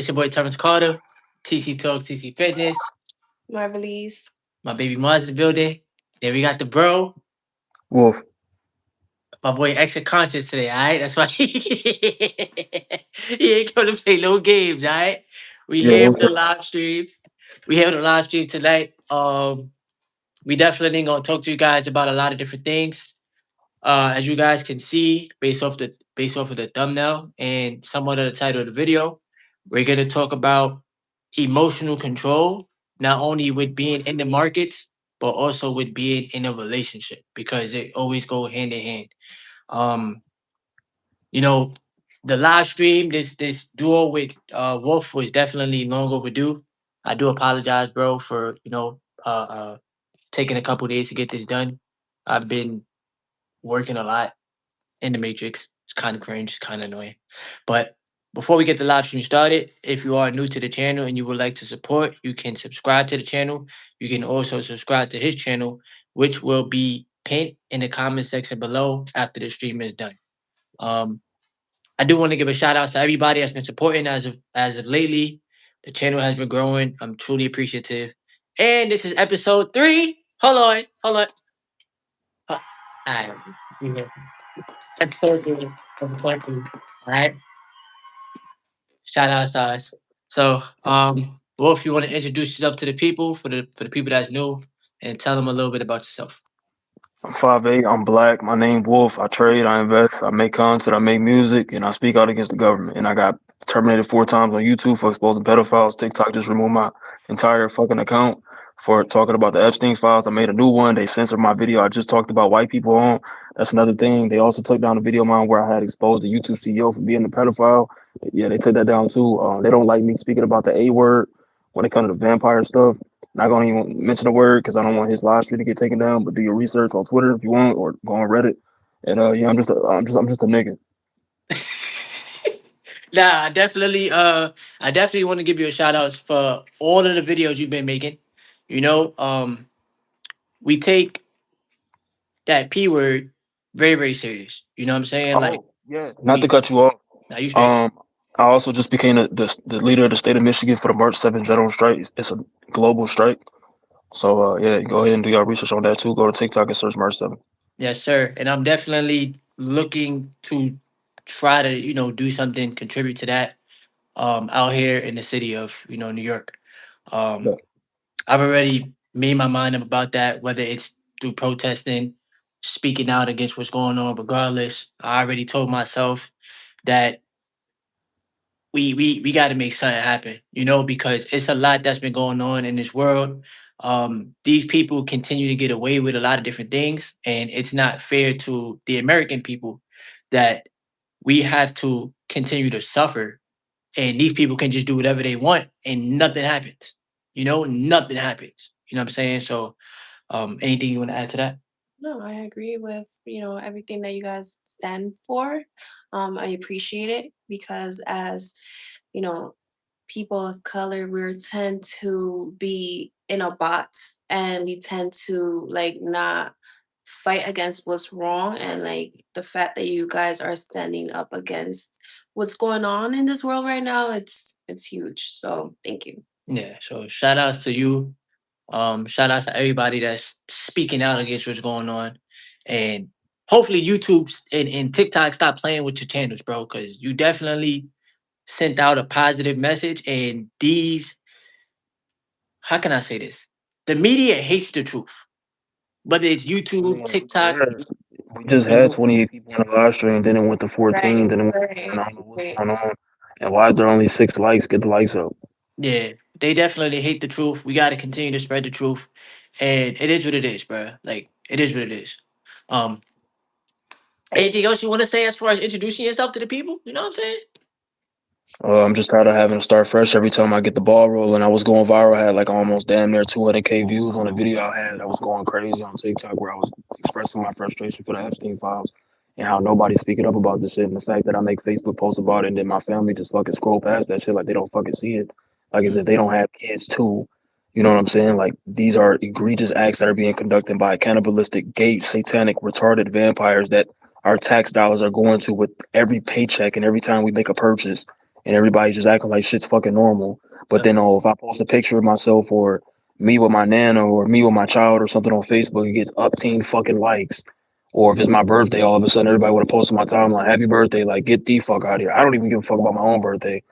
It's your boy Terrence Carter, TC Talk, TC Fitness. Marvelise. My baby Mars in the building. Then we got the bro, Wolf. my boy Extra Conscious today, alright? That's why he ain't gonna play no games, alright? We Yeah, here with what's the up? live stream. We here with the live stream tonight. We definitely gonna talk to you guys about a lot of different things. As you guys can see, based off of the thumbnail and somewhat of the title of the video, we're gonna talk about emotional control, not only with being in the markets, but also with being in a relationship because it always go hand in hand. Um, you know, the live stream, this duo with Wolf was definitely long overdue. I do apologize, bro, for taking a couple days to get this done. I've been working a lot in the Matrix. It's kind of cringe, it's kind of annoying. But before we get the live stream started, if you are new to the channel and you would like to support, you can subscribe to the channel. You can also subscribe to his channel, which will be pinned in the comment section below after the stream is done. Um, I do want to give a shout out to everybody that's been supporting as of lately. The channel has been growing. I'm truly appreciative. And this is episode 3. Hold on. All right. Episode 3 of 20. All right. Shout out to us. So, Wolf, you want to introduce yourself to the people for the people that's new, and tell them a little bit about yourself. I'm 5'8". I'm black. My name Wolf. I trade. I invest. I make content. I make music, and I speak out against the government. And I got terminated 4 times on YouTube for exposing pedophiles. TikTok just removed my entire fucking account for talking about the Epstein files. I made a new one. They censored my video. I just talked about white people on. That's another thing. They also took down the video of mine where I had exposed the YouTube CEO for being a pedophile. Yeah, they took that down too. They don't like me speaking about the A word when it comes to the vampire stuff. Not gonna even mention the word because I don't want his live stream to get taken down. But do your research on Twitter if you want, or go on Reddit. And yeah, I'm just a nigga. Nah, I definitely want to give you a shout out for all of the videos you've been making. You know, we take that P word very, very serious. You know what I'm saying? Like Oh yeah. Not to we cut you off. now you straight. Um, I also just became the leader of the state of Michigan for the March 7th general strike. It's a global strike. So yeah, go ahead and do your research on that too. Go to TikTok and search March 7th. Yes, sir. And I'm definitely looking to try to, do something, contribute to that out here in the city of, New York. Um, Yeah. I've already made my mind up about that, whether it's through protesting, speaking out against what's going on, regardless. I already told myself that we got to make something happen, because it's a lot that's been going on in this world. These people continue to get away with a lot of different things, and it's not fair to the American people that we have to continue to suffer, and these people can just do whatever they want, and nothing happens. Nothing happens. You know what I'm saying? So, anything you want to add to that? No, I agree with, everything that you guys stand for. I appreciate it because as, you know, people of color, we tend to be in a box and we tend to like not fight against what's wrong, and like the fact that you guys are standing up against what's going on in this world right now, it's huge. So thank you. Yeah. So, shout outs to you. Shout out to everybody that's speaking out against what's going on. And hopefully YouTube and TikTok stop playing with your channels, bro, because you definitely sent out a positive message. And how can I say this? The media hates the truth. Whether it's I YouTube, mean, TikTok, yeah, we just had and 28 people on the live stream, then it went to 14, Right, then it went to 10. right, I don't know what's right. going on. And why is there only 6 likes? Get the likes up. yeah, they definitely hate the truth. We got to continue to spread the truth. And it is what it is, bro. Like, it is what it is. Um, Anything else you want to say as far as introducing yourself to the people? You know what I'm saying? I'm just tired of having to start fresh every time I get the ball rolling. I was going viral. I had like almost damn near 200K views on a video I had. I was going crazy on TikTok where I was expressing my frustration for the Epstein files and how nobody's speaking up about this shit. And the fact that I make Facebook posts about it and then my family just fucking scroll past that shit like they don't fucking see it. Like as if they don't have kids too. You know what I'm saying? Like these are egregious acts that are being conducted by cannibalistic, gay, satanic, retarded vampires that our tax dollars are going to with every paycheck and every time we make a purchase. and everybody's just acting like shit's fucking normal. But Yep. then, if I post a picture of myself or me with my nana or me with my child or something on Facebook, it gets up teen fucking likes. Or if it's my birthday, all of a sudden everybody want to post on my timeline, "Happy birthday!" Like, get the fuck out of here. I don't even give a fuck about my own birthday.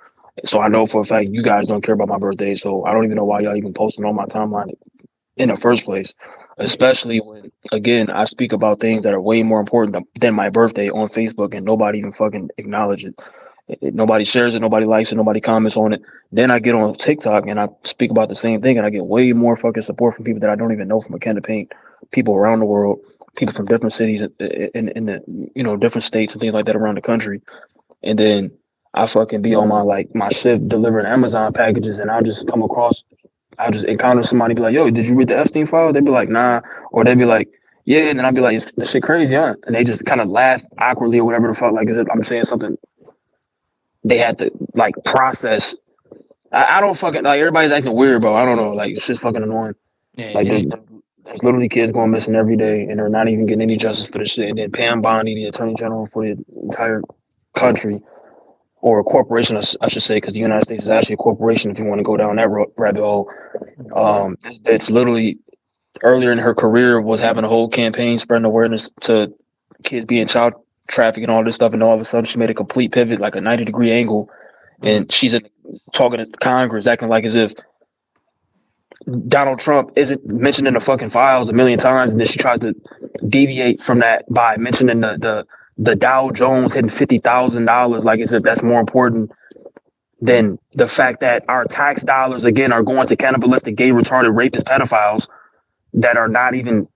So I know for a fact you guys don't care about my birthday. So I don't even know why y'all even posting on my timeline in the first place. Especially when, again, I speak about things that are way more important than my birthday on Facebook, and nobody even fucking acknowledges it. Nobody shares it, nobody likes it, nobody comments on it. Then I get on TikTok and I speak about the same thing, and I get way more fucking support from people that I don't even know from a can of paint. People around the world, people from different cities in the different states and things like that around the country. And then I fucking be on my shift delivering Amazon packages, and I'll just encounter somebody, be like, "Yo, did you read the Epstein file?" They'd be like, "Nah," or they'd be like, "Yeah," and then I'd be like, "This shit crazy, huh?" And they just kind of laugh awkwardly or whatever the fuck, like as if I'm saying something they had to like process. I don't fucking like, everybody's acting weird, bro. I don't know, like it's just fucking annoying. Yeah, Like and there's literally kids going missing every day, and they're not even getting any justice for this shit. And then Pam Bondi, the attorney general for the entire country, or a corporation, I should say, because the United States is actually a corporation. If you want to go down that rabbit hole, it's literally earlier in her career was having a whole campaign spreading awareness to kids being child trafficked and all this stuff, and all of a sudden she made a complete pivot, like a 90-degree angle, mhm. and she's talking to Congress, acting like as if Donald Trump isn't mentioned in the fucking files a million times, and then she tries to deviate from that by mentioning the Dow Jones hitting $50,000, like as if that's more important than the fact that our tax dollars again are going to cannibalistic, gay, retarded, rapist, pedophiles that are not even.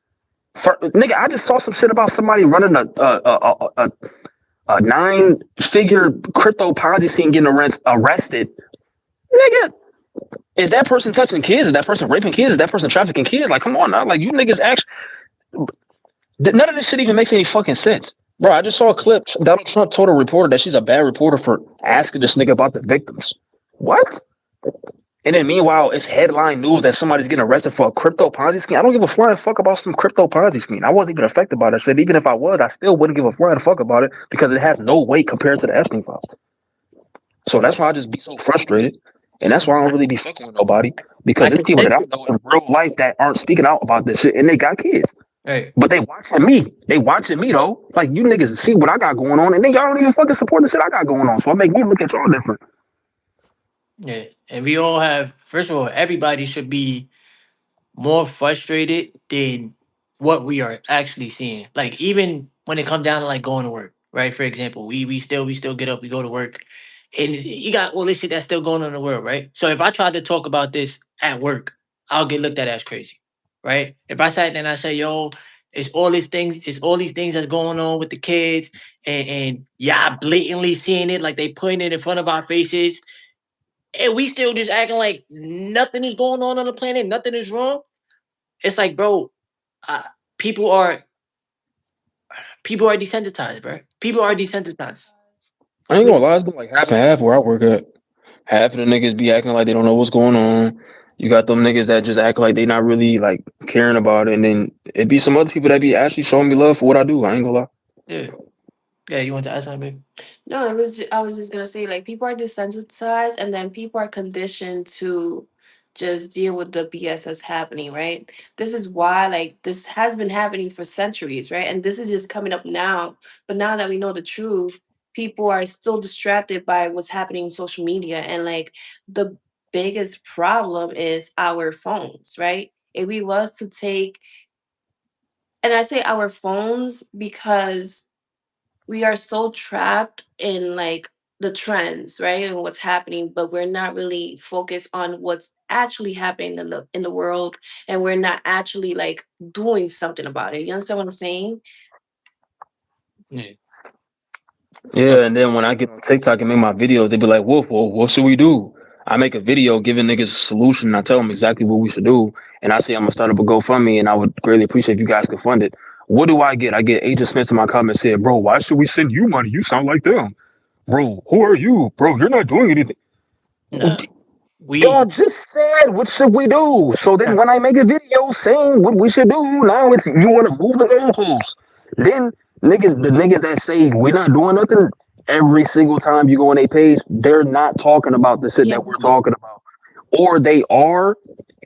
Nigga, I just saw some shit about somebody running a 9-figure crypto Ponzi scheme getting arrested. Nigga, is that person touching kids? Is that person raping kids? Is that person trafficking kids? Like, come on now. Like, you niggas actually. None of this shit even makes any fucking sense. Bro, I just saw a clip. Donald Trump told a reporter that she's a bad reporter for asking this nigga about the victims. What? And then meanwhile, it's headline news that somebody's getting arrested for a crypto Ponzi scheme. I don't give a flying fuck about some crypto Ponzi scheme. I wasn't even affected by that shit. Even if I was, I still wouldn't give a flying fuck about it because it has no weight compared to the Epstein files. So Yeah. that's why I just be so frustrated. And that's why I don't really be fucking with nobody I because it's can people that I sense it. know in real life that aren't speaking out about this shit and they got kids. Right. But they watching me. They watching me though. Like you niggas see what I got going on and then y'all don't even fucking support the shit I got going on. So it make me look at y'all different. Yeah. And we all have, first of all, everybody should be more frustrated than what we are actually seeing. Like even when it comes down to like going to work, right? For example, we still get up, we go to work, and you got all this shit that's still going on in the world, right? So if I tried to talk about this at work, I'll get looked at as crazy, right? If I sat there and I say, "Yo, it's all these things that's going on with the kids," and yeah, blatantly seeing it, like they putting it in front of our faces, and we still just acting like nothing is going on the planet, nothing is wrong. It's like, bro, uh, people are people are desensitized, bro. People are desensitized. I ain't gonna Completely. lie, it's been like half and half where I work at. Half of the niggas be acting like they don't know what's going on. You got them niggas that just act like they not really like caring about it, and then it be some other people that be actually showing me love for what I do. I ain't gonna lie. Yeah. Yeah, you want to ask something, babe? No, I was just gonna say like people are desensitized and then people are conditioned to just deal with the BS that's happening, right? This is why like this has been happening for centuries, right? And this is just coming up now. But now that we know the truth, people are still distracted by what's happening in social media. And like the biggest problem is our phones, right? If we was to take, and I say our phones because we are so trapped in like the trends, right? And what's happening, but we're not really focused on what's actually happening in the world, and we're not actually like doing something about it. You understand what I'm saying? Yeah. So Yeah, and then when I get on TikTok and make my videos, they be like, "Wolf, well, what should we do?" I make a video giving niggas a solution. And I tell them exactly what we should do, and I say I'm gonna start up a GoFundMe, and I would greatly appreciate if you guys could fund it. What do I get? I get Agent Smith in my comments said, "Bro, why should we send you money? You sound like them, bro. Who are you, bro? You're not doing anything." no, Y'all we just said what should we do. So then yeah, when I make a video saying what we should do, now it's you want to move the goalposts. Then the niggas that say we're not doing nothing, Every single time you go on a page, they're not talking about the shit Yeah. that we're talking about. Or they are,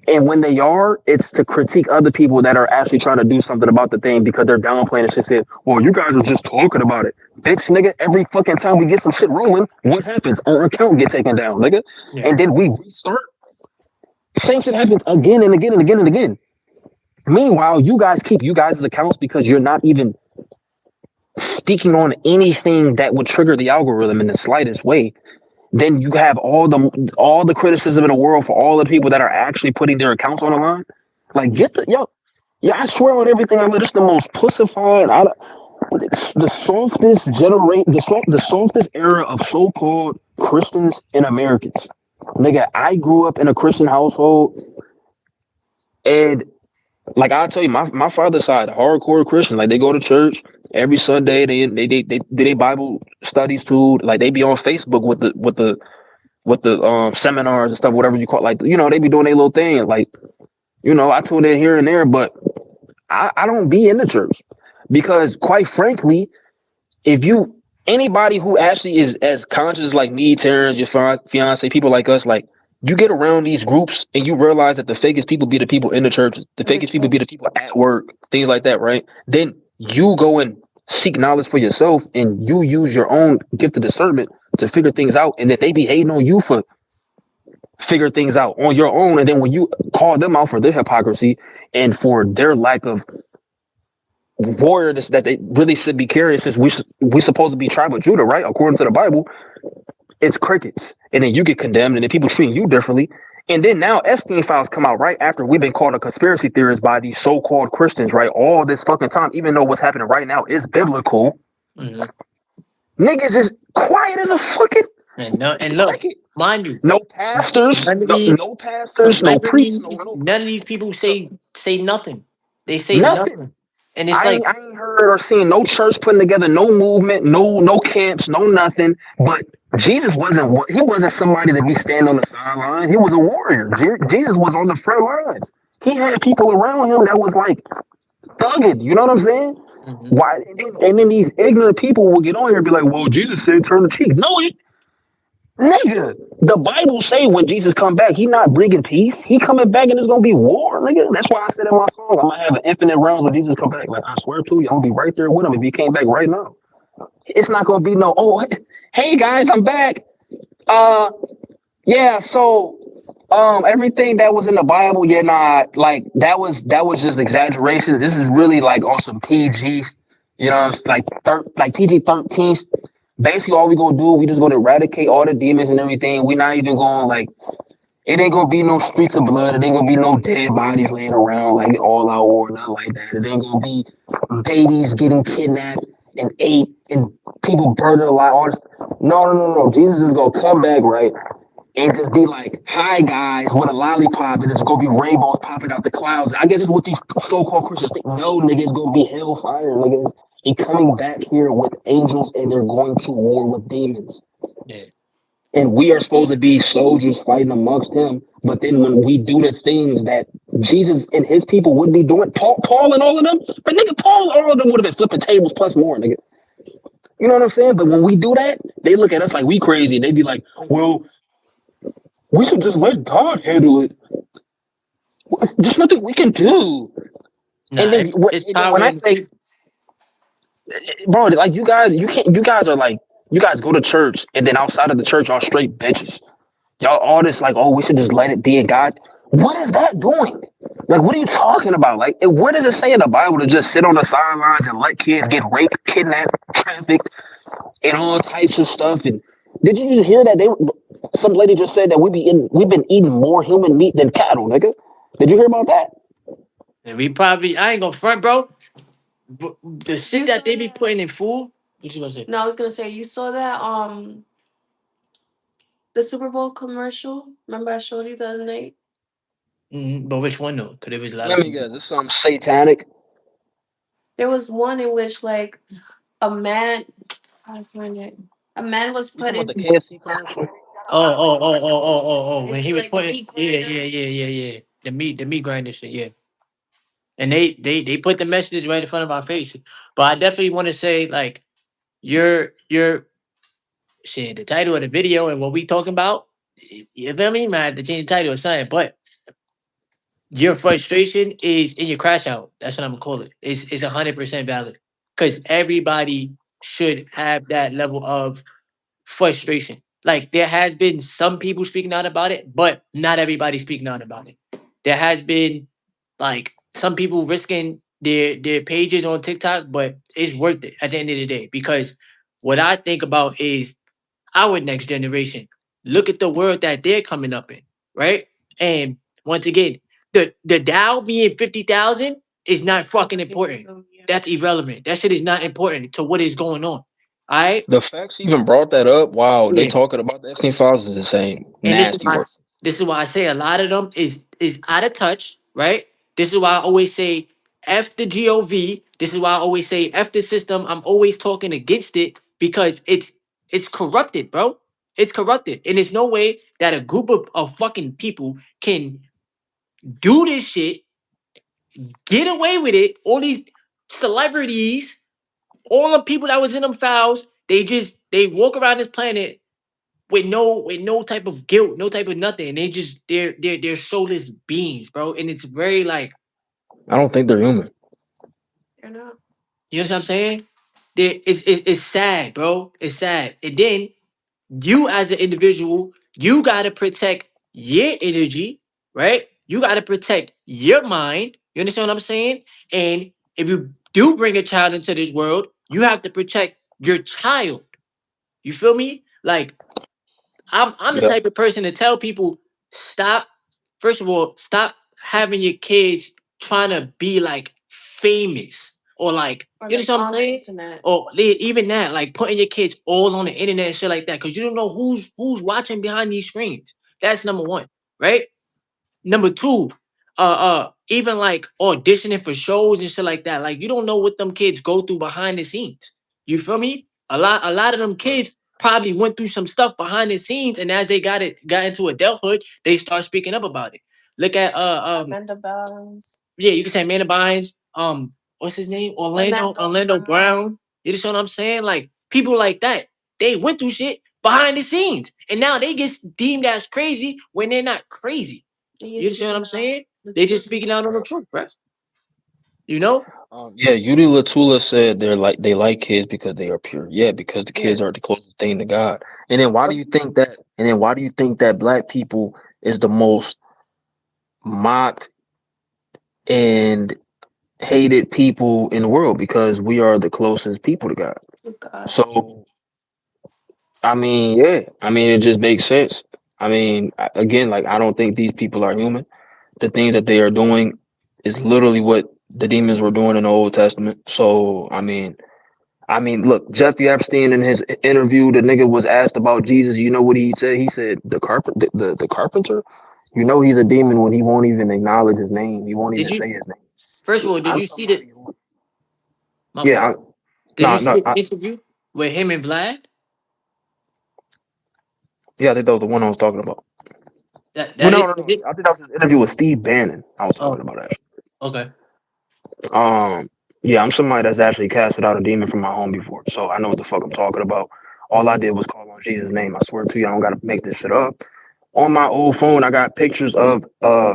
and when they are, it's to critique other people that are actually trying to do something about the thing because they're downplaying and shit. Said, well, you guys are just talking about it. Bitch, nigga, every fucking time we get some shit rolling, what happens? Our account get taken down, nigga. Yeah. And then we restart. Same shit happens again and again and again and again. Meanwhile, you guys keep you guys' accounts because you're not even speaking on anything that would trigger the algorithm in the slightest way. Then you have all the criticism in the world for all the people that are actually putting their accounts on the line. Like, Yeah. get the yo, yeah, I swear on everything I live, it's the most pussified. The softest the softest era of so-called Christians and Americans. Nigga, I grew up in a Christian household, and like I'll tell you, my father's side, hardcore Christian. Like they go to church every Sunday. They do their Bible studies too. Like they be on Facebook with the seminars and stuff, whatever you call it. Like, they be doing their little thing. Like, I tune in here and there, but I don't be in the church because quite frankly, if you anybody who actually is as conscious like me, Terrence, your fiance, people like us, like you get around these groups and you realize that the fakest people be the people in the church, the The fakest people be the church. people at work, things like that, right? Then you go and seek knowledge for yourself and you use your own gift of discernment to figure things out, and that they be hating on you for figure things out on your own. And then when you call them out for their hypocrisy and for their lack of warriors that they really should be carrying, since we supposed to be tribe of Judah, right? According to the Bible, it's crickets. And then you get condemned and then people treating you differently. And then now Epstein files come out right after we've been called a conspiracy theorist by these so-called Christians, right? All this fucking time, even though what's happening right now is biblical. Hmm. Niggas is quiet as a fucking And look, cricket. mind you, No pastors, none of no, these no pastors, no priests, celebrities, none of these people say nothing. They say nothing. nothing, and it's like, I ain't heard or seen no church putting together, no movement, no camps, no nothing. But Jesus wasn't somebody to be standing on the sideline. He was a warrior. Jesus was on the front lines. He had people around him that was like thugging. You know what I'm saying? mhm. Why? And then these ignorant people will get on here and be like, "Well, Jesus said turn the cheek." No, nigga, the Bible say when Jesus come back, he not bringing peace. He coming back and it's gonna be war, nigga. That's why I said in my song, I'm gonna have an infinite rounds when Jesus come back. Like I swear to you, I'm gonna be right there with him if he came back right now. It's not gonna be no, oh, hey guys, I'm back. Uh, yeah. So, everything that was in the Bible, yeah, nah, like that was just exaggeration. This is really like on some PG, like PG-13. Basically, all we gonna do, we just gonna eradicate all the demons and everything. We not even going like it ain't gonna be no streaks of blood. It ain't gonna be no dead bodies laying around like all out war, nothing like that. It ain't gonna be babies getting kidnapped and ate and people burning alive. All this. No, no, no, no. Jesus is gonna come back, right? And just be like, "Hi guys," with a lollipop, and it's gonna be rainbows popping out the clouds. I guess it's what these so-called Christians think. No, nigga, it's gonna be hellfire, niggas. He coming back here with angels, and they're going to war with demons. Yeah. And we are supposed to be soldiers fighting amongst him. But then when we do the things that Jesus and his people would be doing, Paul and all of them, but nigga, Paul, all of them would have been flipping tables plus more, nigga. You know what I'm saying? But when we do that, they look at us like we crazy. They be like, well, we should just let God handle it. There's nothing we can do. And Nah, then, it's and then power when I in the say, people. bro, like you guys, you can't. You guys are like, you guys go to church, and then outside of the church, y'all straight bitches. Y'all all this like, oh, we should just let it be in God. What is that doing? Like, what are you talking about? Like, where does it say in the Bible to just sit on the sidelines and let kids get raped, kidnapped, trafficked, and all types of stuff? And did you just hear that some lady just said that we've been eating more human meat than cattle, nigga? Did you hear about that? And we probably, I ain't gonna front, bro. The shit You that saw they be that? putting in food. What you gonna say? No, I was gonna say you saw that the Super Bowl commercial. Remember I showed you the other night? But which one though? Because there was a lot Let of me people. guess. This is some satanic. There was one in which like a man how to find it. A man was You put talking in about the KFC commercial? When he into was like the putting, meat yeah, grinder. yeah. The meat grinder shit, yeah. And they put the messages right in front of our face. But I definitely want to say, like, you're shit, the title of the video and what we talking about, you feel me? Might have to change the title or something, but your frustration is in your crash out. That's what I'm gonna call it. It's 100% valid because everybody should have that level of frustration. Like there has been some people speaking out about it, but not everybody speaking out about it. There has been like some people risking their pages on TikTok, but it's worth it at the end of the day because what I think about is our next generation. Look at the world that they're coming up in, right? And once again, the Dow being 50,000 is not fucking important. That's irrelevant. That shit is not important to what is going on. All right. The facts even brought that up. Wow, they Yeah. talking about the Epstein files is the same. And Nasty work. this is why I say a lot of them is out of touch, right? This is why I always say F the GOV. This is why I always say F the system. I'm always talking against it because it's corrupted, bro. It's corrupted. And there's no way that a group of fucking people can do this shit, get away with it. All these celebrities, all the people that was in them files, they walk around this planet with no type of guilt, no type of nothing. They just they're soulless beings, bro. And it's very like I don't think they're human. They're not. you know what I'm saying? It's sad, bro. It's sad. And then you as an individual, you gotta protect your energy, right? You gotta protect your mind. You understand what I'm saying? And if you do bring a child into this world, you have to protect your child. You feel me? Like I'm the Yeah, type of person to tell people stop. First of all, stop having your kids trying to be like famous or like Or you know like what I'm on the saying. internet. Or even that, like putting your kids all on the internet and shit like that, because you don't know who's watching behind these screens. That's number one, right? Number two, even like auditioning for shows and shit like that. Like you don't know what them kids go through behind the scenes. You feel me? A lot of them right. kids probably went through some stuff behind the scenes, and as they got into adulthood, they start speaking up about it. Look at Amanda Bynes. yeah, you can say Amanda Bynes, what's his name? Orlando Brown. You know what I'm saying? Like people like that, they went through shit behind the scenes, and now they get deemed as crazy when they're not crazy. They You used understand what I'm speaking out saying? the They just truth. speaking out on the truth, bro. You know? Yeah, Yudi Latula said they like kids because they are pure. Yeah, because the Yeah. kids are the closest thing to God. And then why do you think that? And then why do you think that black people is the most mocked and hated people in the world? Because we are the closest people to God. Oh God. So I mean, yeah, I mean it just makes sense. I mean, again, like I don't think these people are human. The things that they are doing is literally what the demons were doing in the Old Testament. So I mean, look, Jeffrey Epstein in his interview, the nigga was asked about Jesus. You know what he said? He said the carpenter. You know he's a demon when he won't even acknowledge his name. He won't Did even you say his first of name. all, did I'm you see the somebody who, my yeah, fault? Did you no, see no, the interview with him and Vlad? yeah, I think that was the one I was talking about. Well, That no, is no, is no. it? I think that was his interview with Steve Bannon. I was Oh, talking about actually. okay. Um, yeah, I'm somebody that's actually casted out a demon from my home before, so I know what the fuck I'm talking about. All I Mhm. did was call on Jesus' name. I swear to you, I don't gotta make this shit up. On my old phone, I got pictures of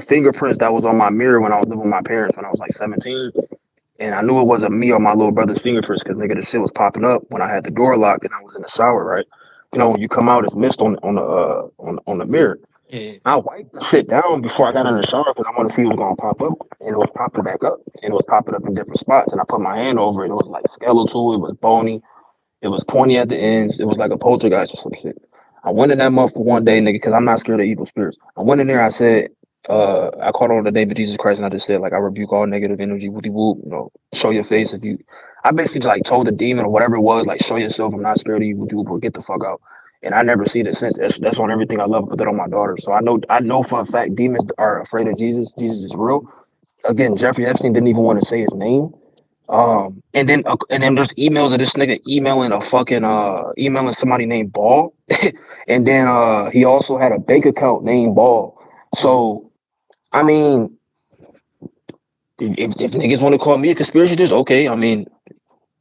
fingerprints that was on my mirror when I was living with my parents when I was like 17. And I knew it wasn't me or my little brother's fingerprints because nigga, the shit was popping up when I had the door locked and I was in the shower, right? You know, when you come out, it's mist on the mirror. Yeah. I wiped the shit down before I got in the shower because I want to see what was gonna pop up, and it was popping back up, and it was popping up in different spots. And I put my hand over it, and it was like skeletal, it was bony, it was pointy at the ends, it was like a poltergeist or some shit. I went in that motherfucker one day, nigga, because I'm not scared of evil spirits. I went in there, I said, I called on the name of Jesus Christ, and I just said, like, I rebuke all negative energy, woody whoop, you know, show your face if you. I basically just, like told the demon or whatever it was, like, show yourself. I'm not scared of you, woody whoop, or get the fuck out. And I never see it since. That's on everything I love. Put that on my daughter. So I know for a fact demons are afraid of Jesus. Jesus is real. Again, Jeffrey Epstein didn't even want to say his name. And then there's emails of this nigga emailing somebody named Ball, and then he also had a bank account named Ball. Mhm. So I mean, if niggas want to call me a conspiracy theorist, okay. I mean,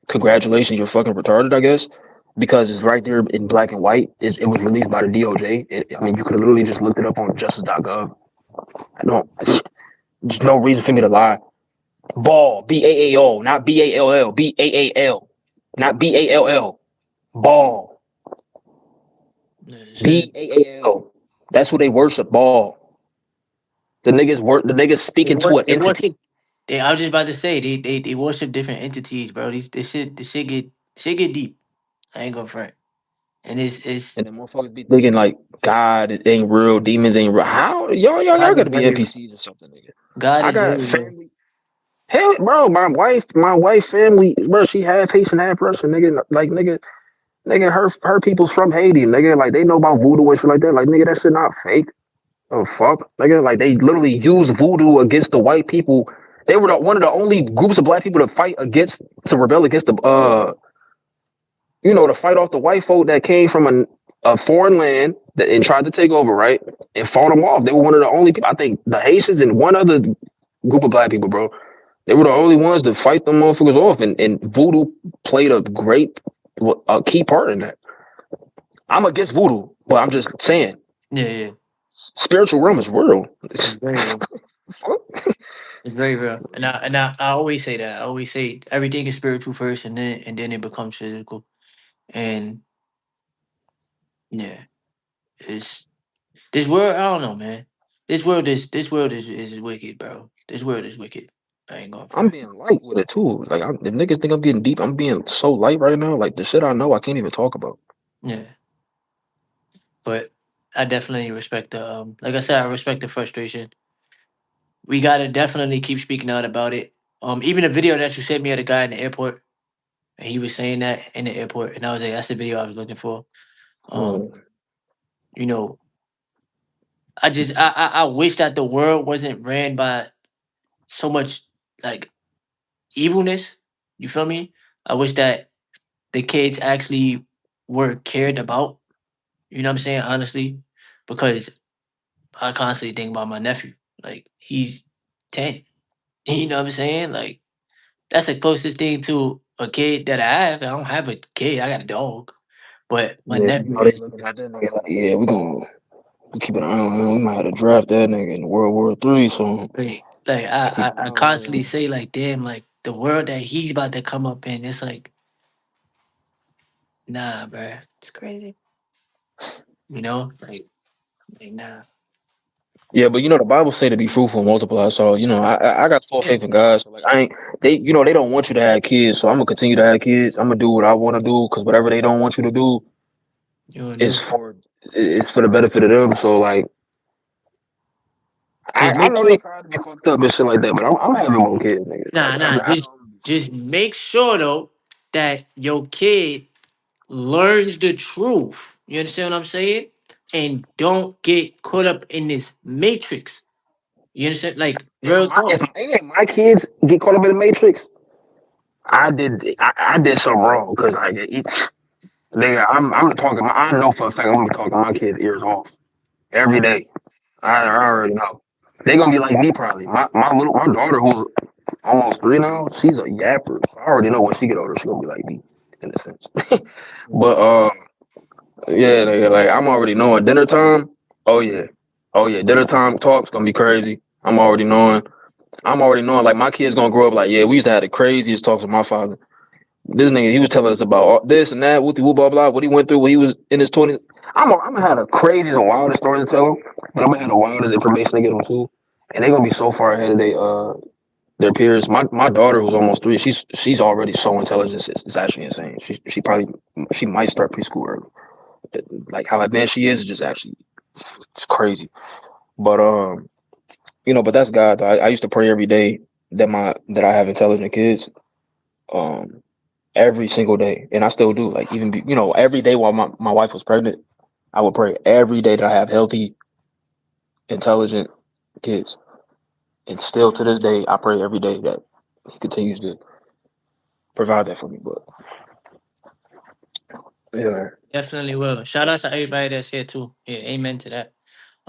congratulations, you're fucking retarded, I guess. because it's right there in black and white. It was released by the DOJ. I mean, you could have literally just looked it up on justice.gov. I don't. There's no reason for me to lie. Ball, BAAO, not BALL, BAAL, not BALL. Ball, Yeah, this is BAAL. That's what they worship. Ball. The niggas speaking to an they entity. worship. I was just about to say they worship different entities, bro. These this shit get deep. I ain't gonna front, and it's And then motherfuckers be thinking like God ain't real, demons ain't real. How y'all God is gotta be very real. NPCs or something, nigga. God I is got very real. family. Hell, bro, my wife family, bro. She half Haitian, half Russian, nigga. Like nigga, her people's from Haiti, nigga. Like they know about voodoo and shit like that. Like nigga, that shit not fake. Oh fuck, nigga. Like they literally use voodoo against the white people. They were one of the only groups of black people to fight against to rebel against the to fight off the white folk that came from a foreign land and tried to take over, right? And fought them off. They were one of the only people. I think the Haitians and one other group of black people, bro. They were the only ones to fight them motherfuckers off, and voodoo played a key part in that. I'm against voodoo, but I'm just saying, Yeah, yeah. spiritual realm is real. It's very real. It's very real. And I always say that. I always say everything is spiritual first, and then it becomes physical. And yeah, it's this world. I don't know, man. This world is wicked, bro. This world is wicked. I ain't going for I'm it. being light with it too. Like, if niggas think I'm getting deep, I'm being so light right now. Like the shit I know, I can't even talk about. Yeah, but I definitely respect the like I said, I respect the frustration. We gotta definitely keep speaking out about it. Even the video that you sent me of the guy in the airport, and he was saying that in the airport, and I was like, that's the video I was looking for. Um, Mm. you know, I wish that the world wasn't ran by so much like evilness. You feel me? I wish that the kids actually were cared about. You know what I'm saying? Honestly, because I constantly think about my nephew. Like he's 10. You know what I'm saying? Like that's the closest thing to a kid that I have. I don't have a kid. I got a dog, but my Yeah, you nephew know they is looking at that nigga like, yeah, we keep an eye on him. We might have to draft that nigga in World War III. So great. Like keep an I eye on constantly him. say like, damn, like the world that he's about to come up in. It's like, nah, bruh. It's crazy. You know, like nah. Yeah, but the Bible say to be fruitful and multiply. So I got full Yeah, faith in God. So like I ain't they don't want you to have kids. So I'm gonna continue to have kids. I'm gonna do what I want to do because whatever they don't want you to do you wanna is do? for the benefit of them. So like I Just I make know they sure. trying to be fucked up and shit like that, but I'm having more kids, nigga. Nah, I nah. know I'm gonna be fucked Just make sure though that your kid learns the truth. You understand what I'm saying? And don't get caught up in this matrix. You understand? Like real talk. if my kids get caught up in the matrix, I did something wrong because nigga, I'm talking. I know for a fact I'm gonna be talking my kids' ears off every day. I already know. They gonna be like me probably. My daughter who's almost 3 now, she's a yapper. So I already know when she get older, she gonna be like me in a sense. But yeah, nigga, like I'm already knowing dinner time. Oh yeah, oh yeah, dinner time talks gonna be crazy. I'm already knowing. Like my kids gonna grow up like, yeah, we used to have the craziest talks with my father. This nigga, he was telling us about all this and that, whoopty whoop, blah blah, what he went through when he was in his 20s. I'm gonna have the craziest and wildest stories to tell them, but I'm gonna have the wildest information to get them too, and they're gonna be so far ahead of their peers. My daughter, who's almost 3, she's already so intelligent. It's actually insane. She might start preschool early. Like how advanced she is just actually it's crazy. But but that's God. I used to pray every day that I have intelligent kids. Um, every single day, and I still do. Like even every day while my wife was pregnant, I would pray every day that I have healthy, intelligent kids. And still to this day, I pray every day that He continues to provide that for me. But yeah, Definitely will. Shout out to everybody that's here too. Yeah, amen to that.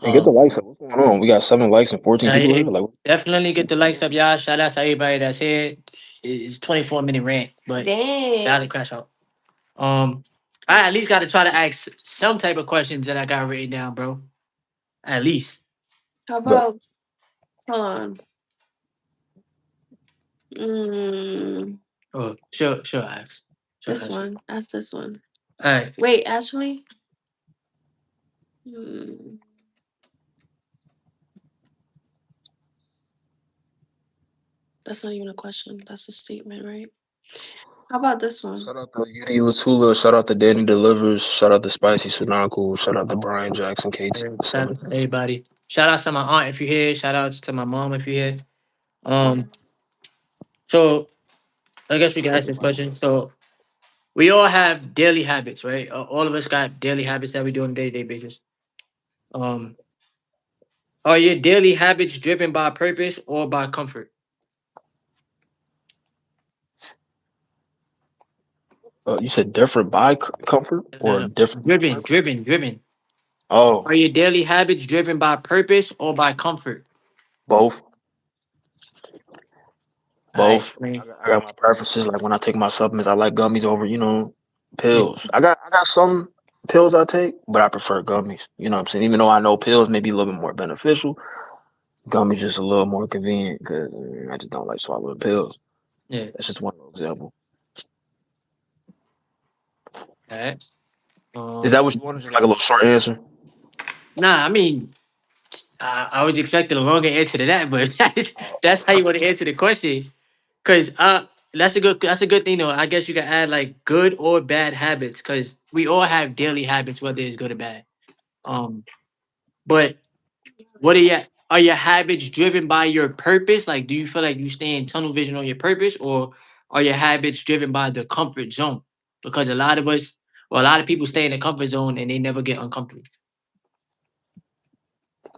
and get the Um, likes up. What's going on? We got 7 likes and 14 people yeah, here. Like, definitely get what's the going likes on? up, y'all. Shout out to everybody that's here. It's 24-minute rant, but y'all Dang. crash out. Um, I at least got to try to ask some type of questions that I got written down, bro. At least. How But about hold on? Mm, Oh, sure, ask. Sure, this ask. one. Ask this one. All right. Wait, actually, mm, that's not even a question. That's a statement, right? How about this one? shout out to Yudi Latula, shout out to Danny Delivers, shout out to Spicy Sunaku, shout out to Brian Jackson, KT Shout out Simmons. to everybody. Shout out to my aunt if you're here. Shout out to my mom if you're here. Yeah. Um, so I guess we can ask this question. So we all have daily habits, right? All of us got daily habits that we do on a day-to-day basis. Um, are your daily habits driven by purpose or by comfort? You said different by comfort No, or no. different by Driven, purpose? driven, driven. Oh, Are your daily habits driven by purpose or by comfort? both, All right. both. I got my preferences. Like when I take my supplements, I like gummies over, Yeah, pills. I got some pills I take, but I prefer gummies. You know what I'm saying? Even though I know pills may be a little bit more beneficial, gummies just a little more convenient because I just don't like swallowing pills. yeah. That's just one example. All right. Is that what you wanted? Just like a little short answer? Nah, I mean, I was expecting a longer answer to that, but that's how you want to answer the question. Cause that's a good thing though. I guess you can add like good or bad habits, cause we all have daily habits, whether it's good or bad. Um, but what are your habits driven by your purpose? Like, do you feel like you stay in tunnel vision on your purpose, or are your habits driven by the comfort zone? Because a lot of us, well, a lot of people stay in the comfort zone and they never get uncomfortable.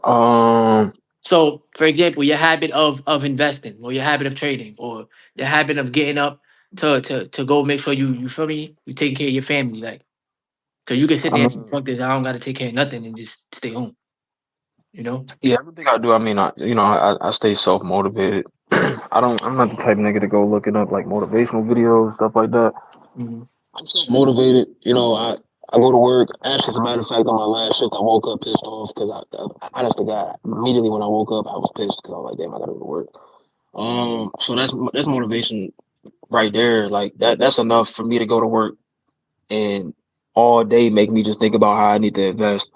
Um, So, for example, your habit of investing, or your habit of trading, or your habit of getting up to go make sure you feel me, you taking care of your family, like because you can sit I there and say, mean, fuck this, I don't got to take care of nothing and just stay home, you know. yeah, everything I do, I mean, I stay self motivated. I'm not the type of nigga to go looking up like motivational videos, stuff like that. Hmm. I'm self motivated. I go to work. Actually, as a matter of fact, on my last shift, I woke up pissed off because honest to God, immediately when I woke up, I was pissed because I was like, damn, I gotta go to work. So that's motivation right there. Like that's enough for me to go to work and all day make me just think about how I need to invest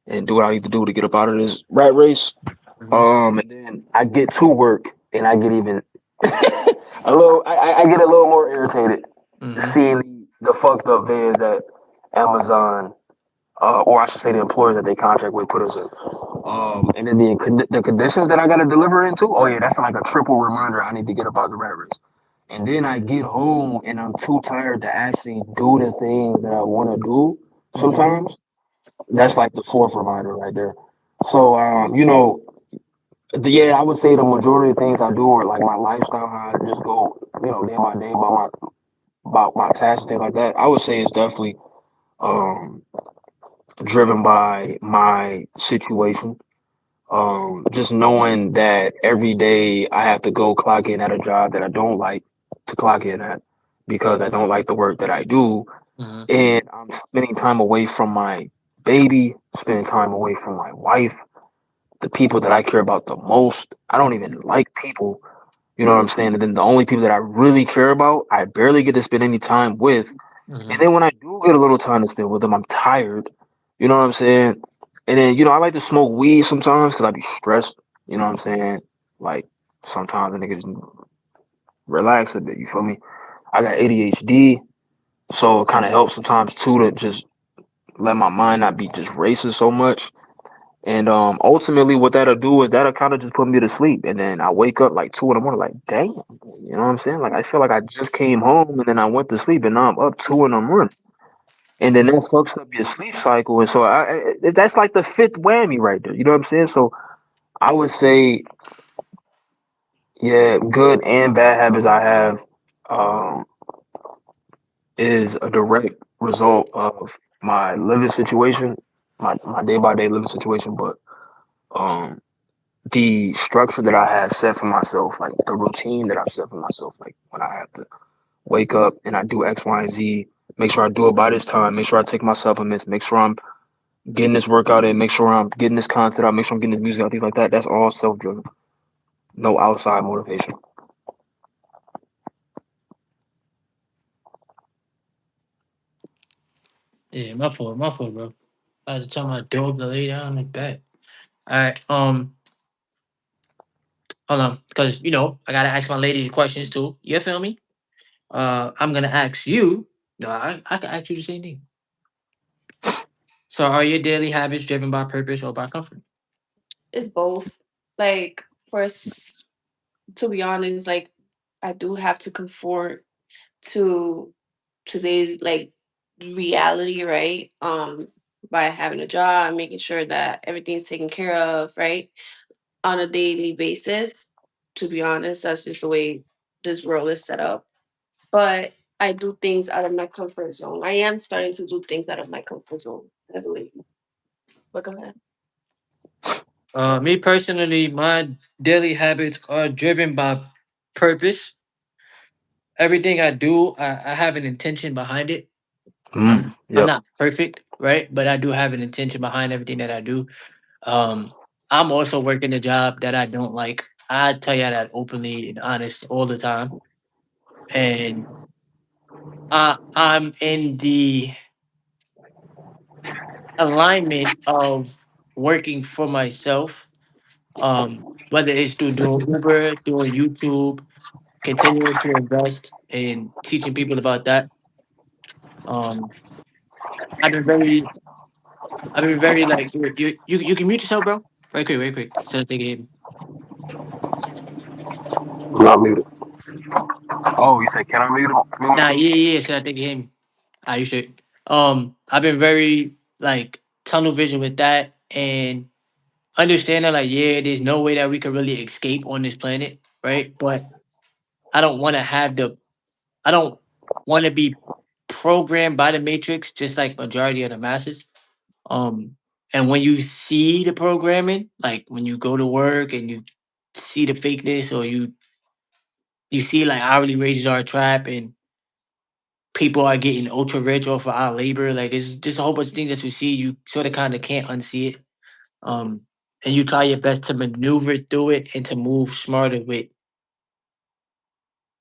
and do what I need to do to get up out of this rat race. Hmm. And then I get to work and I get even I get a little more irritated Hmm. seeing the fucked up vids that Amazon, or I should say the employers that they contract with put us in. And then the conditions that I got to deliver into, oh yeah, that's like a triple reminder I need to get up out the rat race. And then I get home and I'm too tired to actually do the things that I want to do Hmm. sometimes. That's like the fourth reminder right there. So, yeah, I would say the majority of things I do are like my lifestyle, how I just go, day by day about my tasks and things like that. I would say it's definitely um driven by my situation. Just knowing that every day I have to go clock in at a job that I don't like to clock in at because I don't like the work that I do, Hmm. and I'm spending time away from my baby, spending time away from my wife, the people that I care about the most. I don't even like people, you know what I'm saying? And then the only people that I really care about, I barely get to spend any time with. And Hmm. then when I do get a little time to spend with them, I'm tired. You know what I'm saying? And then, I like to smoke weed sometimes because I be stressed. You know what I'm saying? Like, sometimes the niggas relax a bit. You feel me? I got ADHD. So it kind of helps sometimes too to just let my mind not be just racing so much. And ultimately, what that'll do is that'll kind of just put me to sleep. And then I wake up like 2 in the morning, like, damn. You know what I'm saying? Like, I feel like I just came home and then I went to sleep and now I'm up 2 in the morning. And then that fucks up your sleep cycle. And so that's like the fifth whammy right there. You know what I'm saying? So I would say, yeah, good and bad habits I have um, is a direct result of my living situation, my day by day living situation. But um, the structure that I have set for myself, like the routine that I've set for myself, like when I have to wake up and I do X, Y, and Z. Make sure I do it by this time. Make sure I take my supplements. Make sure I'm getting this workout in. Make sure I'm getting this content out. Make sure I'm getting this music out. Things like that. That's all self driven. No outside motivation. Yeah, my fault, bro. I had to tell my dog to lay down in bed. All right, hold on, because I gotta ask my lady the questions too. You feel me? I'm gonna ask you. No, I can ask you the same thing. So, are your daily habits driven by purpose or by comfort? It's both. Like first, to be honest, like I do have to conform to today's like reality, right? By having a job, making sure that everything's taken care of, right? On a daily basis. To be honest, that's just the way this world is set up. But I do things out of my comfort zone. I am starting to do things out of my comfort zone as a lady. But go ahead. Me personally, my daily habits are driven by purpose. Everything I do, I have an intention behind it. I'm Yep. not perfect, right? But I do have an intention behind everything that I do. Um, I'm also working a job that I don't like. I tell you that openly and honest all the time. And I'm in the alignment of working for myself. Whether it's through doing Uber, doing YouTube, continuing to invest in teaching people about that. Um, I've been very, I've been very like you can mute yourself, bro. Right quick, so that they can hear me. I'm not muted. Oh, you said, can I mute Nah, myself? yeah, so that they can hear me. Ah, you should. I've been very like tunnel vision with that and understanding like there's no way that we can really escape on this planet, right? But I don't want to have the I don't want to be programmed by the matrix, just like majority of the masses. Um, and when you see the programming, like when you go to work and you see the fakeness, or you see like hourly wages are a trap and people are getting ultra rich off of our labor, like it's just a whole bunch of things that you see. You sort of kind of can't unsee it. Um, and you try your best to maneuver through it and to move smarter with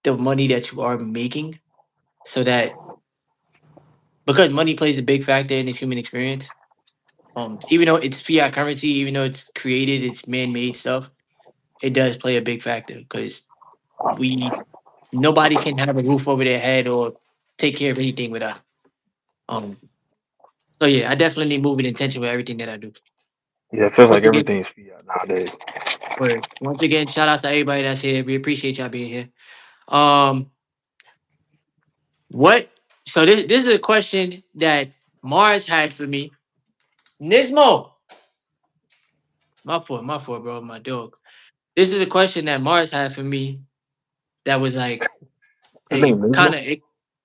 the money that you are making, so that because money plays a big factor in this human experience. Even though it's fiat currency, even though it's created, it's man-made stuff, it does play a big factor because we nobody can have a roof over their head or take care of anything without it. Um, so yeah, I definitely move with intention with everything that I do. Yeah, it feels Once like again, everything's fiat nowadays. once again, shout out to everybody that's here. We appreciate y'all being here. Um, what? So this is a question that Mars had for me. Nismo, my fault, bro, my dog. This is a question that Mars had for me that was like His name it is kind Nismo. of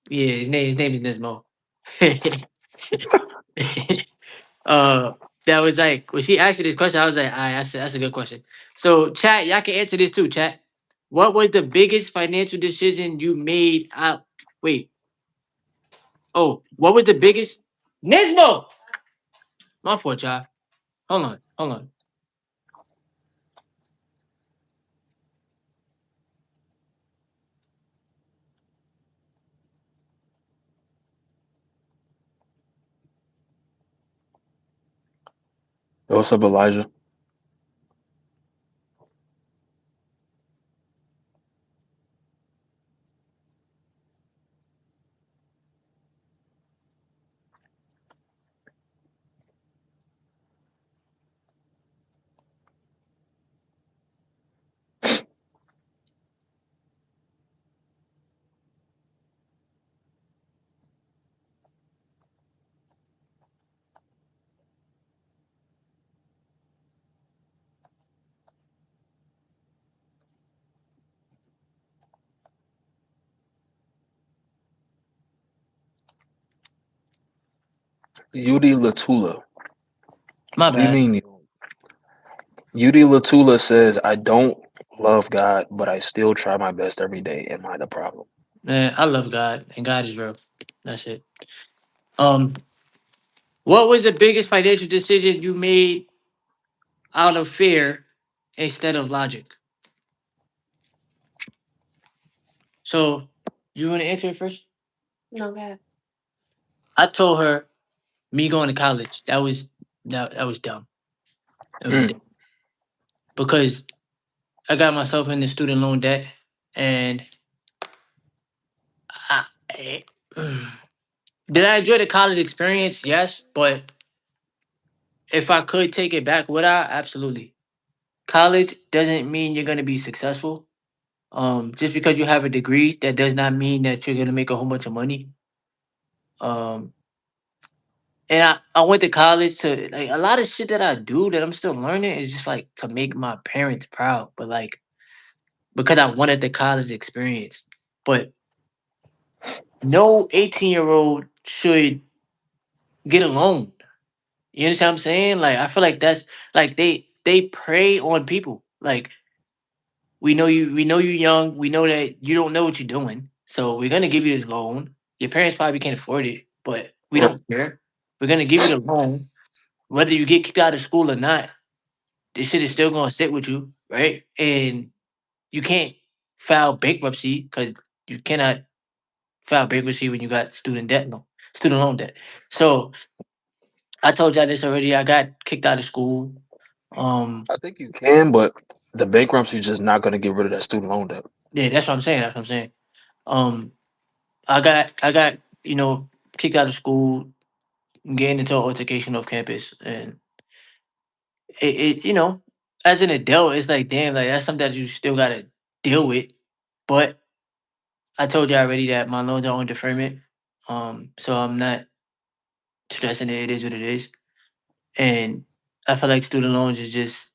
yeah, his name is Nismo. uh that was like when she asked me this question, I was like, all right, that's a good question. So chat, y'all can answer this too, chat. What was the biggest financial decision you made out wait, what was the biggest Nismo? My fault, y'all. Hold on. Yo, what's up, Elijah? Udi Latula. My What do you bad. mean? Udi Latula says, I don't love God, but I still try my best every day. Am I the problem? Man, I love God, and God is real. That's it. Um, what was the biggest financial decision you made out of fear instead of logic? So, you want to answer it first? No, go ahead. I told her me going to college. That was dumb. It was Mm. dumb because I got myself into student loan debt, and I, I- did I enjoy the college experience? Yes, but if I could take it back, would I? Absolutely. College doesn't mean you're gonna be successful. Just because you have a degree, that does not mean that you're gonna make a whole bunch of money. Um, and I went to college to like a lot of shit that I do that I'm still learning is just like to make my parents proud, but like because I wanted the college experience. But no 18-year-old should get a loan. You understand what I'm saying? Like I feel like that's like they prey on people. Like we know you young, we know that you don't know what you're doing. So we're gonna give you this loan. Your parents probably can't afford it, but we Right. don't care. We're gonna give you the loan. Whether you get kicked out of school or not, this shit is still gonna sit with you, right? And you can't file bankruptcy because you cannot file bankruptcy when you got student loan debt. So I told y'all this already. I got kicked out of school. Um, I think you can, but the bankruptcy is just not going to get rid of that student loan debt. yeah, that's what I'm saying. That's what I'm saying. Um, I got kicked out of school, getting into an altercation off campus, and it as an adult, it's like damn, like that's something that you still gotta deal with. But I told you already that my loans are on deferment, so I'm not stressing it. It is what it is, and I feel like student loans is just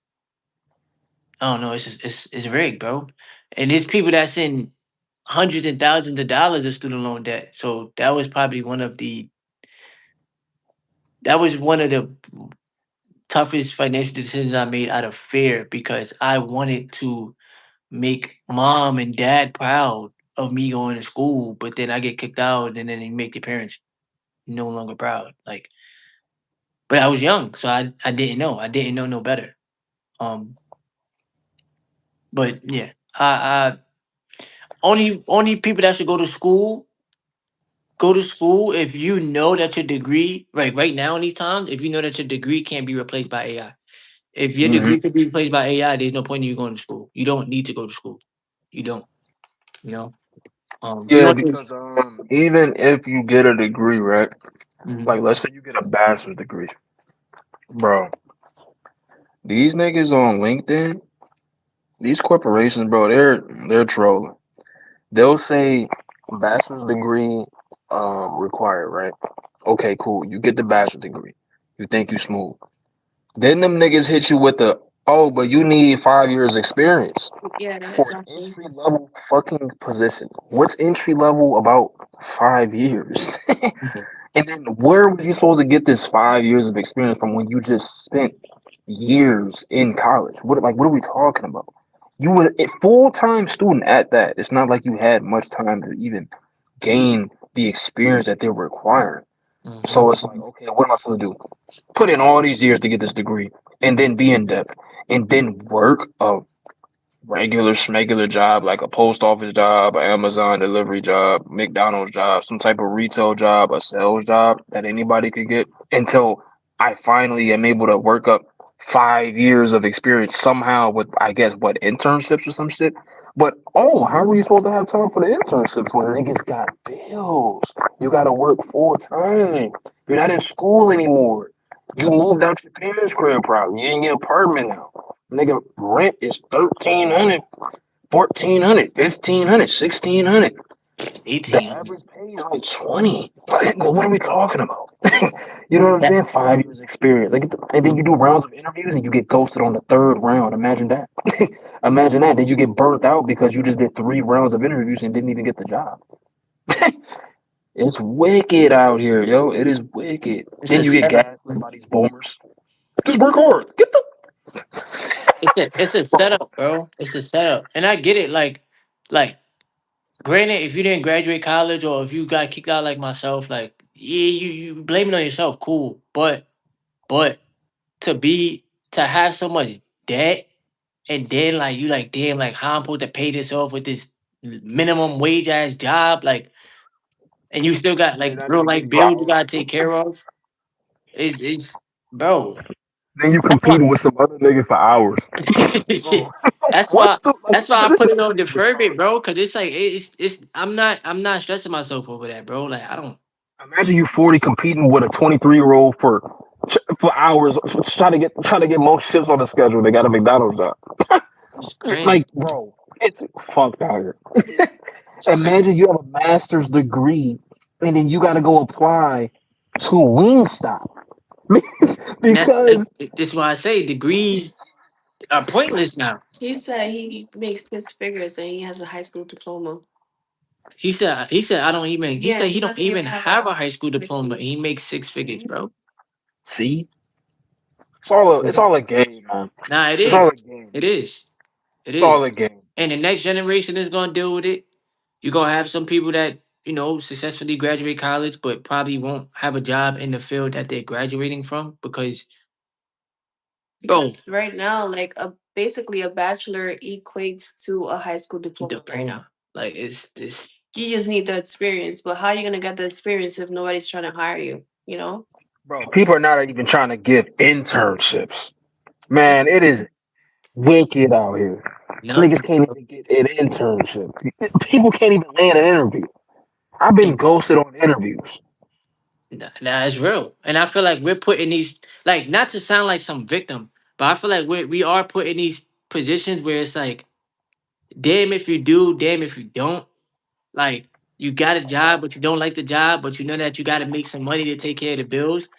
I don't know. It's just it's rigged, bro. And there's people that's in hundreds and thousands of dollars of student loan debt. So that was one of the toughest financial decisions I made out of fear because I wanted to make mom and dad proud of me going to school, but then I get kicked out and then they make your parents no longer proud. Like, but I was young, so I didn't know. I didn't know no better. Um, but yeah, I only people that should go to school if you know that your degree right now in these times, if you know that your degree can't be replaced by AI. If your Hmm. degree could be replaced by AI, there's no point in you going to school. You don't need to go to school. You don't, you know. You Yeah, don't because even if you get a degree, right? Mhm. Like, let's say you get a bachelor's degree, bro. These niggas on LinkedIn, these corporations, bro, they're trolling. They'll say bachelor's degree required, right? Okay, cool. You get the bachelor's degree. You think you smooth. Then them niggas hit you with the oh, but you need 5 years experience Yeah, for an exactly. entry level fucking position. What's entry level about 5 years? And then where was you supposed to get this 5 years of experience from when you just spent years in college? What are we talking about? You were a full-time student at that. It's not like you had much time to even gain the experience that they're requiring. Mhm. So it's like, okay, what am I supposed to do? Put in all these years to get this degree and then be in debt and then work a regular schmegular job like a post office job, an Amazon delivery job, McDonald's job, some type of retail job, a sales job that anybody could get until I finally am able to work up 5 years of experience somehow with I guess what internships or some shit. But oh, how are you supposed to have time for the internships when niggas got bills? You gotta work full time. You're not in school anymore. You moved out your parents' crib probably. You ain't get an apartment now. Nigga, rent is 1,300, 1,400, 1,500, 1,600. The 18. average pay is like 20. Like, what are we talking about? You know what I'm saying? 5 years experience. Like, and then you do rounds of interviews and you get ghosted on the third round. Imagine that. Imagine that. Then you get burnt out because you just did 3 rounds of interviews and didn't even get the job. It's wicked out here, yo. It is wicked. It's Then a you get setup. gaslit by these boomers. Just work hard. Get the It's a setup, bro. It's a setup, and I get it. Like granted, if you didn't graduate college or if you got kicked out like myself, like yeah, you blame it on yourself, cool. But to be to have so much debt and then like you like damn like how I'm supposed to pay this off with this minimum wage ass job like and you still got Then like that real nigga like getting for bills you hours. gotta take care of. Is bro. Then you That's why competing with some other nigga for hours. Bro, that's what why the like? that's why I This put shit it is on deferment, retarded. bro. Cause it's like it's I'm not stressing myself over that, bro. Like I don't. Imagine you 40 competing with a 23-year-old for hours, trying to get most shifts on the schedule. They got a McDonald's job. It's crazy. Like, bro, it's fucked out here. It's crazy. Imagine you have a master's degree and then you got to go apply to Wingstop And because that's why I say degrees are pointless now. He said he makes 6 figures and he has a high school diploma. He said I don't even he Yeah, said he he don't doesn't even even have have a a high school high diploma school. and he makes 6 figures, Mhm. bro. see, it's all a game, man. Nah, it It's all is. a game. It is. It It's is. all a game. And the next generation is gonna deal with it. You're gonna have some people that, successfully graduate college but probably won't have a job in the field that they're graduating from because bro, Because right now, like a basically a bachelor equates to a high school diploma right now. diploma. Like it's this You just need the experience, but how are you gonna get the experience if nobody's trying to hire you? You know? Bro, people are not even trying to give internships. Man, it is wicked out here. Niggas nothing. can't even get an internship. People can't even land an interview. I've been ghosted on interviews. Nah, it's real. And I feel like we're putting these like not to sound like some victim, but I feel like we are put in these positions where it's like, damn if you do, damn if you don't. Like you got a job, but you don't like the job, but you know that you gotta make some money to take care of the bills.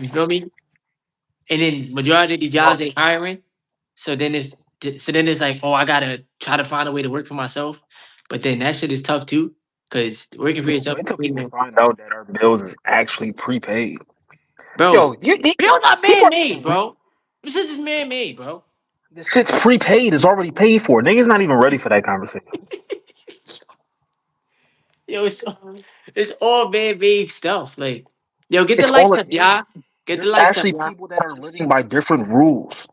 You feel me? And then majority of the jobs they hiring. So then it's like, oh, I gotta try to find a way to work for myself. But then that shit is tough too. Cause working for Bro, yourself, wait till people find out that our bills is actually prepaid. bro, Yo, bills are people man are made, getting rich. bro. This shit is man made, bro. The shit's prepaid. It's already paid for. Niggas not even ready for that conversation. Yo, Um, it's all man made stuff. Like, yo, get the It's all lights a up, game. y'all. Get the There's lights up, actually y'all. people that are living by different rules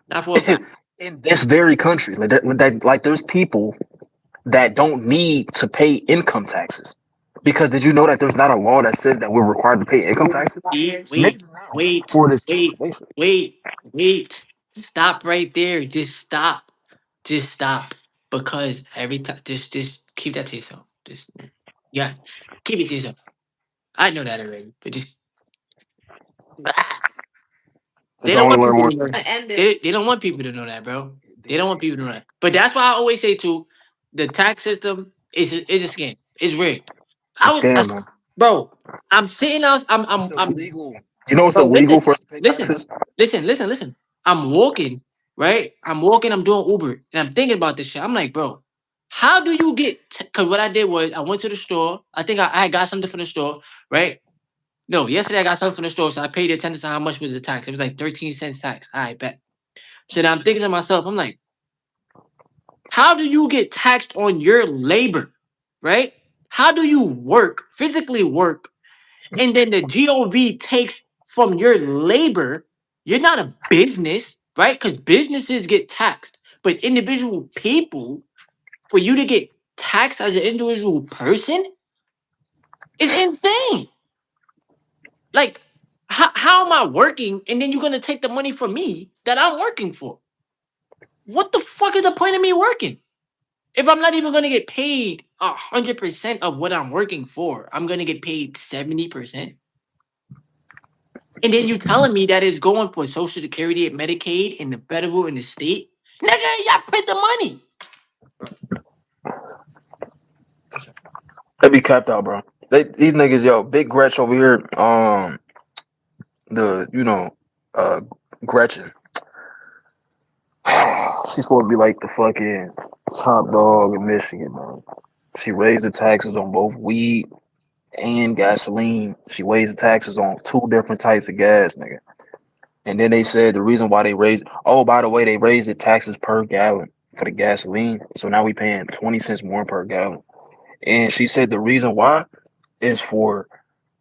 Not for a fact. in this very country. Like there's people that don't need to pay income taxes. Because did you know that there's not a law that says that we're required to pay income taxes? Wait, liars. Niggas wait, is not ready wait, for this wait, conversation. wait, wait. Stop right there. Just stop. Just stop. Because every time, just keep that to yourself. Just yeah, keep it to yourself. I know that already, but just they It's don't only want learn people more to know speak. that. I end it. They don't want people to know that, bro. They They don't want people to know that. But that's why I always say too, the tax system is a scam. It's rigged. It's a I was, scam, man. bro. I'm sitting out. It's I'm illegal. You know it's bro. illegal Listen, for us to pay listen, taxes? listen. I'm walking, right? I'm walking. I'm doing Uber, and I'm thinking about this shit. I'm like, bro, how do you get? Because what I did was I went to the store. I think I had got something from the store, right? No, yesterday I got something from the store, so I paid attention to how much was the tax. It was like 13 cents tax. I bet. So then I'm thinking to myself, I'm like, how do you get taxed on your labor, right? How do you work, physically work, and then the GOV takes from your labor? You're not a business, right? Because businesses get taxed, but individual people, for you to get taxed as an individual person, is insane. Like, how am I working and then you're gonna take the money from me that I'm working for? What the fuck is the point of me working? If I'm not even gonna get paid 100% of what I'm working for, I'm gonna get paid 70%. And then you telling me that it's going for Social Security and Medicaid and the federal and the state? Nigga, y'all print the money. They be capped out, bro. These niggas, yo, Big Gretch over here, the uh Gretchen. She's supposed to be like the fucking top dog in Michigan, man. She raised the taxes on both weed and gasoline. She raised the taxes on two different types of gas, nigga. And then they said the reason why they raised, oh, by the way, they raised the taxes per gallon for the gasoline. So now we paying 20 cents more per gallon. And she said the reason why is for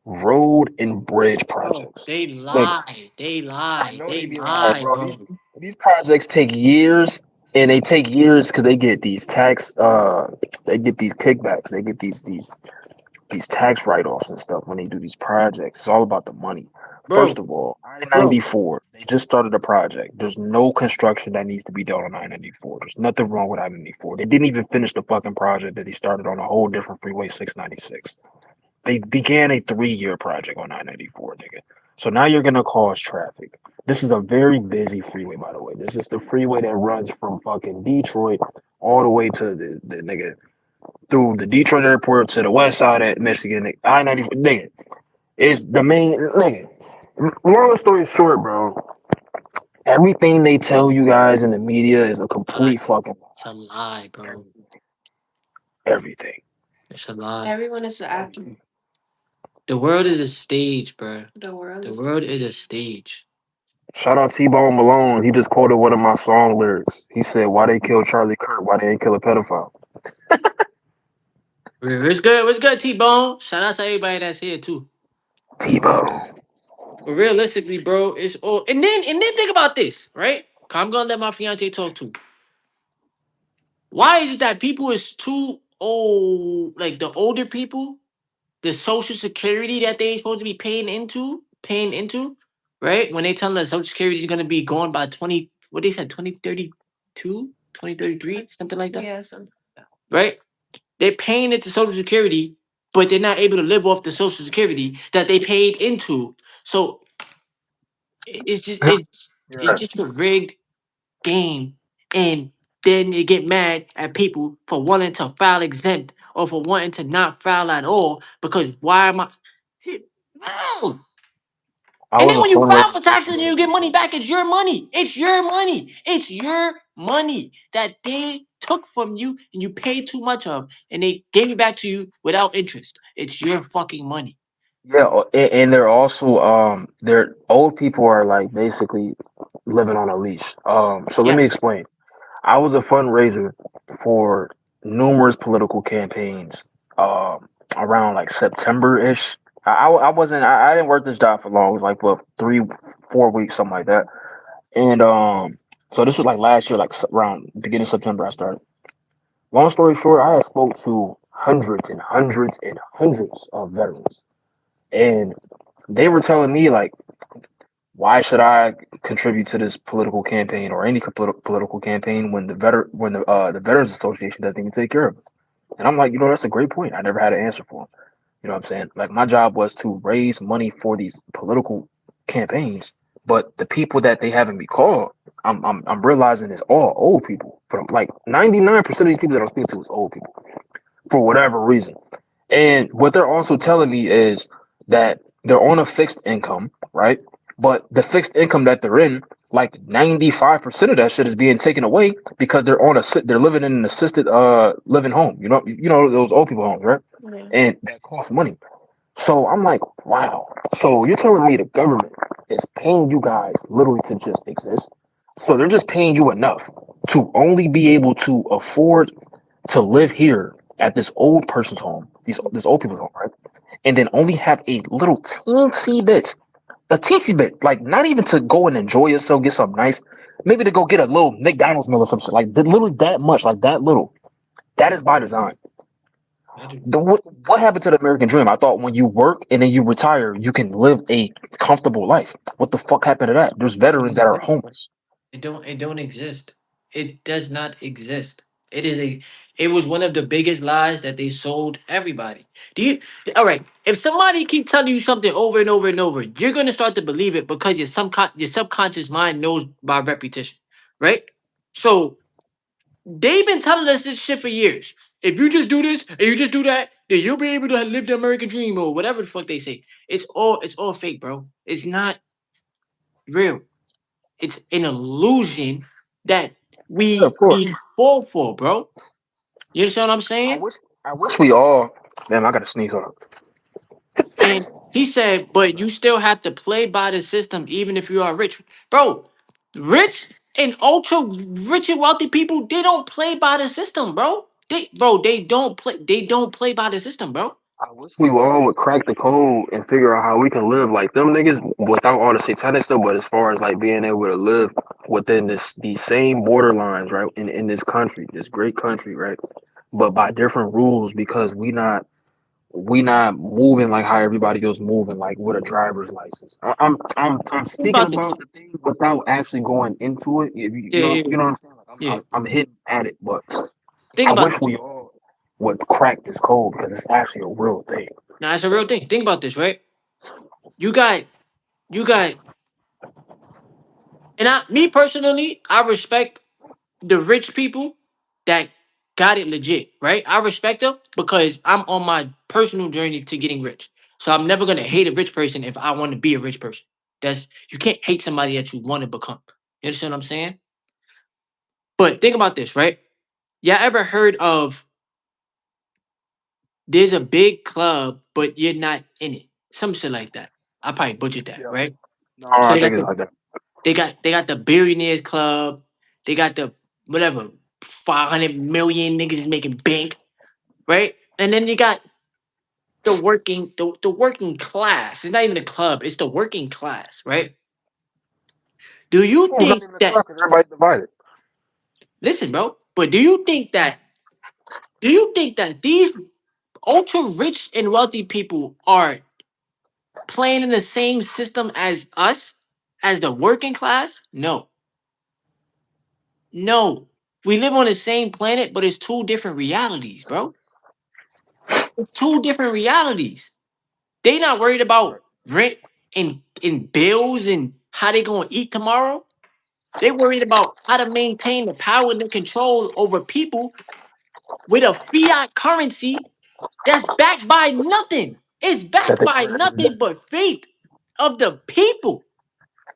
road and bridge Bro, projects. they Nigga, lie. They I lie. know They they be lying, lie, bro. bro. These projects take years, and they take years because they get these tax they get these kickbacks, they get these tax write offs and stuff when they do these projects. It's all about the money. First Bro, of all, I bro. 94. They just started a project. There's no construction that needs to be done on I 94. There's nothing wrong with I 94. They didn't even finish the fucking project that they started on a whole different freeway 696. They began a 3 year project on I 94, nigga. So now you're gonna cause traffic. This is a very busy freeway, by the way. This is the freeway that runs from fucking Detroit all the way to the nigga through the Detroit airport to the west side of Michigan. I 94, nigga, is the main nigga. Long story short, bro, everything they tell you guys in the media is a Lie. complete fucking It's a lie, lie. bro. Everything. It's a lie. Everyone is acting. Everything. The world is a stage, bro. The world The is. world is a stage. Shout out T-Bone Malone. He just quoted one of my song lyrics. He said, "Why they kill Charlie Kirk? Why they ain't kill a pedophile?" What's good? What's good, T Bone? Shout out to everybody that's here too. T-Bone. But realistically, bro, it's all and then think about this, right? 'Cause I'm gonna let my fiance talk too. Why is it that people is too old, like the older people, the social security that they supposed to be paying into, right? When they tell us social security is gonna be gone by 20, what they said, 2032, 2033, something like that, Yes. right? They're paying into social security, but they're not able to live off the social security that they paid into. So it's just it's Yeah. just a rigged game, and then you get mad at people for wanting to file exempt or for wanting to not file at all because why am I? No. I And then was a when you file fundraiser for for taxes and you American get money Dream. back, it's your money. It's your money. It's your money that they took from you and you paid too much of, and they gave it back to you without interest. It's your fucking money. Yeah, and they're also they're old people are like basically living on a leash. So let me Yes. explain. I was a fundraiser for numerous political campaigns around like September ish. I wasn't I didn't work this job for long. It was like what 3 4 weeks something like that. And so this was like last year, like around beginning of September I started. Long story short, I had spoke to hundreds and hundreds and hundreds of veterans, and they were telling me like, why should I contribute to this political campaign or any political campaign when the Veterans Association doesn't even take care of it? And I'm like, that's a great point. I never had an answer for them. You know what I'm saying? Like my job was to raise money for these political campaigns, but the people that they haven't me call, I'm realizing is all old people. From like 99% of these people that I'm speaking to is old people for whatever reason. And what they're also telling me is that they're on a fixed income, right? But the fixed income that they're in, like 95% of that shit is being taken away because they're living in an assisted living home. You know those old people homes, right? Yeah. And that costs money. So I'm like, wow. So you're telling me the government is paying you guys literally to just exist? So they're just paying you enough to only be able to afford to live here at this old person's home, this old people's home, right? And then only have a little teensy bit, like not even to go and enjoy yourself, get something nice, maybe to go get a little McDonald's meal or some shit, like literally that much, like that little. That is by design. What happened to the American dream? I thought when you work and then you retire, you can live a comfortable life. What the fuck happened to that? There's veterans that are homeless. It don't exist. It does not exist. It was one of the biggest lies that they sold everybody. Do you all right? If somebody keep telling you something over and over and over, you're gonna start to believe it because your subconscious mind knows by repetition, right? So they've been telling us this shit for years. If you just do this and you just do that, then you'll be able to live the American dream or whatever the fuck they say. It's all fake, bro. It's not real. It's an illusion that Yeah, of course. we fall for, bro. You understand what I'm I saying? wish I wish we all. Damn, I gotta sneeze on it. And he said, but you still have to play by the system even if you are rich. Bro, rich and ultra rich and wealthy people, they don't play by the system, bro. They don't play. They don't play by the system, bro. I wish we all would crack the code and figure out how we can live like them niggas without all the satanic stuff. But as far as like being able to live within these same borderlines, right, in this country, this great country, right, but by different rules because we not moving like how everybody else moving, like with a driver's license. I'm Think speaking about this. about the thing without actually going into it. Yeah, yeah, You know what I'm saying? Like yeah. I'm hitting at it, but Think I about wish this. we all would crack this code because it's actually a real thing. Now it's a real thing. Think about this, right? You got, you got, and me personally, I respect the rich people that got it legit, right? I respect them because I'm on my personal journey to getting rich. So I'm never gonna hate a rich person if I want to be a rich person. That's you can't hate somebody that you want to become. You understand what I'm saying? But think about this, right? Y'all ever heard of there's a big club, but you're not in it? Some shit like that. I probably butchered that, Yeah. right? No, So I they think got it's the like that. they got the billionaires club, they got the whatever 500 million niggas is making bank, right? And then you got the working class. It's not even a club, it's the working class, right? Do you Yeah, it's not think even a that clock because everybody's divided. listen, bro, but do you think that these ultra rich and wealthy people are playing in the same system as us, as the working class? No. No. We live on the same planet, but it's two different realities, bro. It's two different realities. They not worried Right. about rent and bills and how they gonna eat tomorrow. They worried about how to maintain the power and the control over people with a fiat currency that's backed by nothing. It's That backed they by print every day. nothing but faith of the people.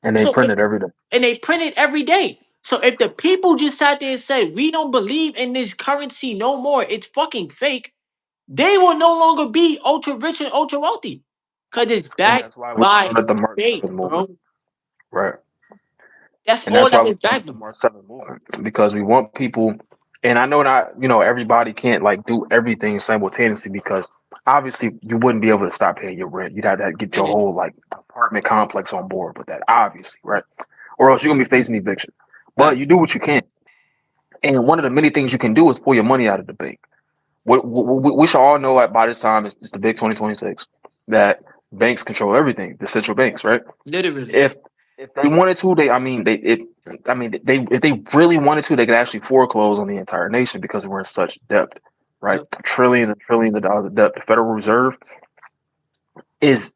And they So print if it every day. and they print it every day. So if the people just sat there and said, we don't believe in this currency no more, it's fucking fake, they will no longer be ultra rich and ultra wealthy. Cause it's And backed that's why we by started the March faith, 7th movement. bro. Right. That's And all that's why that we is started backed the by. March 7th movement because we want people. And I know not, everybody can't like do everything simultaneously because obviously you wouldn't be able to stop paying your rent. You'd have to get your And whole like apartment complex on board with that, obviously, right? Or else you're gonna be facing eviction. But right, you do what you can. And one of the many things you can do is pull your money out of the bank. We should all know that by this time it's the big 2026 that banks control everything, the central banks, right? literally. If if they wanted to, they if they really wanted to, they could actually foreclose on the entire nation because we're in such debt, right? Yep. Trillions and trillions of dollars of debt. The Federal Reserve is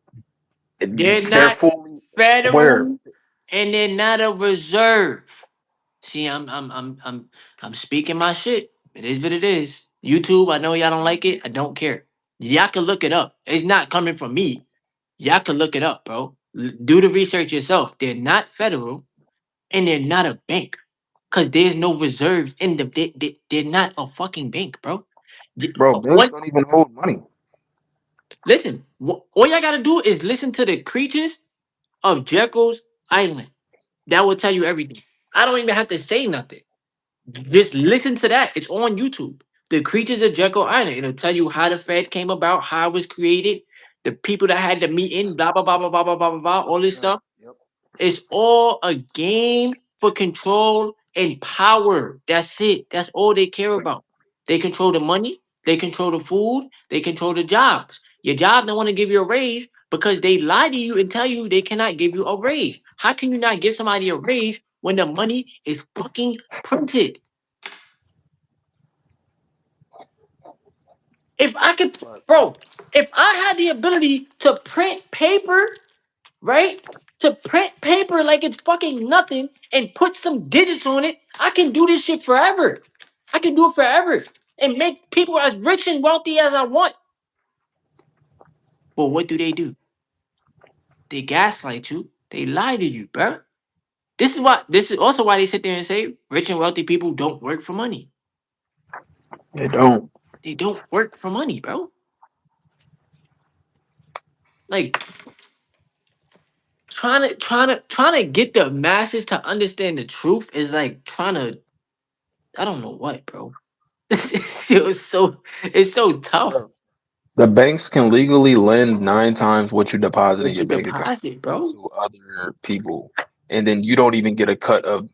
They're they're not fully aware. federal and they're not a reserve. See, I'm speaking my shit. It is what it is. YouTube, I know y'all don't like it. I don't care. Y'all can look it up. It's not coming from me. Y'all can look it up, bro. Do the research yourself. They're not federal and they're not a bank. Cause there's no reserves in the they're not a fucking bank, bro. Bro, banks One don't even hold money. listen, all y'all gotta do is listen to the creatures of Jekyll's Island. That will tell you everything. I don't even have to say nothing. Just listen to that. It's on YouTube. The Creatures of Jekyll Island. It'll tell you how the Fed came about, how it was created, the people that had the meeting, blah blah blah blah blah blah blah blah, blah all this Right. stuff. Yep. It's all a game for control and power. That's it. That's all they care about. They control the money, they control the food, they control the jobs. Your job don't want to give you a raise because they lie to you and tell you they cannot give you a raise. How can you not give somebody a raise when the money is fucking printed? If I could, But bro, if I had the ability to print paper, right? To print paper like it's fucking nothing and put some digits on it, I can do this shit forever. I can do it forever and make people as rich and wealthy as I want. But what do? They gaslight you. They lie to you, bro. This is also why they sit there and say rich and wealthy people don't work for money. they don't. They don't work for money, bro. Like trying to get the masses to understand the truth is like trying to I don't know what, bro. It's so tough. Bro, the banks can legally lend 9 times what you deposit in What your you bank account deposit, bro? to other people, and then you don't even get a cut of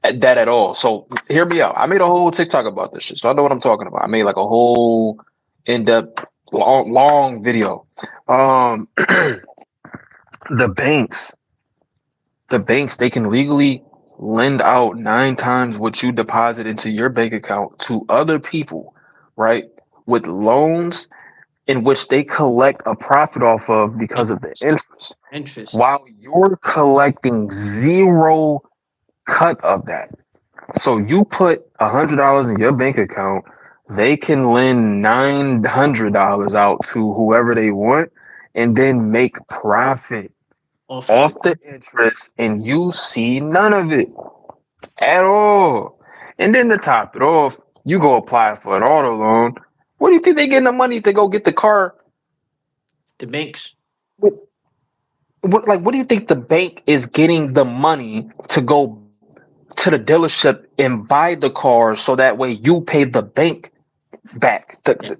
that at all. So hear me out. I made a whole TikTok about this shit, so I know what I'm talking about. I made like a whole in-depth, long video. Um, the banks, the banks, they can legally lend out 9 times what you deposit into your bank account to other people, right? With loans in which they collect a profit off of because of the Interest. interest, Interest. while you're collecting zero cut of that. So you put $100 in your bank account, they can lend $900 out to whoever they want and then make profit Off of off it. the interest, and you see none of it at all. And then to top it off, you go apply for an auto loan. What do you think they getting the money to go get the car? The banks. What do you think the bank is getting the money to go to the dealership and buy the car so that way you pay the bank back? Yeah.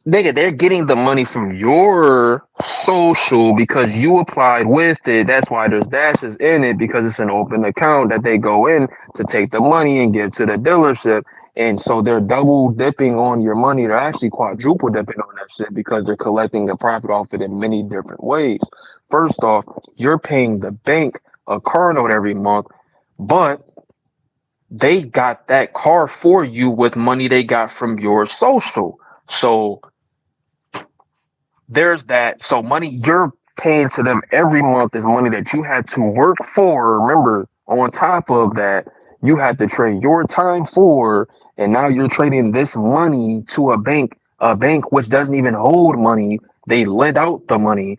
Nigga, they're getting the money from your social because you applied with it. That's why there's dashes in it, because it's an open account that they go in to take the money and give to the dealership. And so they're double dipping on your money. They're actually quadruple dipping on that shit because they're collecting the profit off it in many different ways. First off, you're paying the bank a car note every month, but they got that car for you with money they got from your social. So there's that. So money you're paying to them every month is money that you had to work for. Remember, on top of that, you had to trade your time for, and now you're trading this money to a bank which doesn't even hold money. They lend out the money.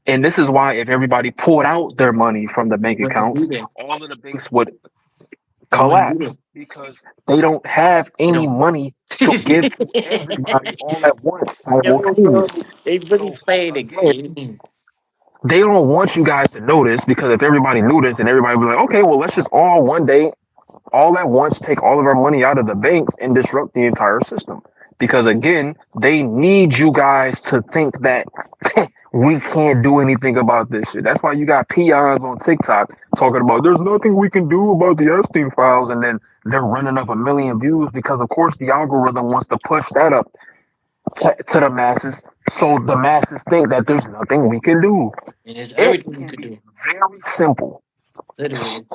And this is why if everybody pulled out their mony from the It bank wouldn't be accounts, there. all of the banks would It wouldn't be there. collapse because they don't have You any know. money to give to everybody all at once Yo, bro, simultaneously. they really So playing the again, game. they don't want you guys to notice, because if everybody knew this and everybody would be like, okay, well, let's just all one day, all at once, take all of our money out of the banks and disrupt the entire system. Because again, they need you guys to think that we can't do anything about this shit. That's why you got peons on TikTok talking about there's nothing we can do about the Epstein files, and then they're running up a million views because, of course, the algorithm wants to push that up to the masses, so the masses think that there's nothing we can do. And there's It everything you can could be do. very simple. Literally.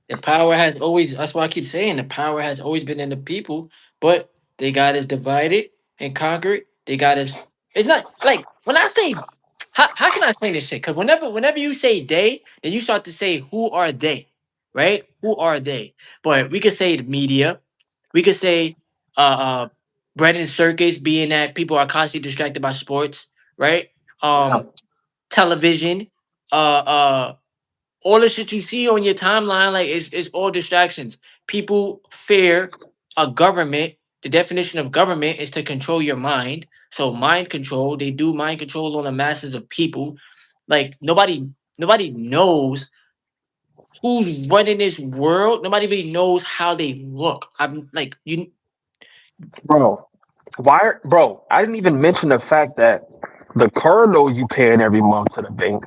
The power has always, that's why I keep saying the power has always been in the people, but they got us divided and conquered. They got us. It's not like when I say, how can I explain this shit? Because whenever you say they, then you start to say, who are they? Right? Who are they? But we could say the media. We could say, uh, bread and circus, being that people are constantly distracted by sports, right? Yeah, Television, uh, all the shit you see on your timeline, like it's all distractions. People fear a government. The definition of government is to control your mind. So mind control, they do mind control on the masses of people. Like nobody knows who's running this world. Nobody really knows how they look. I'm like you. bro. Bro? I didn't even mention the fact that the car note you paying every month to the bank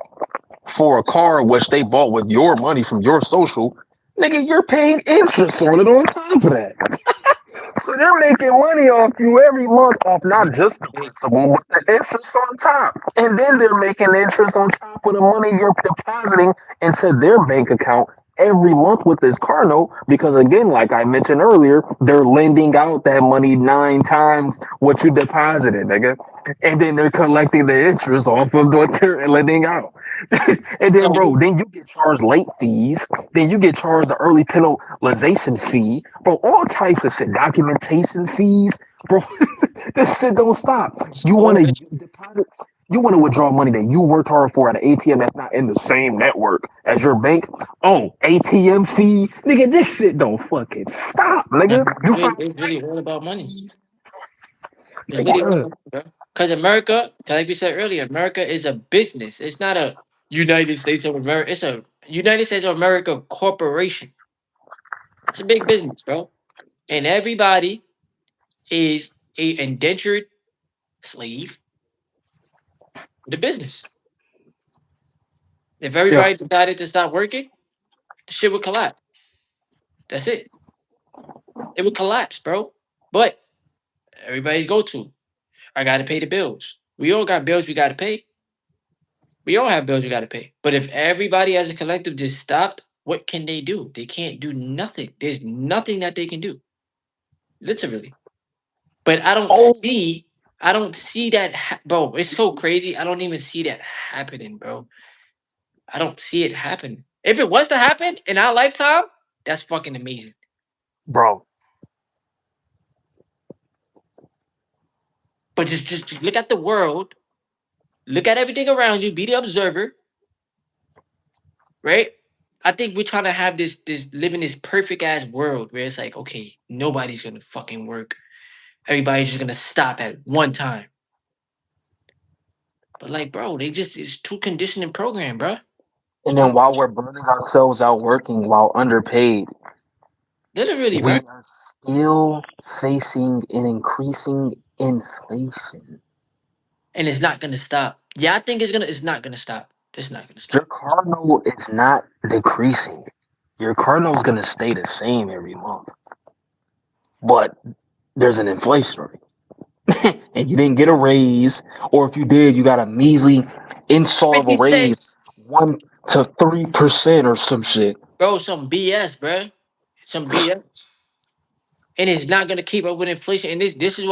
for a car which they bought with your money from your social, nigga, you're paying interest on it on top of that. So they're making money off you every month off not just the principal, but the interest on top. And then they're making interest on top of the money you're depositing into their bank account every month with this car note. Because again, like I mentioned earlier, they're lending out that money 9 times what you deposited, nigga. And then they're collecting the interest off of what they're lending out. And then, bro, then you get charged late fees. Then you get charged the early penalization fee, bro. All types of shit, documentation fees, bro. This shit don't stop. You want All to that deposit, you want to withdraw money that you worked hard for at an ATM that's not in the same network as your bank. Oh, ATM fee, nigga. This shit don't fucking stop, nigga. You file it's really all taxes, about money. fees, It's really all nigga. about money, bro. Because America, like we said earlier, America is a business. It's not a United States of America. It's a United States of America corporation. It's a big business, bro. And everybody is a indentured slave to the business. If Yeah, everybody decided to stop working, the shit would collapse. That's it. It would collapse, bro. But everybody's go to, I gotta pay the bills. We all got bills we gotta pay. We all have bills we gotta pay. But if everybody as a collective just stopped, what can they do? They can't do nothing. There's nothing that they can do. Literally. But oh, I don't see that, bro. It's so crazy. I don't even see that happening, bro. I don't see it happen. If it was to happen in our lifetime, that's fucking amazing. bro. But just look at the world, look at everything around you, be the observer, right? I think we're trying to have this live in this perfect ass world where it's like, okay, nobody's gonna fucking work. Everybody's just gonna stop at one time. But like, bro, they just it's too conditioning program, bro. It's And too then while we're burning ourselves out working while underpaid, literally, we bro. are still facing an increasing inflation. And it's not gonna stop. Yeah, I think it's not gonna stop. It's not gonna Your stop. cardinal is not decreasing. Your cardinal is going to stay the same every month. But there's an inflation rate. And you didn't get a raise, or if you did, you got a measly insult of a 50 raise, cents. 1 to 3% or some shit. Bro, some BS, bro. Some BS. And it's not gonna keep up with inflation. And this is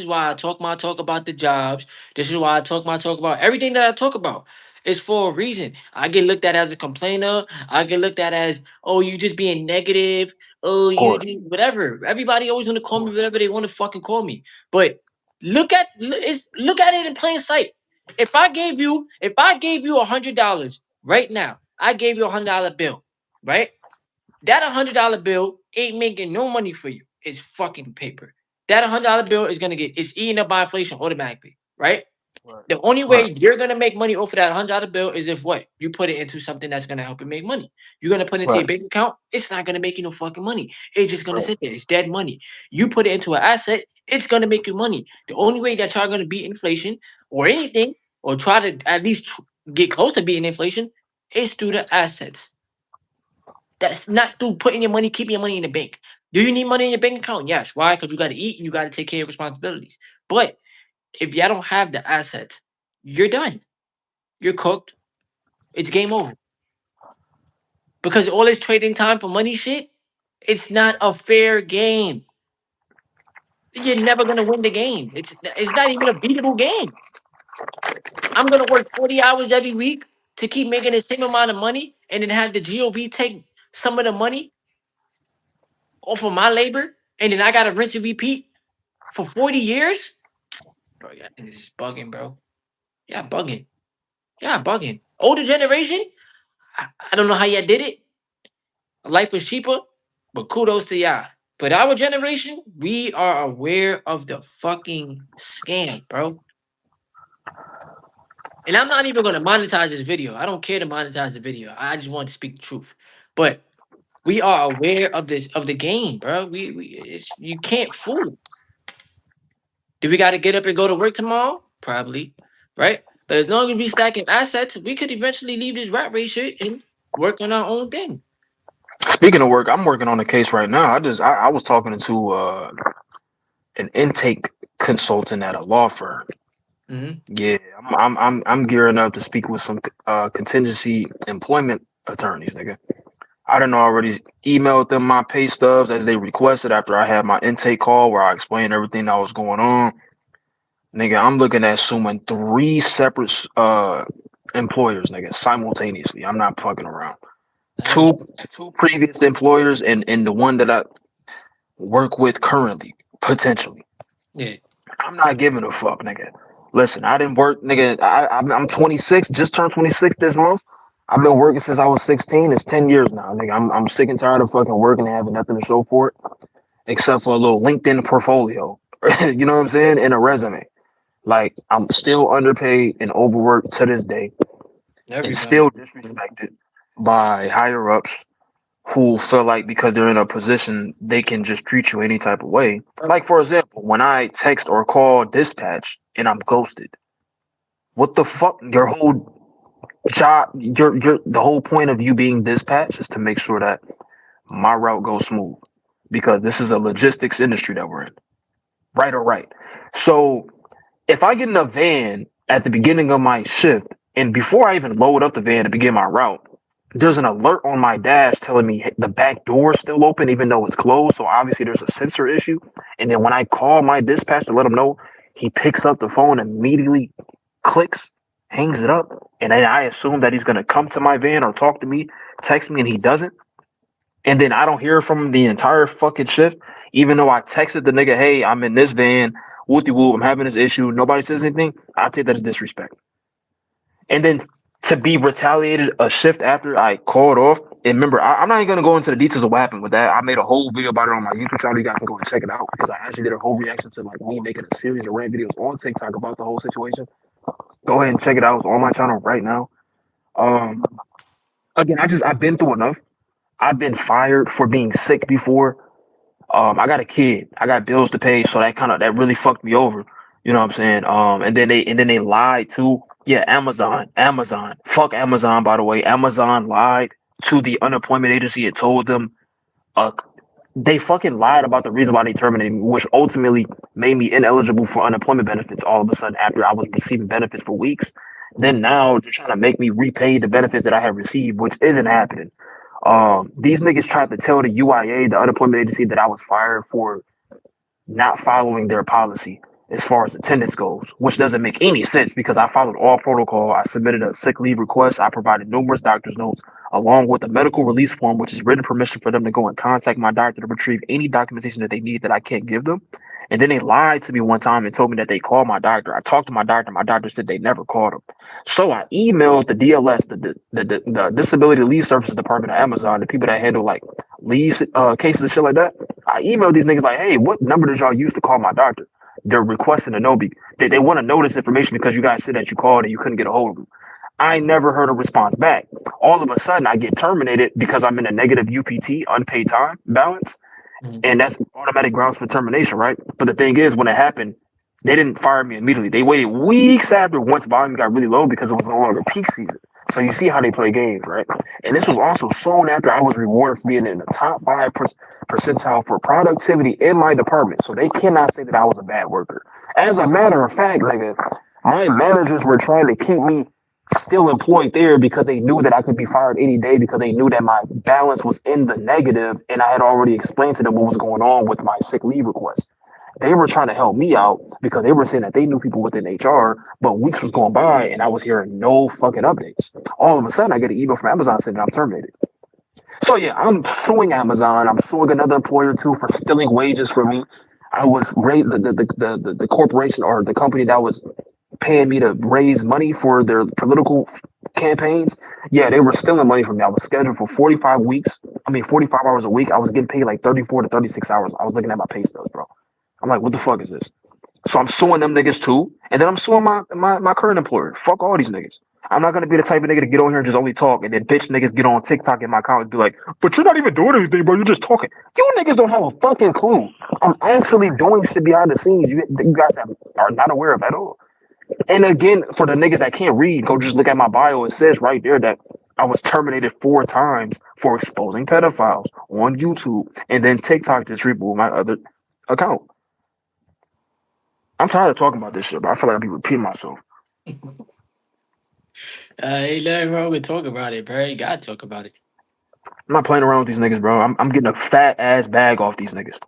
why I talk my talk about the jobs. This is why I talk my talk about everything that I talk about. It's for a reason. I get looked at as a complainer. I get looked at as, oh, you just being negative. Oh, Of course, whatever. Everybody always want to of call me course. whatever they want to fucking call me. But look at it in plain sight. If I gave you $100 right now, I gave you $100 bill, right? That $100 bill ain't making no money for you. It's fucking paper. That $100 bill is gonna get it's eaten up by inflation automatically, right? Right, The only right, way you're gonna make money off of that $100 bill is if what you put it into something that's gonna help you make money. You're gonna put it into right, your bank account. It's not gonna make you no fucking money. It's just gonna right. sit there. It's dead money. You put it into an asset. It's gonna make you money. The only way that y'all gonna beat inflation or anything, or try to at least get close to beating inflation, is through the assets. That's not through putting your money, keeping your money in the bank. Do you need money in your bank account? Yes. Why? Because you got to eat and you got to take care of responsibilities. But if y'all don't have the assets, you're done. You're cooked. It's game over. Because all this trading time for money shit, it's not a fair game. You're never gonna win the game. It's not even a beatable game. I'm gonna work 40 hours every week to keep making the same amount of money and then have the GOV take some of the money off of my labor, and then I gotta rinse and repeat for 40 years? Bro, yeah, niggas is bugging, bro. Yeah, bugging. Yeah, bugging. Older generation, I don't know how y'all did it. Life was cheaper, but kudos to y'all. But our generation, we are aware of the fucking scam, bro. And I'm not even gonna monetize this video. I don't care to monetize the video. I just want to speak the truth. But we are aware of this of the game, bro. You can't fool us. Do we got to get up and go to work tomorrow? Probably, right? But as long as we stacking assets, we could eventually leave this rat race shit and work on our own thing. Speaking of work, I'm working on a case right now. I was talking to an intake consultant at a law firm. Hmm. Yeah, I'm gearing up to speak with some contingency employment attorneys, nigga. I done already emailed them my pay stubs as they requested after I had my intake call where I explained everything that was going on. Nigga, I'm looking at suing three separate employers, nigga, simultaneously. I'm not fucking around. That was Two previous employers and the one that I work with currently, potentially. yeah. I'm not giving a fuck, nigga. Listen, I didn't work, nigga. I'm 26, just turned 26 this month. I've been working since I was 16. It's 10 years now, nigga. I'm sick and tired of fucking working and having nothing to show for it except for a little LinkedIn portfolio. You know what I'm saying? And a resume. Like, I'm still underpaid and overworked to this day and Everybody. still disrespected by higher ups. who feel like because they're in a position they can just treat you any type of way. Like for example, when I text or call dispatch and I'm ghosted, what the fuck? Your whole job, your the whole point of you being dispatched is to make sure that my route goes smooth because this is a logistics industry that we're in, right or right. So if I get in a van at the beginning of my shift and before I even load up the van to begin my route, there's an alert on my dash telling me the back door is still open even though it's closed. So obviously there's a sensor issue. And then when I call my dispatch to let him know, he picks up the phone, immediately clicks, hangs it up, and then I assume that he's gonna come to my van or talk to me, text me, and he doesn't. And then I don't hear from him the entire fucking shift, even though I texted the nigga, hey, I'm in this van, whoopty whoop, I'm having this issue. Nobody says anything. I take that as disrespect. And then to be retaliated a shift after I called off. And remember, I'm not even gonna go into the details of what happened with that. I made a whole video about it on my YouTube channel. You guys can go and check it out because I actually did a whole reaction to like me making a series of rant videos on TikTok about the whole situation. Go ahead and check it out. It's on my channel right now. Um, Again, I've been through enough. I've been fired for being sick before. I got a kid. I got bills to pay, so that really fucked me over. You know what I'm saying? And then they lied too. Yeah, Amazon. Fuck Amazon, by the way. Amazon lied to the unemployment agency and told them uh they fucking lied about the reason why they terminated me, which ultimately made me ineligible for unemployment benefits all of a sudden after I was receiving benefits for weeks. Then now they're trying to make me repay the benefits that I have received, which isn't happening. These niggas tried to tell the UIA, the unemployment agency, that I was fired for not following their policy as far as attendance goes, which doesn't make any sense because I followed all protocol. I submitted a sick leave request. I provided numerous doctor's notes along with a medical release form, which is written permission for them to go and contact my doctor to retrieve any documentation that they need that I can't give them. And then they lied to me one time and told me that they called my doctor. I talked to my doctor. My doctor said they never called him. So I emailed the DLS, the Disability Leave Services Department of Amazon, the people that handle like leave cases and shit like that. I emailed these niggas like, hey, what number did y'all use to call my doctor? They're requesting to know. They want to know this information because you guys said that you called and you couldn't get a hold of them. I never heard a response back. All of a sudden, I get terminated because I'm in a negative UPT, unpaid time balance, Mhm. and that's automatic grounds for termination, right? But the thing is, when it happened, they didn't fire me immediately. They waited weeks after once volume got really low because it was no longer peak season. So you see how they play games, right? And this was also soon after I was rewarded for being in the top 5 percentile for productivity in my department. So they cannot say that I was a bad worker. As a matter of fact, nigga, my managers were trying to keep me still employed there because they knew that I could be fired any day because they knew that my balance was in the negative and I had already explained to them what was going on with my sick leave request. They were trying to help me out because they were saying that they knew people within HR, but weeks was going by and I was hearing no fucking updates. All of a sudden, I get an email from Amazon saying that I'm terminated. So yeah, I'm suing Amazon. I'm suing another employer too for stealing wages from me. I was the corporation or the company that was paying me to raise money for their political campaigns. Yeah, they were stealing money from me. I was scheduled for 45 weeks. I mean, 45 hours a week. I was getting paid like 34 to 36 hours. I was looking at my pay stubs, bro. I'm like, what the fuck is this? So I'm suing them niggas too, and then I'm suing my current employer. Fuck all these niggas. I'm not gonna be the type of nigga to get on here and just only talk, and then bitch niggas get on TikTok in my comments be like, "But you're not even doing anything, bro. You're just talking." You niggas don't have a fucking clue. I'm actually doing shit behind the scenes. You guys are not aware of at all. And again, for the niggas that can't read, go just look at my bio. It says right there that I was terminated 4 times for exposing pedophiles on YouTube, and then TikTok just removed my other account. I'm tired of talking about this shit, but I feel like I be repeating myself. Ain't nothing wrong with talking about it, bro. You gotta talk about it. I'm not playing around with these niggas, bro. I'm getting a fat ass bag off these niggas.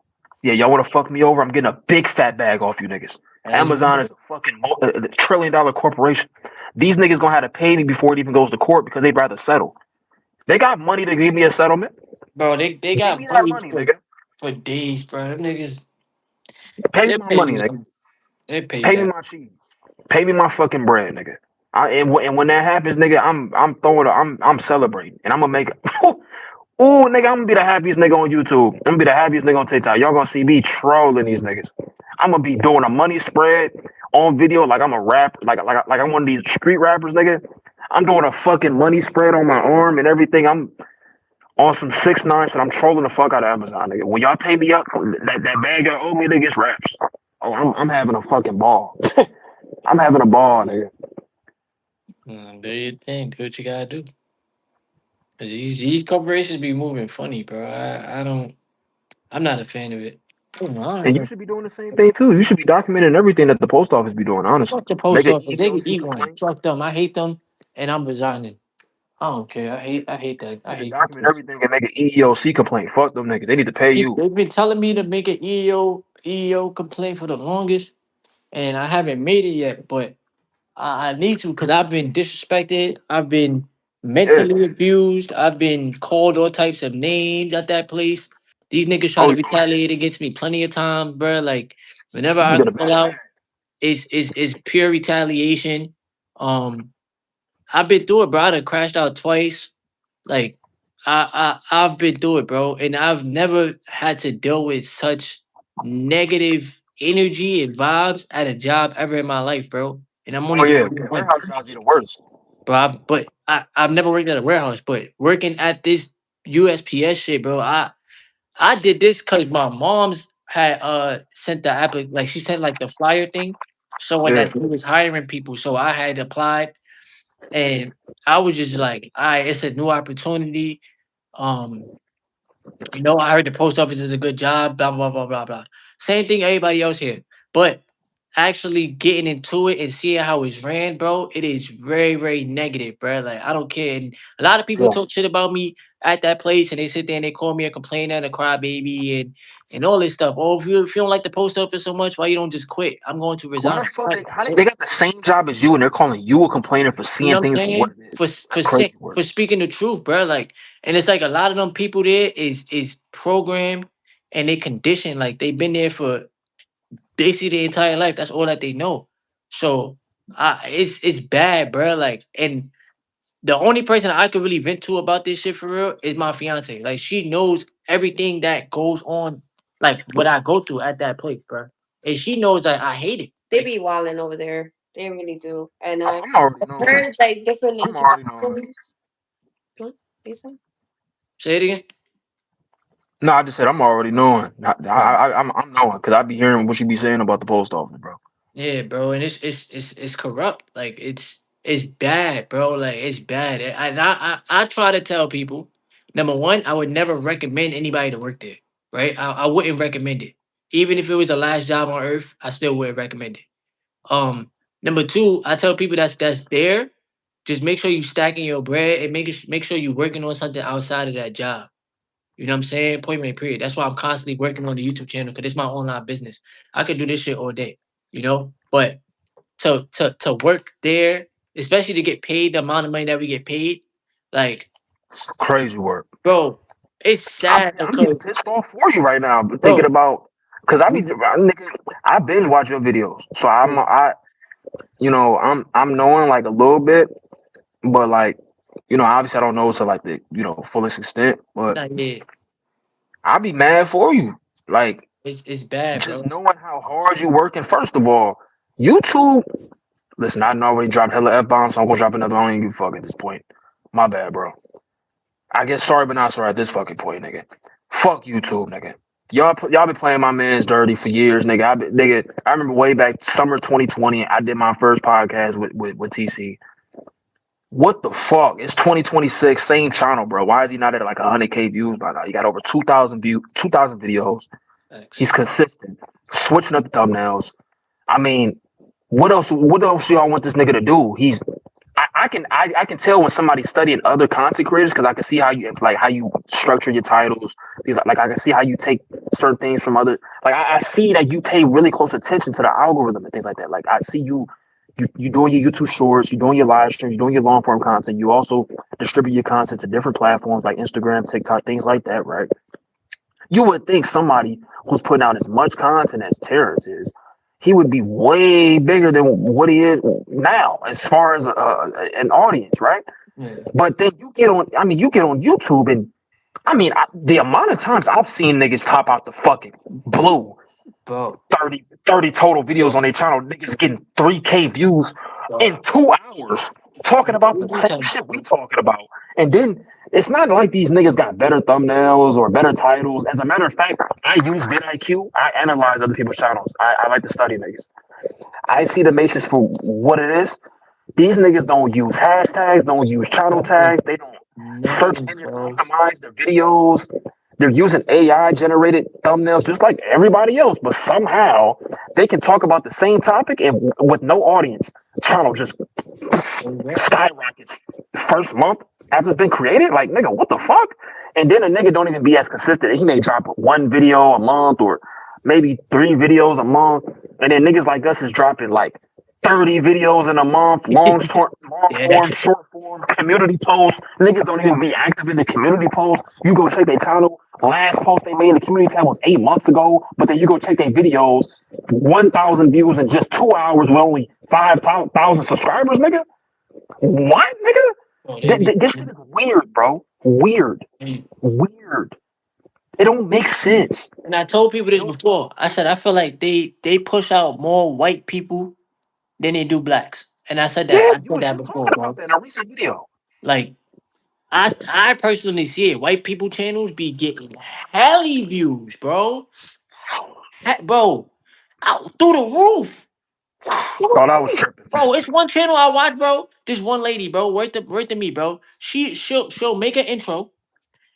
Yeah, y'all want to fuck me over? I'm getting a big fat bag off you niggas. As you Amazon is a fucking $1 trillion corporation. These niggas gonna have to pay me before it even goes to court because they'd rather settle. They got money to give me a settlement. bro, they Give me got that money money, nigga. for days, bro. Them niggas, Pay me they my pay money, you nigga. that. They pay you Pay me that. my cheese. Pay me my fucking bread, nigga. And when that happens, nigga, I'm celebrating and I'm gonna make Ooh, nigga, I'm gonna be the happiest nigga on YouTube. I'm gonna be the happiest nigga on TikTok. Y'all gonna see me trolling these niggas. I'm gonna be doing a money spread on video like I'm a rap, like I'm one of these street rappers, nigga. I'm doing a fucking money spread on my arm and everything. on some 6ix9ine shit. I'm trolling the fuck out of Amazon, nigga. When y'all pay me up, that bag y'all owe me, nigga, gets wraps. Oh, I'm having a fucking ball. I'm having a ball, nigga. Do your thing. Do what you gotta do. 'Cause these corporations be moving funny, bro. I don't. I'm not a fan of it. I don't And you even should be doing the same thing too. You should be documenting everything that the post office be doing, honestly. fuck the Make post an office. They can EEOC eat one. complaint. Fuck them. I hate them, and I'm resigning. I don't care. I hate that. I Yeah, hate. document everything and make an EEOC complaint. Fuck them niggas. They need to pay you. They've been telling me to make an EEO complaint for the longest, and I haven't made it yet. But I need to because I've been disrespected. I've been Yeah. mentally abused. I've been called all types of names at that place. These niggas try Oh, to retaliate against me plenty of times, bro. Like whenever you I get a call bad. out, is pure retaliation. I've been through it, bro. I done crashed out twice. Like I've been through it, bro, and I've never had to deal with such negative energy and vibes at a job ever in my life, bro. And I'm Oh only yeah, 31, warehouse jobs be the worst. bro. I've never worked at a warehouse, but working at this USPS shit, bro. I did this because my mom's had sent the like she sent like the flyer thing showing Yeah. that he was hiring people, so I had applied and I was just like, all right, it's a new opportunity. Um, I heard the post office is a good job, blah, blah, blah, blah, blah. Same thing everybody else here. But actually getting into it and seeing how it's ran, bro, it is very, very negative, bro. Like, I don't care. And a lot of people Yeah. talk shit about me at that place and they sit there and they call me a complainer and a crybaby and all this stuff. Oh, if you don't like the post office so much, why you don't just quit? I'm going to Why the resign. fuck Like, they got the same job as you and they're calling you a complainer for you know seeing what I'm things for what saying? it For is. s- That's for si- crazy work. for speaking the truth, bro. Like, and it's like a lot of them people there is programmed and they conditioned. Like they've been there for basically their entire life. That's all that they know. So, it's bad, bro. Like, and the only person I could really vent to about this shit for real is my fiance. Like, she knows everything that goes on, like what I go through at that place, bro. And she knows that I hate it. They Like, be wilding over there. They really do. And I'm already knowing. heard like different I'm already knowing. interactions. Huh? Lisa? say it again. No, I just said I'm already knowing. Right. I'm knowing because I be hearing what you be saying about the post office, bro. Yeah, bro, and it's corrupt. Like it's bad, bro. Like it's bad. I try to tell people, number one, I would never recommend anybody to work there. Right? I wouldn't recommend it. Even if it was the last job on earth, I still wouldn't recommend it. Number two, I tell people that's there, just make sure you stacking your bread and make sure you working on something outside of that job. You know what I'm saying? Point blank period. That's why I'm constantly working on the YouTube channel because it's my online business. I could do this shit all day, but to work there, especially to get paid the amount of money that we get paid, like, It's crazy work. bro, it's sad I'm getting because, pissed off for you right now, thinking bro, about because we- nigga, I binge watch your videos, so yeah, I'm knowing like a little bit, but like obviously I don't know to like the fullest extent, but nah, yeah, I be mad for you, like it's bad, just bro. knowing how hard you working. First of all, YouTube. Listen, I already dropped hella f bombs, so I'm gonna drop another. I don't even give a fuck at this point. My bad, bro. I guess sorry, but not sorry at this fucking point, nigga. Fuck YouTube, nigga. Y'all been playing my man's dirty for years, nigga. I remember way back summer 2020. I did my first podcast with TC. What the fuck? It's 2026, same channel, bro. Why is he not at like 100K views by now? He got over 2,000 videos. Thanks. He's consistent, switching up the thumbnails. I mean, what else? What else y'all want this nigga to do? I can tell when somebody's studying other content creators because I can see how you structure your titles. These like I can see how you take certain things from other. Like I see that you pay really close attention to the algorithm and things like that. Like I see you doing your YouTube shorts, you doing your live streams, you doing your long form content. You also distribute your content to different platforms like Instagram, TikTok, things like that, right? You would think somebody who's putting out as much content as Terrence is, he would be way bigger than what he is now as far as an audience, right? Yeah, But then you get on YouTube and the amount of times I've seen niggas pop out the fucking blue, bro, 30 total videos on their channel, niggas getting 3K views in bro, 2 hours. talking about the What you same talking shit we about? talking about. And then it's not like these niggas got better thumbnails or better titles. As a matter of fact, I use vidIQ. I analyze other people's channels. I like to study niggas. I see the matrix for what it is. These niggas don't use hashtags, don't use channel Nothing, tags. They don't search nothing, engine bro. optimize their videos. They're using AI generated thumbnails just like everybody else, but somehow they can talk about the same topic and with no audience. Channel just Yeah. skyrockets first month after it's been created. Like, nigga, what the fuck? And then a nigga don't even be as consistent. He may drop one video a month or maybe 3 videos a month. And then niggas like us is dropping like 30 videos in a month, long Yeah, form, that, short form, community posts. Niggas don't even be active in the community posts. You go check their channel. Last post they made in the community tab was 8 months ago, but then you go check their videos, 1,000 views in just 2 hours with only 5,000 subscribers, nigga. What, bro, they nigga? be. This shit is weird, bro. Weird. Weird. It don't make sense. And I told people It this don't. before. I said I feel like they push out more white people than they do blacks. And I said that. Yeah, I you said was that just before, talking about bro. that in a recent video. Like I personally see it. White people channels be getting helly views, bro. Bro, out through the roof. Through Thought I the was roof. tripping. Bro, it's one channel I watch, bro. This one lady, bro, worth to me, bro. She'll make an intro.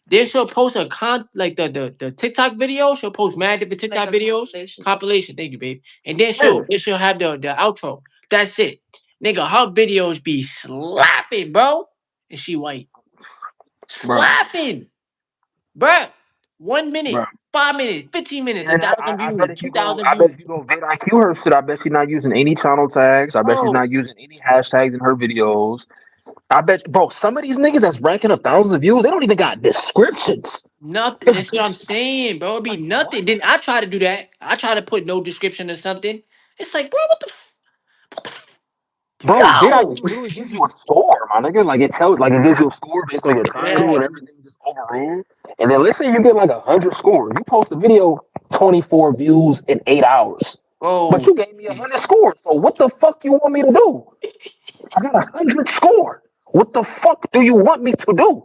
Then she'll post a like the TikTok video. She'll post mad different Like TikTok a videos. compilation. Compilation, thank you, babe. And then Yeah, she'll have the outro. That's it. Nigga, her videos be slapping, bro. And she white. bro, Slapping. Bruh. 1 minute, bro. 5 minutes, 15 minutes, a And thousand I bet views, if you two go, thousand I bet if views. you go vidIQ her shit, I bet she's not using any channel tags. I bet she's Bro, not using any hashtags in her videos. I bet, bro, some of these niggas that's racking up thousands of views, they don't even got descriptions. nothing. Like, That's what I'm saying, bro. It'd be like nothing. what? Then I try to do that. I try to put no description or something. It's like, bro, what the Bro, yo? vidIQ literally gives you a score, my nigga. Like it tells, like it gives you a score based on your title Yeah. and everything just overall. And then let's say you get like 100 scores. You post a video, 24 views in 8 hours. But Bro. you gave me 100 scores. So what the fuck you want me to do? I got 100 score. What the fuck do you want me to do?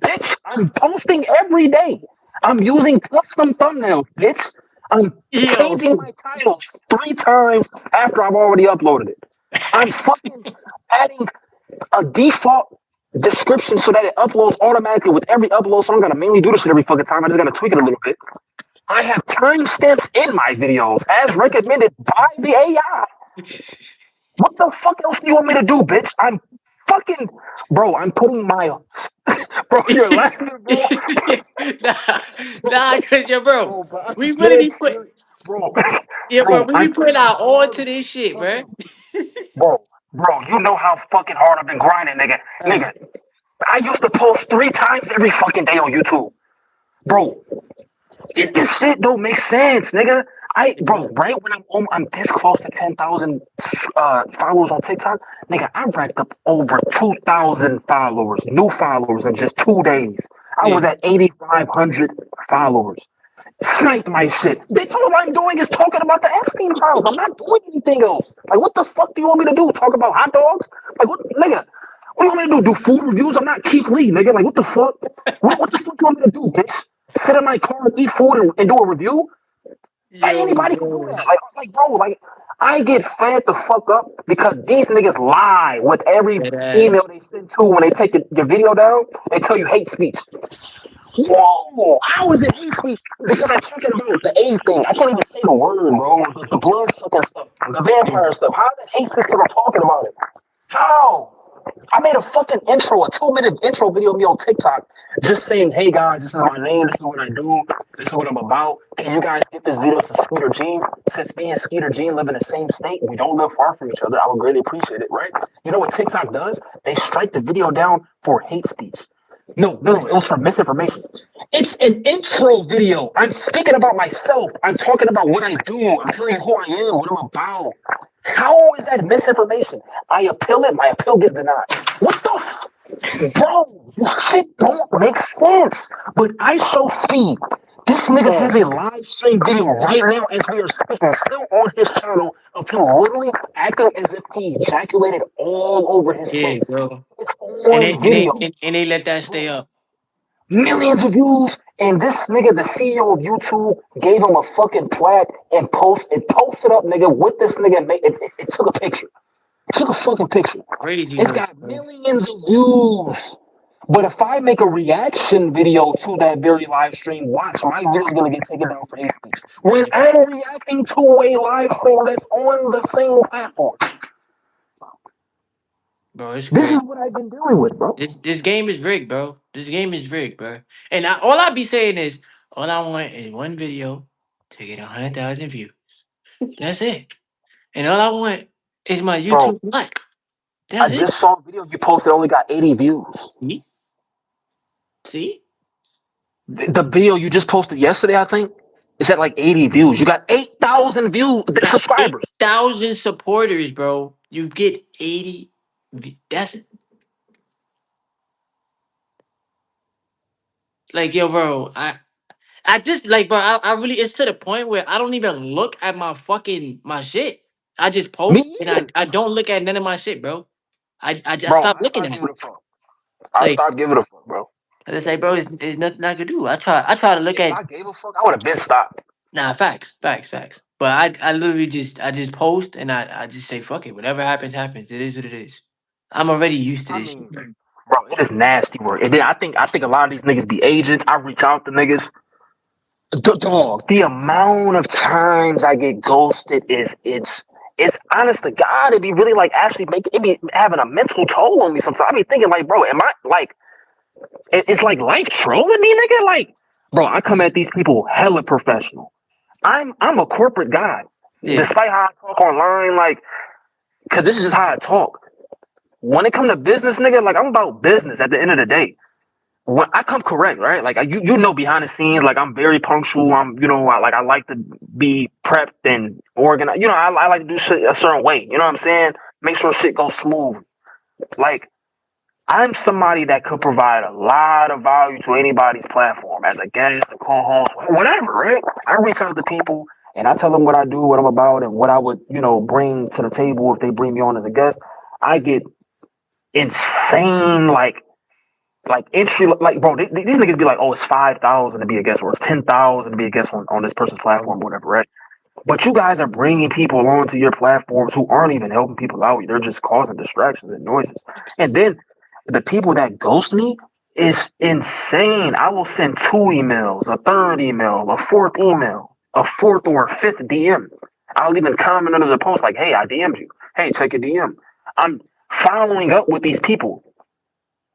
Bitch, I'm posting every day. I'm using custom thumbnails, bitch. I'm Yo. changing my titles 3 times after I've already uploaded it. I'm fucking adding a default description so that it uploads automatically with every upload. So I don't gotta manually do this shit every fucking time. I just gotta tweak it a little bit. I have timestamps in my videos as recommended by the AI. What the fuck else do you want me to do, bitch? I'm fucking, bro. I'm putting my, bro. You're laughing, bro. nah, Bro, cause yo, bro, bro, but I'm we really dead be put, serious, bro. yeah, bro, Bro, we be I'm putting putting our all hard to this shit, bro. fucking, bro, bro. You know how fucking hard I've been grinding, nigga. Uh, Nigga, I used to post 3 times every fucking day on YouTube, bro. This shit don't make sense, nigga. Bro, right when I'm this close to 10,000 followers on TikTok, nigga. I racked up over 2,000 followers, new followers in just 2 days. I yeah. was at 8,500 followers. Sniped my shit. Bitch, all I'm doing is talking about the Epstein files. I'm not doing anything else. Like, what the fuck do you want me to do? Talk about hot dogs? Like, what, nigga? What do you want me to do? Do food reviews? I'm not Keith Lee, nigga. Like, what the fuck? What the fuck do you want me to do, bitch? Sit in my car and eat food and do a review? Like, Yo, anybody can do bro. that. Like, bro, like, I get fed the fuck up because these niggas lie with every That ass. email they send to when they take your video down. They tell you hate speech. Whoa, how is it hate speech? Because I'm talking about the A thing. I can't even say the word, bro. The blood sucking stuff, the Yeah. vampire stuff. How is it hate speech because I'm talking about it? How? I made a fucking intro, a 2 minute intro video of me on TikTok, just saying, "Hey guys, this is my name. This is what I do. This is what I'm about. Can you guys get this video to Skeeter Gene? Since me and Skeeter Gene live in the same state, we don't live far from each other. I would greatly appreciate it, right? You know what TikTok does? They strike the video down for hate speech. No, it was for misinformation. It's an intro video. I'm speaking about myself. I'm talking about what I do. I'm telling you who I am, what I'm about. How is that misinformation? I appeal it, my appeal gets denied. What the bro? This shit don't make sense. But I show speed. This nigga Bro, has a live stream video right now as we are speaking, still on his channel, of him literally acting as if he ejaculated all over his yeah, face. bro. It's And on video. they let that stay Bro, up. millions of views. And this nigga, the CEO of YouTube, gave him a fucking plaque and posted up, nigga, with this nigga. It took a picture. Took a fucking picture. Crazy It's work, got bro. millions of views. But if I make a reaction video to that very live stream, watch, my video's gonna get taken down for hate speech. When Yeah, I'm reacting to a live stream that's on the same platform. bro, it's This is crazy. what I've been dealing with, bro. This game is rigged, bro. This game is rigged, bro. And all I be saying is, all I want is one video to get 100,000 views. That's it. And all I want is my Bro, YouTube like. I That's it. just saw a video you posted only got 80 views. See, see, The video you just posted yesterday, I think, is at like 80 views. You got 8,000 views, you got subscribers. 8,000 supporters, bro. You get 80. That's like, yo, bro. At this, like, bro, I really, it's to the point where I don't even look at my shit. I just Me post and either. I don't look at none of my shit, bro. I just Bro, stopped I looking stopped at it. giving a fuck. I Like, stopped giving a fuck, bro. I just say, bro, it's nothing I could do. I try to look If at, I gave a fuck, I would have been stopped. nah, facts. But I literally just post and I just say, fuck it. Whatever happens, happens. It is what it is. I'm already used to I this shit, mean, bro. bro, it is nasty work. And then I think a lot of these niggas be agents. I reach out to niggas. Dog, the amount of times I get ghosted is it's honest to God, it be really like actually making it be having a mental toll on me sometimes. I be thinking like, bro, am I like it's like life trolling me, nigga? Like, bro, I come at these people hella professional. I'm a corporate guy. Yeah, Despite how I talk online, like, cause this is just how I talk. When it come to business, nigga, like I'm about business at the end of the day. When I come correct, right? Like you know behind the scenes, like I'm very punctual. I like to be prepped and organized. I like to do shit a certain way. You know what I'm saying? Make sure shit goes smooth. Like I'm somebody that could provide a lot of value to anybody's platform as a guest, a co-host, whatever, right? I reach out to people and I tell them what I do, what I'm about, and what I would, bring to the table if they bring me on as a guest. I get insane like entry, like bro, these niggas be like, oh, it's 5,000 to be a guest, or it's 10,000 to be a guest on this person's platform, whatever, right? But you guys are bringing people onto your platforms who aren't even helping people out. They're just causing distractions and noises. And then the people that ghost me is insane. I will send 2 emails, a third email, a fourth email, a fourth or a fifth DM. I'll even comment under the post like, hey, I DM'd you. Hey, check your DM. I'm following up with these people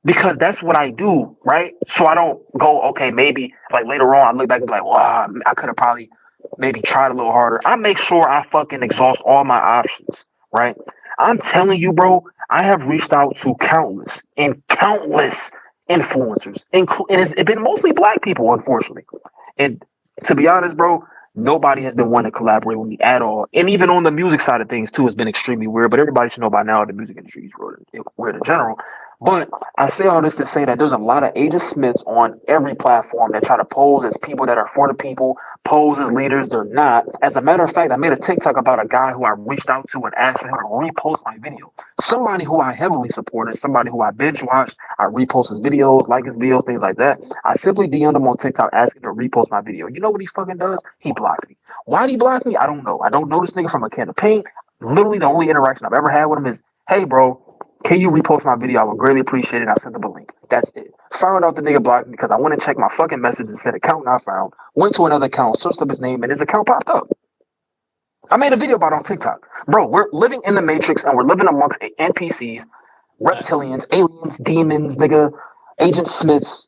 because that's what I do, right? So I don't go, okay, maybe like later on, I look back and be like, wow, I could have probably maybe tried a little harder. I make sure I fucking exhaust all my options, right? I'm telling you, bro, I have reached out to countless influencers, and it's been mostly black people, unfortunately. And to be honest, bro, nobody has been wanting to collaborate with me at all. And even on the music side of things, too, has been extremely weird. But everybody should know by now the music industry is weird in general. But I say all this to say that there's a lot of Agent Smiths on every platform that try to pose as people that are for the people, pose as leaders. They're not. As a matter of fact, I made a TikTok about a guy who I reached out to and asked for him to repost my video. Somebody who I heavily supported, somebody who I binge watched, I repost his videos, like his videos, things like that. I simply DM'd him on TikTok asking him to repost my video. You know what he fucking does? He blocked me. Why did he block me? I don't know. I don't know this nigga from a can of paint. Literally, the only interaction I've ever had with him is, hey, bro, can you repost my video? I would greatly appreciate it. I sent him a link. That's it. Found out the nigga blocked me because I went and checked my fucking messages and said account not found. Went to another account, searched up his name, and his account popped up. I made a video about it on TikTok. Bro, we're living in the Matrix and we're living amongst NPCs, fact. reptilians, aliens, demons, nigga, Agent Smiths,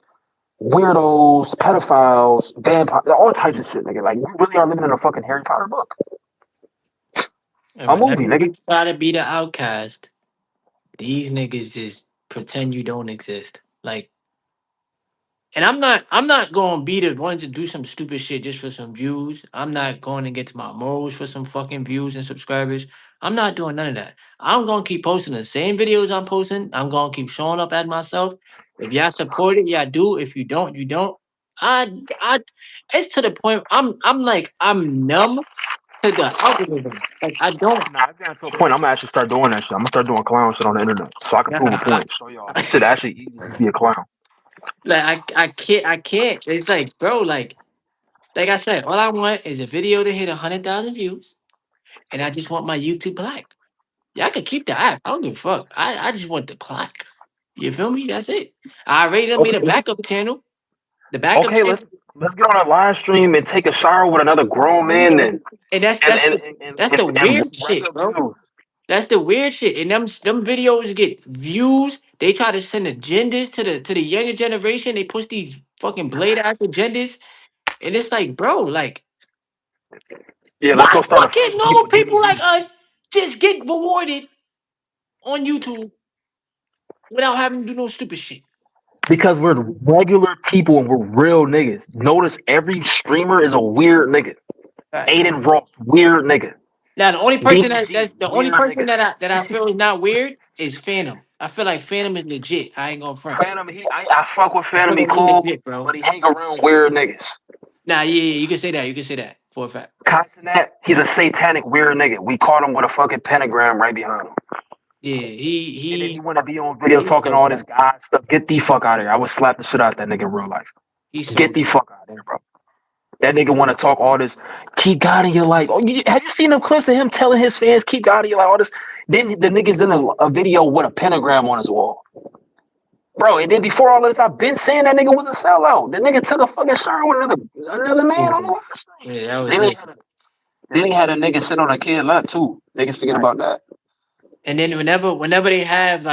weirdos, pedophiles, vampires, all types of shit, nigga. Like, we really are living in a fucking Harry Potter book. And A movie, whenever nigga. you try to be the outcast, these niggas just pretend you don't exist. Like, and I'm not going to be the ones to do some stupid shit just for some views. I'm not going to get to my morals for some fucking views and subscribers. I'm not doing none of that. I'm going to keep posting the same videos I'm posting. I'm going to keep showing up as myself. If y'all support it, y'all do. If you don't, you don't. I, it's to the point. I'm numb to the algorithm. Like I don't. Nah, it's getting to a point. I'm gonna actually start doing that shit. I'm gonna start doing clown shit on the internet so I can prove a point. Show y'all this shit actually easy to be a clown. Like I can't. It's like, bro, like I said, all I want is a video to hit 100,000 views, and I just want my YouTube plaque. Yeah, I could keep the app. I don't give a fuck. I just want the plaque. You feel me? That's it. I already done made Okay, a backup channel. The backup okay, channel, let's get on a live stream and take a shower with another grown man and and that's and that's and the, and, and, that's and, the and weird rack shit, up bro. views. That's the weird shit. And them videos get views. They try to send agendas to the younger generation. They push these fucking blade ass agendas, and it's like, bro, like Yeah, let's why go start a can't fake normal people like DMV. us just get rewarded on YouTube without having to do no stupid shit? Because we're regular people and we're real niggas. Notice every streamer is a weird nigga. Facts. Aiden Ross, weird nigga. Now the only person DDG, that's the only weird person nigga. that I feel is not weird is Phantom. I feel like Phantom is legit. I ain't gonna front. Phantom, I fuck with I feel Phantom, he like he cool, legit, bro. but he hang around weird niggas. Nah, yeah, you can say that. You can say that for a fact. Castanet, he's a satanic weird nigga. We caught him with a fucking pentagram right behind him. Yeah, And then he he wanna be on video he's talking so all this God stuff. Get the fuck out of here. I would slap the shit out that nigga in real life. he's so Get the fuck out of here, bro. That nigga want to talk all this, keep God in your life. Oh, have you seen them clips of him telling his fans, keep God in your life, all this? Then the nigga's in a video with a pentagram on his wall. Bro, and then before all of this, I've been saying that nigga was a sellout. The nigga took a fucking shower with another man on the live stream. yeah, that was Then he it. had a, then he had a nigga sit on a kid lap too. Niggas forget Right. about that. And then whenever they have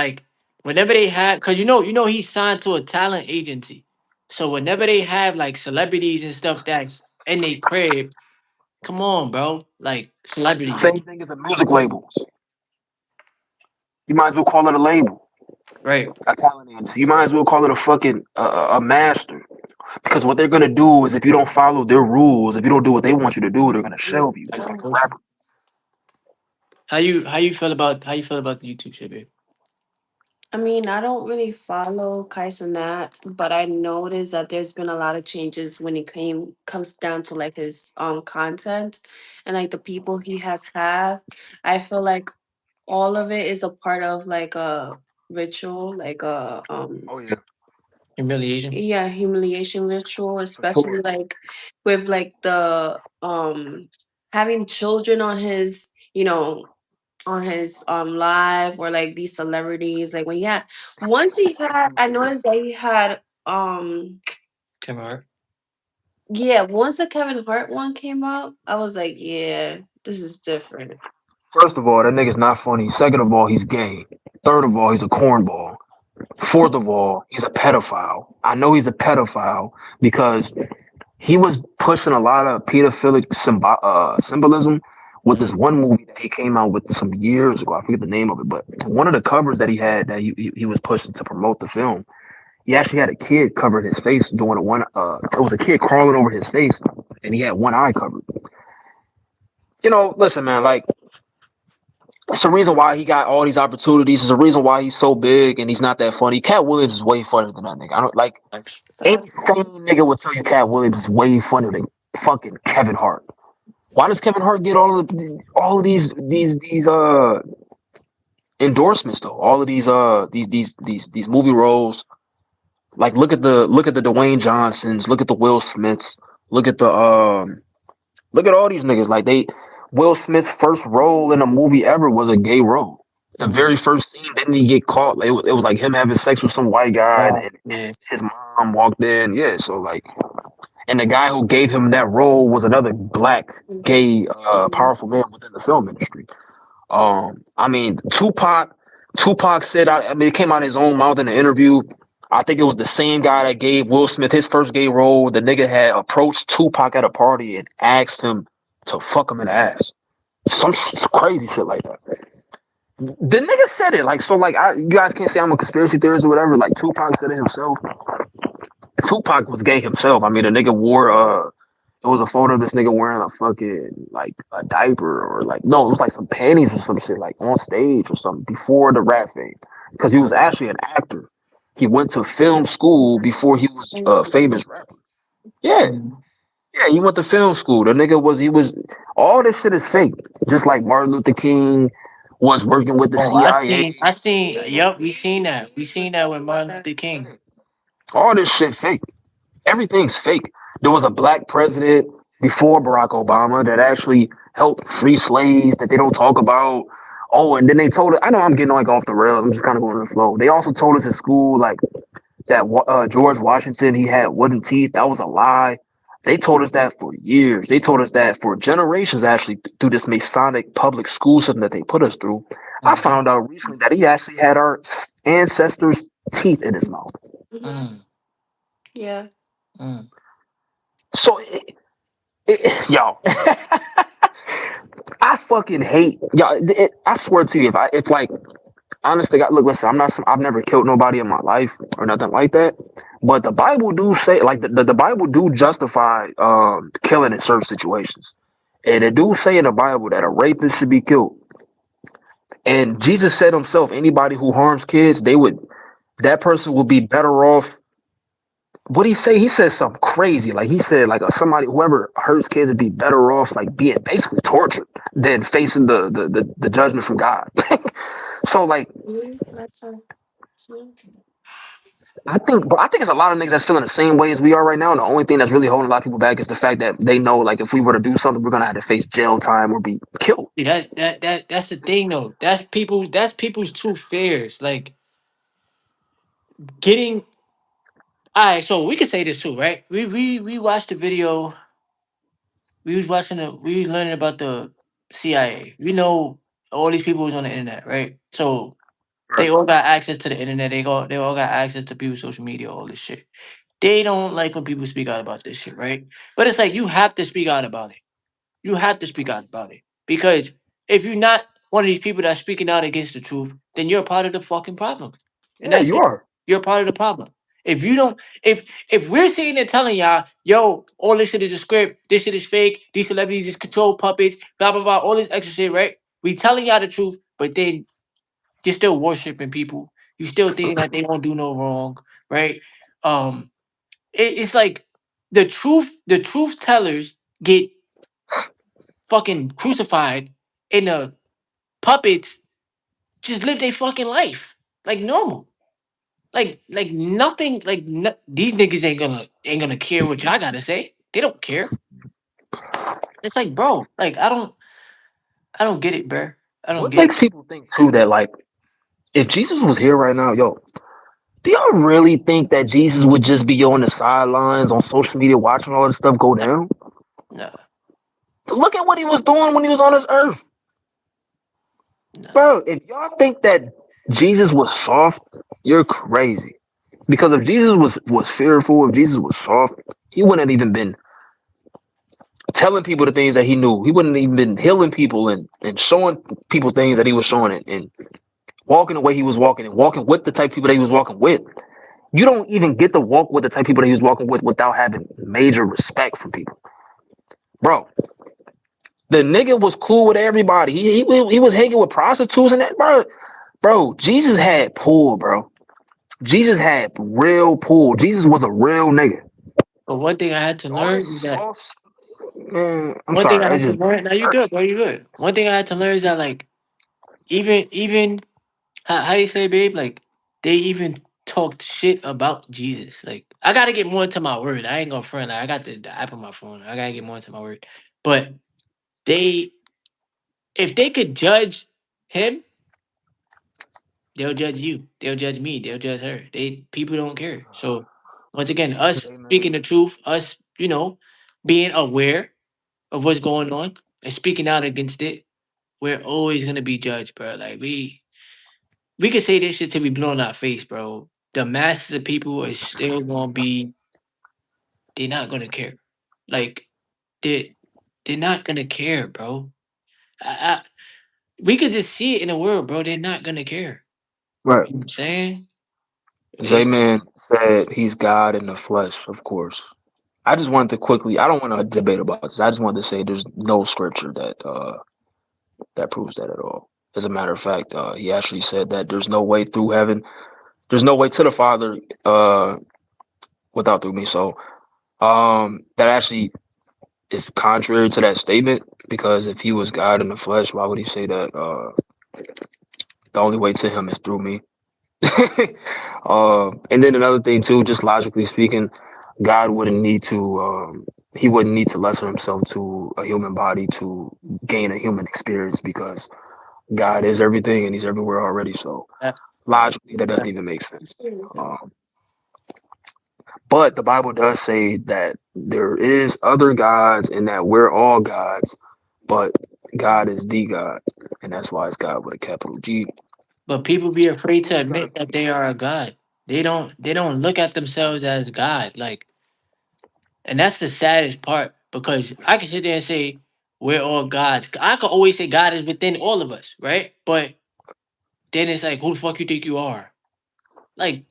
whenever they have because you know he's signed to a talent agency. So whenever they have like celebrities and stuff that's in their crib, come on, bro. Like It's the celebrities. same thing as a music label. You might as well call it a label, Right. a talent agency. You might as well call it a fucking a master. Because what they're gonna do is if you don't follow their rules, if you don't do what they want you to do, they're gonna shelve you, just like a rapper. How you feel about the YouTube shit, babe? I mean, I don't really follow Kaiser Nat, but I noticed that there's been a lot of changes when it comes down to like his content and like the people he has have. I feel like all of it is a part of like a ritual, like a Oh yeah, Humiliation. yeah, humiliation ritual, for especially sure. like with like the having children on his, on his live, or like these celebrities, like when he had once he had, I noticed that he had Kevin Hart. yeah, once the Kevin Hart one came up, I was like, yeah, this is different. First of all, that nigga's not funny. Second of all, he's gay. Third of all, he's a cornball. Fourth of all, he's a pedophile. I know he's a pedophile because he was pushing a lot of pedophilic symbolism with this Mhm. one movie that he came out with some years ago. I forget the name of it, but one of the covers that he had that he was pushing to promote the film, he actually had a kid covered his face doing one. It was a kid crawling over his face, and he had one eye covered. Listen, man, like it's the reason why he got all these opportunities. It's the reason why he's so big and he's not that funny. Cat Williams is way funnier than that nigga. I don't like Thanks. any Fact. sane nigga will tell you Cat Williams is way funnier than fucking Kevin Hart. Why does Kevin Hart get all of these endorsements though? All of these movie roles. Like look at the Dwayne Johnsons, look at the Will Smiths, look at the look at all these niggas. Like Will Smith's first role in a movie ever was a gay role. The Mm-hmm. very first scene, didn't he get caught? It was like him having sex with some white guy, and, Wow. and Yeah. his mom walked in. Yeah, so like, and the guy who gave him that role was another black gay powerful man within the film industry. I mean, Tupac said, I mean, it came out of his own mouth in the interview. I think it was the same guy that gave Will Smith his first gay role. The nigga had approached Tupac at a party and asked him to fuck him in the ass. Some crazy shit like that. The nigga said it like so. Like you guys can't say I'm a conspiracy theorist or whatever. Like Tupac said it himself. Tupac was gay himself. I mean, the nigga wore it was a photo of this nigga wearing a fucking like a diaper or like no, it was like some panties or some shit like on stage or something before the rap fame because he was actually an actor. He went to film school before he was a famous rapper. Yeah, Mhm. yeah, he went to film school. The nigga was he was all this shit is fake. Just like Martin Luther King was working with the Oh, CIA. I seen. Yep, we seen that. We seen that with Martin Luther King. All this shit fake. Everything's fake. There was a black president before Barack Obama that actually helped free slaves that they don't talk about. Oh, and then they told us. I know I'm getting like off the rail. I'm just kind of going to the flow. They also told us in school like that George Washington he had wooden teeth. That was a lie. They told us that for years. They told us that for generations actually through this Masonic public school system that they put us through. I Mm-hmm. found out recently that he actually had our ancestors' teeth in his mouth. Mhm. Mm, Yeah. mm. So, yo, I fucking hate y'all. I swear to you, if like honestly, God, look, listen, I've never killed nobody in my life or nothing like that. But the Bible do say, like, the Bible do justify killing in certain situations, and it do say in the Bible that a rapist should be killed. And Jesus said himself, anybody who harms kids, that person will be better off. What did he say? He said something crazy. Like he said, like somebody whoever hurts kids would be better off, like being basically tortured than facing the judgment from God. So like That's yeah. I think it's a lot of niggas that's feeling the same way as we are right now. And the only thing that's really holding a lot of people back is the fact that they know, like, if we were to do something, we're gonna have to face jail time or be killed. See, that's the thing though. That's people's true fears. Like getting. All right, so we could say this too, right? We watched the video. We was learning about the CIA. We know all these people was on the internet, right? So they Right. all got access to the internet. They all got access to people's social media, all this shit. They don't like when people speak out about this shit, right? But it's like you have to speak out about it. You have to speak out about it. Because if you're not one of these people that's speaking out against the truth, then you're a part of the fucking problem. And Yeah, that's you it. are. You're a part of the problem. If you don't, if we're sitting there telling y'all, yo, all this shit is a script, this shit is fake, these celebrities is control puppets, blah blah blah, all this extra shit, right? We telling y'all the truth, but then you're still worshiping people. You still thinking that they won't do no wrong, right? Um, it's like the truth tellers get fucking crucified and the puppets just live their fucking life like normal. Like nothing like these niggas ain't gonna care what y'all gotta say. They don't care. It's like, bro, like I don't get it, bro. I don't What get it. makes people think too that like if Jesus was here right now, yo, do y'all really think that Jesus would just be on the sidelines on social media watching all this stuff go No, down? no, Look at what he was doing when he was on this earth, no. bro. If y'all think that Jesus was soft, you're crazy. Because if Jesus was fearful, if Jesus was soft, he wouldn't have even been telling people the things that he knew. He wouldn't even been healing people and showing people things that he was showing and walking the way he was walking and walking with the type of people that he was walking with. You don't even get to walk with the type of people that he was walking with without having major respect from people. Bro, the nigga was cool with everybody. He was hanging with prostitutes and that, bro. Bro, Jesus had pull, bro. Jesus had real pull. Jesus was a real nigga. But one thing I had to All learn this is that sauce, man. I'm one thing I sorry. I had to just learn. Now you good, church. bro. You good. One thing I had to learn is that like even how do you say, babe? Like they even talked shit about Jesus. Like I gotta get more into my word. I ain't gonna front. Like, I got the app on my phone. I gotta get more into my word. But they, if they could judge him, they'll judge you. They'll judge me. They'll judge her. They people don't care. So once again, us Say, man. speaking the truth, us being aware of what's going on and speaking out against it, we're always gonna be judged, bro. Like we could say this shit till we blow in our face, bro. The masses of people are still gonna be. They're not gonna care. Like they they're not gonna care, bro. I, we could just see it in the world, bro. They're not gonna care. Right. You know what I'm saying? It's Zayman said he's God in the flesh, of course. I just wanted to quickly, I don't want to debate about this. I just wanted to say there's no scripture that proves that at all. As a matter of fact, he actually said that there's no way through heaven, there's no way to the Father without through me. So That actually is contrary to that statement because if he was God in the flesh, why would he say that the only way to him is through me? And then another thing too, just logically speaking, God wouldn't need to he wouldn't need to lesser himself to a human body to gain a human experience because God is everything and he's everywhere already. So That's logically that doesn't that's even make sense. But the Bible does say that there is other gods and that we're all gods, but God is the God, and that's why it's God with a capital G. but people be afraid We to just gotta admit that they are a god. They don't look at themselves as God. Like, and that's the saddest part because I can sit there and say we're all gods. I could always say God is within all of us, right? But then it's like, who the fuck you think you are? Like,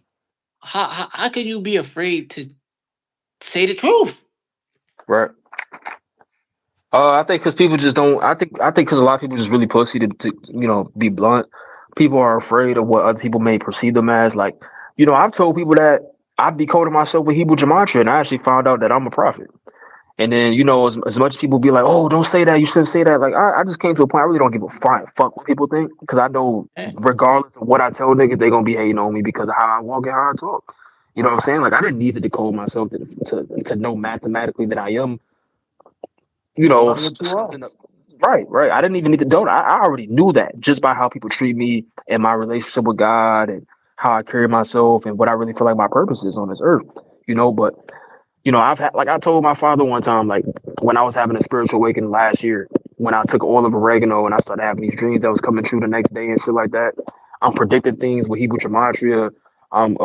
how can you be afraid to say the truth? right. I think because people just don't. I think because a lot of people just really pussy to be blunt. People are afraid of what other people may perceive them as. Like I've told people that I've decoded myself with Hebrew gematria, and I actually found out that I'm a prophet. And then as much as people be like, "Oh, don't say that. You shouldn't say that." Like I just came to a point. I really don't give a flying fuck what people think because I know Eh, regardless of what I tell niggas, they gonna be hating on me because of how I walk and how I talk. You know what I'm saying? Like I didn't need to decode myself to know mathematically that I am you are what you are. something right. I didn't even need to do it. I already knew that just by how people treat me and my relationship with God and how I carry myself and what I really feel like my purpose is on this earth. But I've had, like I told my father one time, like when I was having a spiritual awakening last year, when I took oil of oregano and I started having these dreams that was coming true the next day and shit like that. I'm predicting things with Hebrew gematria. I'm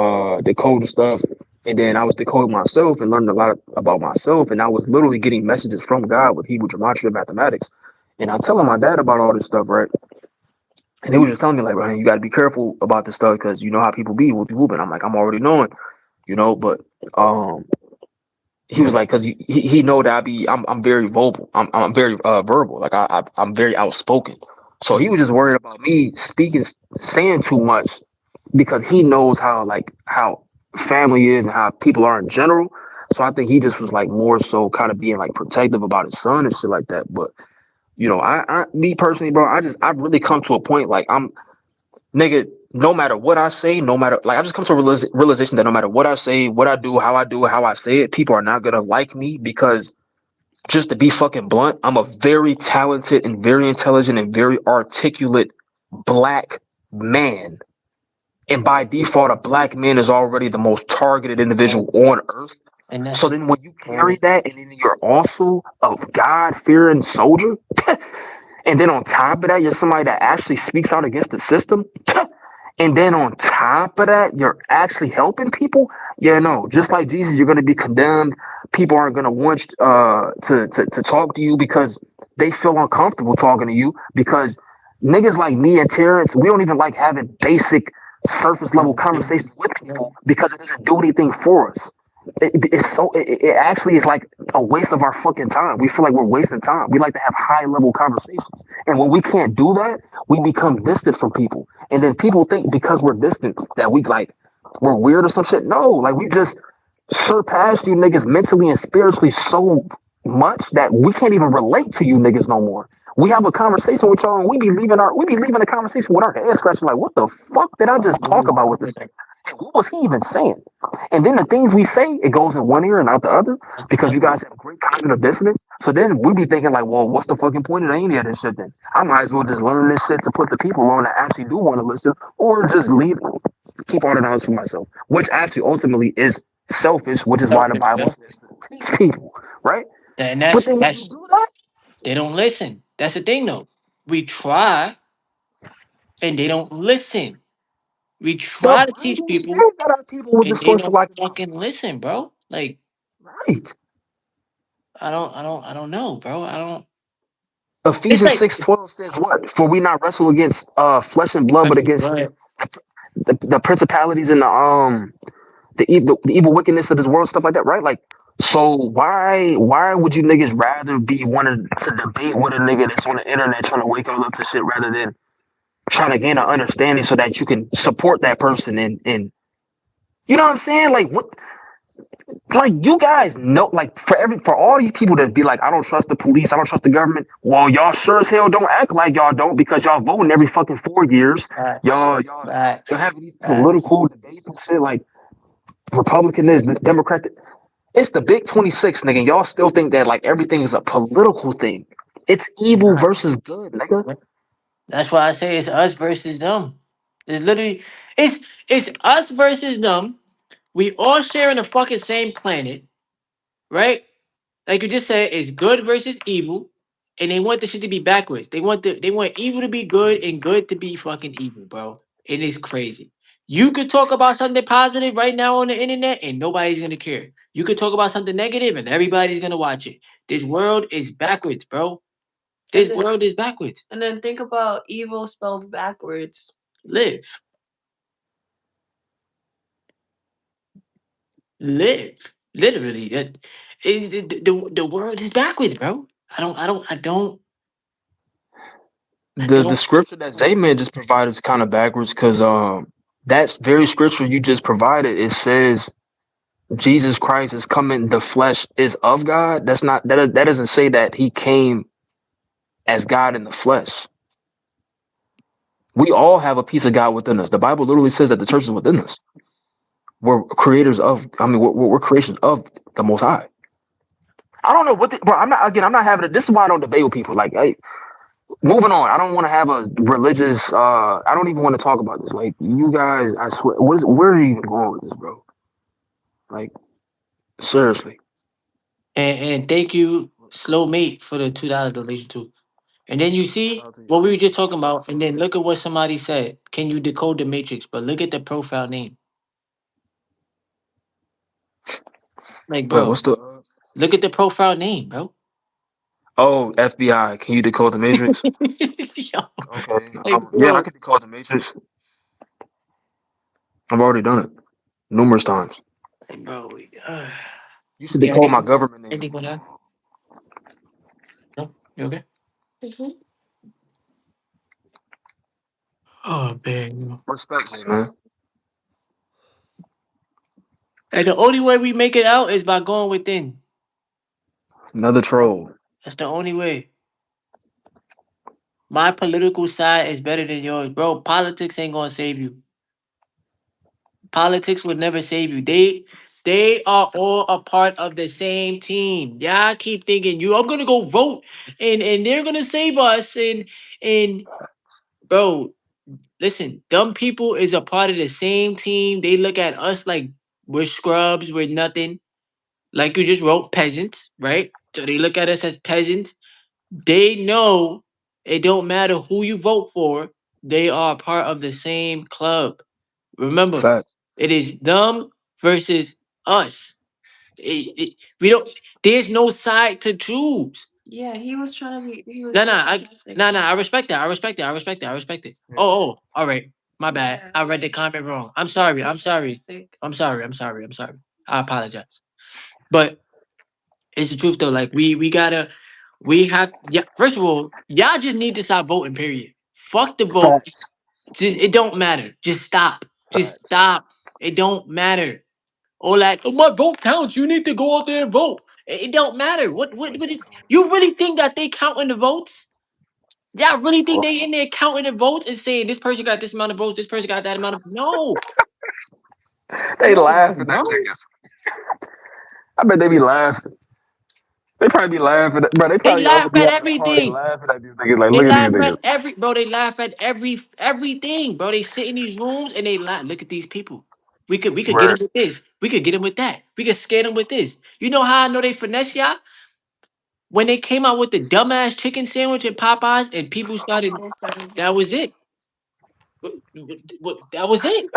decoding stuff. And then I was decoding myself and learning a lot about myself. And I was literally getting messages from God with Hebrew gematria and mathematics. And I'm telling my dad about all this stuff, right? And he was just telling me, like, Ryan, you got to be careful about this stuff because you know how people be, whoopie whooping. I'm like, I'm already knowing, but um, he was like, because he know that I'm very verbal. I'm very verbal. Like I'm very outspoken. So he Mhm. was just worried about me speaking, saying too much because he knows how family is and how people are in general. So I think he just was like more so kind of being like protective about his son and shit like that. But me personally, bro, I've really come to a point like I'm nigga. No matter what I say, no matter like I just come to a realization that no matter what I say, what I do, how I say it, people are not gonna like me because just to be fucking blunt, I'm a very talented and very intelligent and very articulate black man. And by default, a black man is already the most targeted individual So, on earth. and that's So the then when you carry so that and then you're also a God fearing soldier, and then on top of that, you're somebody that actually speaks out against the system. And then on top of that, you're actually helping people. Yeah, no, just like Jesus, you're going to be condemned. People aren't going to want to talk to you because they feel uncomfortable talking to you because niggas like me and Terrence, we don't even like having basic surface level conversations conversation. with people because it doesn't do anything for us. It actually is like a waste of our fucking time. We feel like we're wasting time. We like to have high level conversations, and when we can't do that, we become distant from people. And then people think because we're distant that we're weird or some shit. No, like we just surpassed you niggas mentally and spiritually so much that we can't even relate to you niggas no more. We have a conversation with y'all and we be leaving the conversation with our head scratching like what the fuck did I just talk about with this nigga? And what was he even saying? And then the things we say, it goes in one ear and out the other That's the because you fuck. guys have great cognitive dissonance. So then we be thinking like, well, what's the fucking point of any of this shit then? I might as well just learn this shit to put the people on that actually do want to listen or just keep all the knowledge for myself, which actually ultimately is selfish, which is why the Selfish, Bible yeah. says to teach people, right? And But that's then when you that's do that, they don't listen. That's the thing though. We try and they don't listen. We the try to teach Bible people says that our people will and they destroy for don't like fucking listen, bro. Like right. I don't know, bro. I don't it's Ephesians like 6:12 says what? For we not wrestle against flesh and blood, but that's against blood. the principalities and the evil wickedness of this world, stuff like that, right? Like, so why would you niggas rather be wanting to debate with a nigga that's on the internet trying to wake up to shit rather than trying to gain an understanding so that you can support that person and you know what I'm saying? Like what Like you guys know, like for all these people that be like, I don't trust the police, I don't trust the government. Well, y'all sure as hell don't act like y'all don't because y'all voting every fucking 4 years. Facts. Y'all Facts. having these Facts. political debates and shit like Republican is the Democrat. It's the big 26, nigga. Y'all still think that like everything is a political thing. It's evil Nah. versus good, nigga. That's why I say it's us versus them. It's literally it's us versus them. We all sharing the fucking same planet, right? Like you just said, it's good versus evil, and they want the shit to be backwards. They want evil to be good and good to be fucking evil, bro. It is crazy. You could talk about something positive right now on the internet, and nobody's gonna care. You could talk about something negative, and everybody's gonna watch it. This world is backwards, bro. And This then, world is backwards. and then think about evil spelled backwards. Live, live. Literally, the world is backwards, bro. I The don't. scripture that Zayman just provided is kind of backwards because that's very scripture you just provided. It says Jesus Christ is coming. The flesh is of God. That's not that doesn't say that he came as God in the flesh. We all have a piece of God within us. The Bible literally says that the church is within us. We're creators of. I mean, we're creations of the Most High. I don't know what, bro. I'm not again. I'm not having it. This is why I don't debate with people. Like, hey, moving on. I don't want to have a religious. I don't even want to talk about this. Like, you guys. I swear. Where are you even going with this, bro? Like, seriously. And thank you, Slow Mate, for the $2 donation too. And then you Shout see out to you. what we were just talking about, and then look at what somebody said. Can you decode the matrix? But look at the profile name. Like, Wait, bro, what's the? look at the profile name, bro. Oh, FBI. Can you decode the Matrix? Yo, Okay. like, Yeah, I bro, can decode the Matrix. I've already done it numerous times. like, bro. You should Yeah, decode my government name. anything going on? No, you okay? Mhm. Oh man. Respect, man. And the only way we make it out is by going within. Another troll. That's the only way. My political side is better than yours, bro. Politics ain't gonna save you. Politics would never save you. They are all a part of the same team. Y'all keep thinking I'm gonna go vote and they're gonna save us and bro, listen, dumb people is a part of the same team. They look at us like we're scrubs, we're nothing. Like you just wrote peasants, right? So they look at us as peasants. They know it don't matter who you vote for, they are part of the same club. Remember, Fact. it is them versus us. We don't. There's no side to choose. Yeah, he was trying to be. He was No, no, being I, sarcastic. no, no. I respect that. I respect that. I respect that. I respect it. Yeah. Oh, all right. My bad. Yeah, I read the he's comment wrong. I'm he's sorry. being I'm sorry. sarcastic. I'm sorry. I'm sorry. I'm sorry. I apologize. But it's the truth though. Like we gotta. We have. Yeah. First of all, y'all just need to stop voting. Period. Fuck the votes. Facts. Just it don't matter. Just stop. Just Facts. stop. It don't matter. Or like, oh, my vote counts. You need to go out there and vote. It don't matter. You really think that they counting the votes? Y'all really think they in there counting the votes and saying this person got this amount of votes, this person got that amount of no, They no, laughing at bro. niggas. I bet they be laughing. They probably be laughing. Bro, they They probably all laugh be at at the party everything. laughing at these niggas. Like, They look at these laugh niggas. at They laugh at everything, bro. They sit in these rooms and they laugh. Look at these people. We could get Bruh. them with this. We could get them with that. We could scare them with this. You know how I know they finesse y'all? When they came out with the dumbass chicken sandwich at Popeyes and people started, They started. that was it. That was it.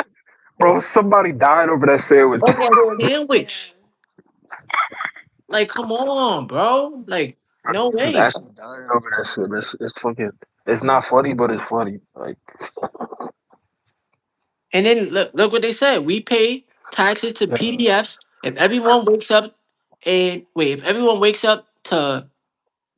Bro, somebody died over that sandwich. Okay, Yeah. sandwich. Like, come on, bro. Like, no Just way. actually dying over that shit. It's fucking. It's not funny, but it's funny. Like, And then look what they said. We pay taxes to yeah, PDFs. If everyone wakes up if everyone wakes up to,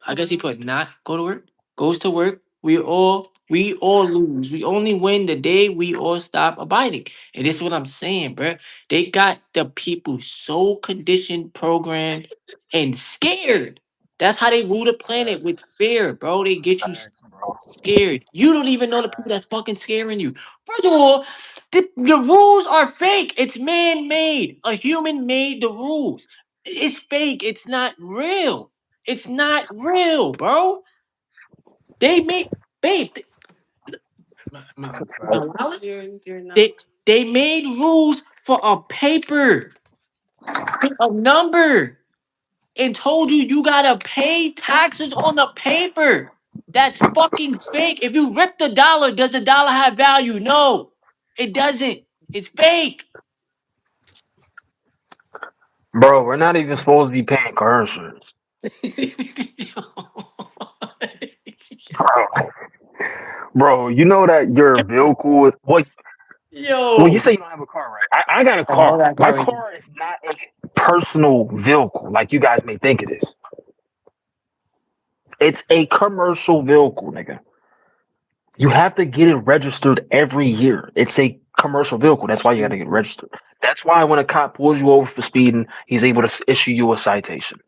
I guess he put not go to work, goes to work, we all We all lose. We only win the day we all stop abiding. And this is what I'm saying, bruh. They got the people so conditioned, programmed, and scared. That's how they rule the planet with fear, bro. They get you Facts, bro. scared. You don't even know the people that's fucking scaring you. First of all, the rules are fake. It's man-made. A human made the rules. It's fake. It's not real. It's not real, bro. They made babe. Facts. You're not. They made rules for a paper, with a number, and told you you gotta pay taxes on the paper. That's fucking fake. If you rip the dollar, does the dollar have value? No, it doesn't. It's fake. Bro, we're not even supposed to be paying car insurance. Bro, bro, you know that your vehicle is well, you Yo. say you don't have a car, right? I got a Oh, car. that My car is car is not a personal vehicle like you guys may think it is. It's a commercial vehicle, nigga. You have to get it registered every year. It's a commercial vehicle. That's why you got to get registered. That's why when a cop pulls you over for speeding, he's able to issue you a citation.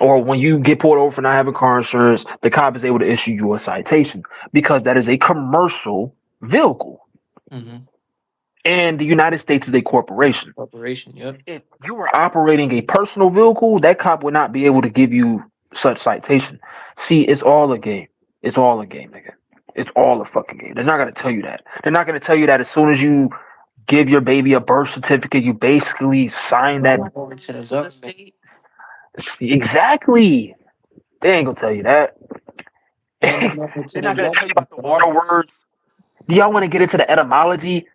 Or when you get pulled over for not having car insurance, the cop is able to issue you a citation because that is a commercial vehicle. mm-hmm. And the United States is a corporation. Corporation. Yep. If you were operating a personal vehicle, that cop would not be able to give you such citation. See, it's all a game. It's all a game, nigga. It's all a fucking game. They're not gonna tell you that. They're not gonna tell you that as soon as you give your baby a birth certificate, you basically sign that. Over to the To the government. state. Exactly. They ain't gonna tell you that. And then over to They're the not gonna tell you government, about the bro. water words. Do y'all want to get into the etymology?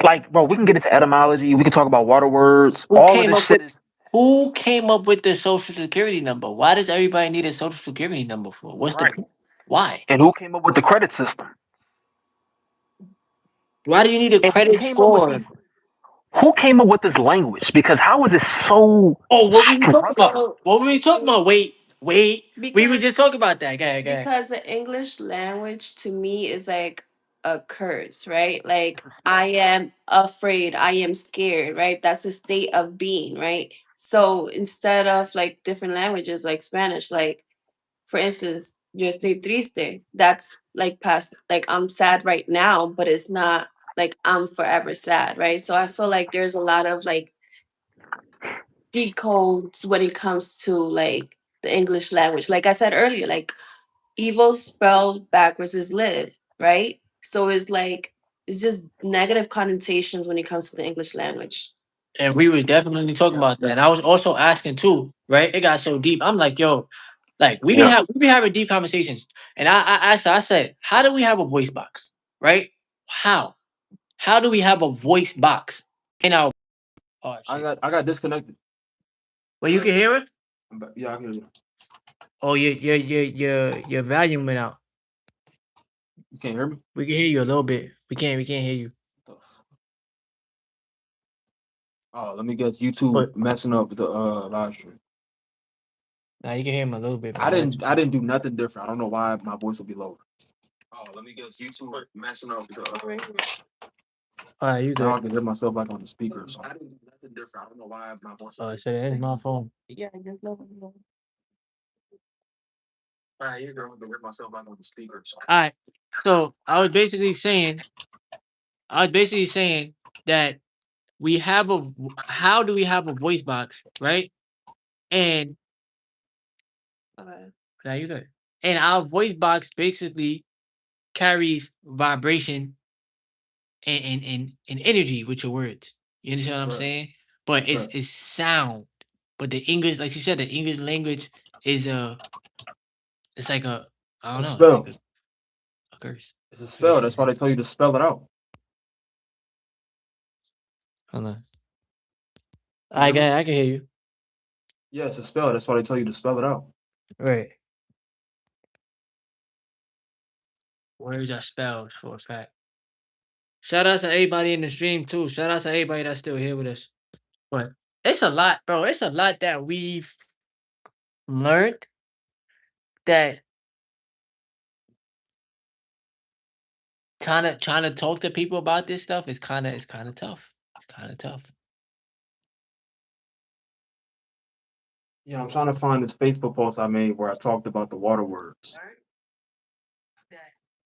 Like, bro, we can get into etymology. We can talk about water words. Who All of came this up shit with is who came up with the social security number? Why does everybody need a social security number for? What's the right. point? Why? And who came up with the credit system? Why do you need a And who credit came up with score? these? Who came up with this language? Because how is it so Oh, what were we talking structured? about? So What were we talking about? Wait. We were because just talking about that. Okay. because the English language to me is like a curse, right? Like It's a I spell. am afraid, I am scared, right? That's a state of being, right? So instead of like different languages like Spanish, like for instance, yo estoy triste, that's like past, like I'm sad right now, but it's not like I'm forever sad, right? So I feel like there's a lot of like decodes when it comes to like the English language. Like I said earlier, like evil spelled backwards is live, right? So it's just negative connotations when it comes to the English language. And we were definitely talking Yeah. about that. And I was also asking too, right? It got so deep. I'm like, yo, like Yeah. we be having deep conversations. And I asked her, I said, how do we have a voice box? Right? How? How do we have a voice box in our oh shit. I got disconnected. Well, you can hear it? Yeah, I hear you. Oh, your volume went out. You can't hear me? We can hear you a little bit. We can't hear you. Oh, let me guess. YouTube But messing up the live stream. now you can hear him a little bit. But I didn't do nothing different. I don't know why my voice will be lower. Oh, let me guess. YouTube messing up the. all right, you Now I good. can hear myself like on the speaker or something. I didn't do nothing different. I don't know why my voice. Oh, so that's my phone. Yeah, just let me know. All right, you go. I can hear myself like on the speaker or something. All right. So I was basically saying that we have a how do we have a voice box, right? And Okay. now you good. And our voice box basically carries vibration and energy with your words. You understand what I'm Correct. saying? But it's Correct. it's sound. But the English, like you said, the English language is it's like a I It's don't a know, it's like spell. a curse. It's a I guess spell. you That's could why say. they tell you to spell it out. Hold on. Can you hear me? I can hear you. Yeah, it's a spell. That's why they tell you to spell it out. Right. Words are spelled for a fact. Shout out to everybody in the stream too. Shout out to everybody that's still here with us. But it's a lot, bro. It's a lot that we've learned that trying to talk to people about this stuff is kind of tough. It's kind of tough. Yeah, I'm trying to find this Facebook post I made where I talked about the water words.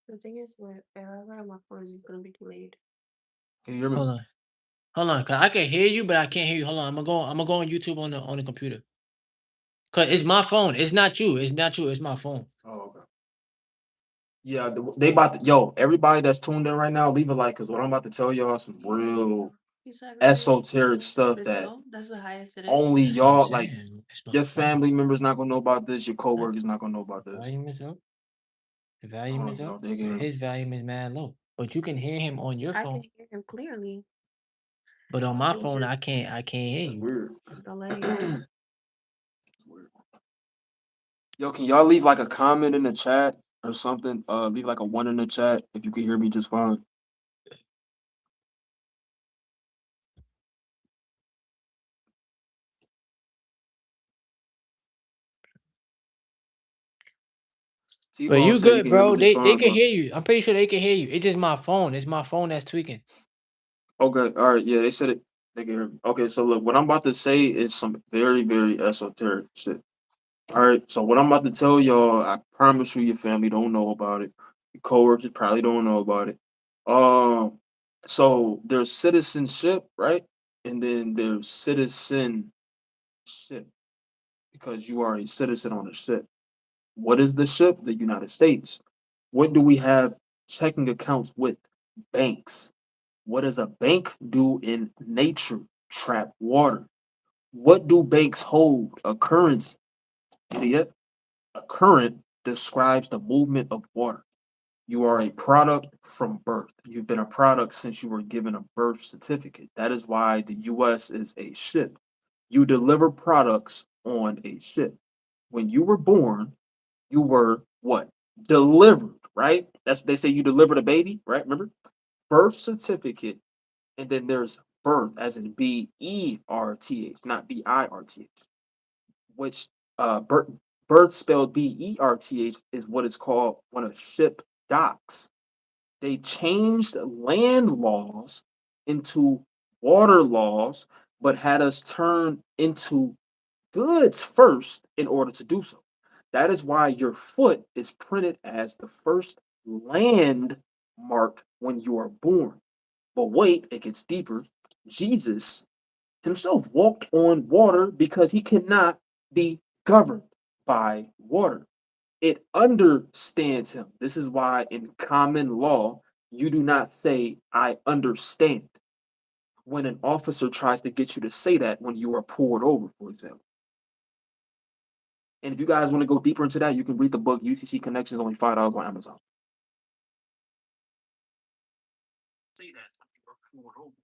The thing is, wherever my phone is gonna be delayed. Can you hear me? Hold on, cause I can hear you, but I can't hear you. Hold on, I'm gonna go on YouTube on the computer. Cause it's my phone. It's not you. It's not you. It's my phone. Oh, okay. Yeah, they about to, yo, everybody that's tuned in right now, leave a like, because what I'm about to tell y'all is some real You said really esoteric stuff this that low? That's the highest it is. only That's what I'm y'all, like, saying. It's my your phone. family members not gonna know about this, your coworkers not gonna know about this. Volume is up. The I volume don't is even know up. if they can hear me. His volume is mad low. But you can hear him on your I phone. can hear him clearly. But on my It's phone, your I can't hear That's you. weird. delay. It's weird. Yo, can y'all leave like a comment in the chat or something? Leave like a 1 in the chat if you can hear me just fine. But T-Bone you said he good, can hear me bro. just They fine, can bro. hear you. I'm pretty sure they can hear you. It's just my phone. It's my phone that's tweaking. Okay, all right, yeah, they said it. They can hear me. Okay, so look, what I'm about to say is some very, very esoteric shit. All right, so what I'm about to tell y'all, I promise you, your family don't know about it. Your coworkers probably don't know about it. Um, so there's citizenship, right? And then there's citizenship because you are a citizen on a ship. What is the ship? The United States. What do we have checking accounts with? Banks. What does a bank do in nature? Trap water. What do banks hold? A currency. Idiot. A current describes the movement of water. You are a product from birth. You've been a product since you were given a birth certificate. That is why the US is a ship. You deliver products on a ship. When you were born, you were what? Delivered, right? That's they say you delivered a baby, right? Remember? Birth certificate, and then there's birth as in BERTH, not BIRTH, which birth spelled BERTH is what is called when a ship docks. They changed land laws into water laws, but had us turn into goods first in order to do so. That is why your foot is printed as the first landmark when you are born. But wait, it gets deeper. Jesus himself walked on water because he cannot be governed by water. It understands him. This is why in common law, you do not say, I understand, when an officer tries to get you to say that when you are pulled over, for example. And if you guys want to go deeper into that, you can read the book UTC Connections, only $5 on Amazon. Say that when you are pulled over.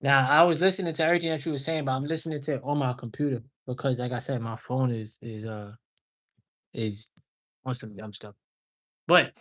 Now I was listening to everything that you were saying, but I'm listening to it on my computer because, like I said, my phone is on some dumb stuff. But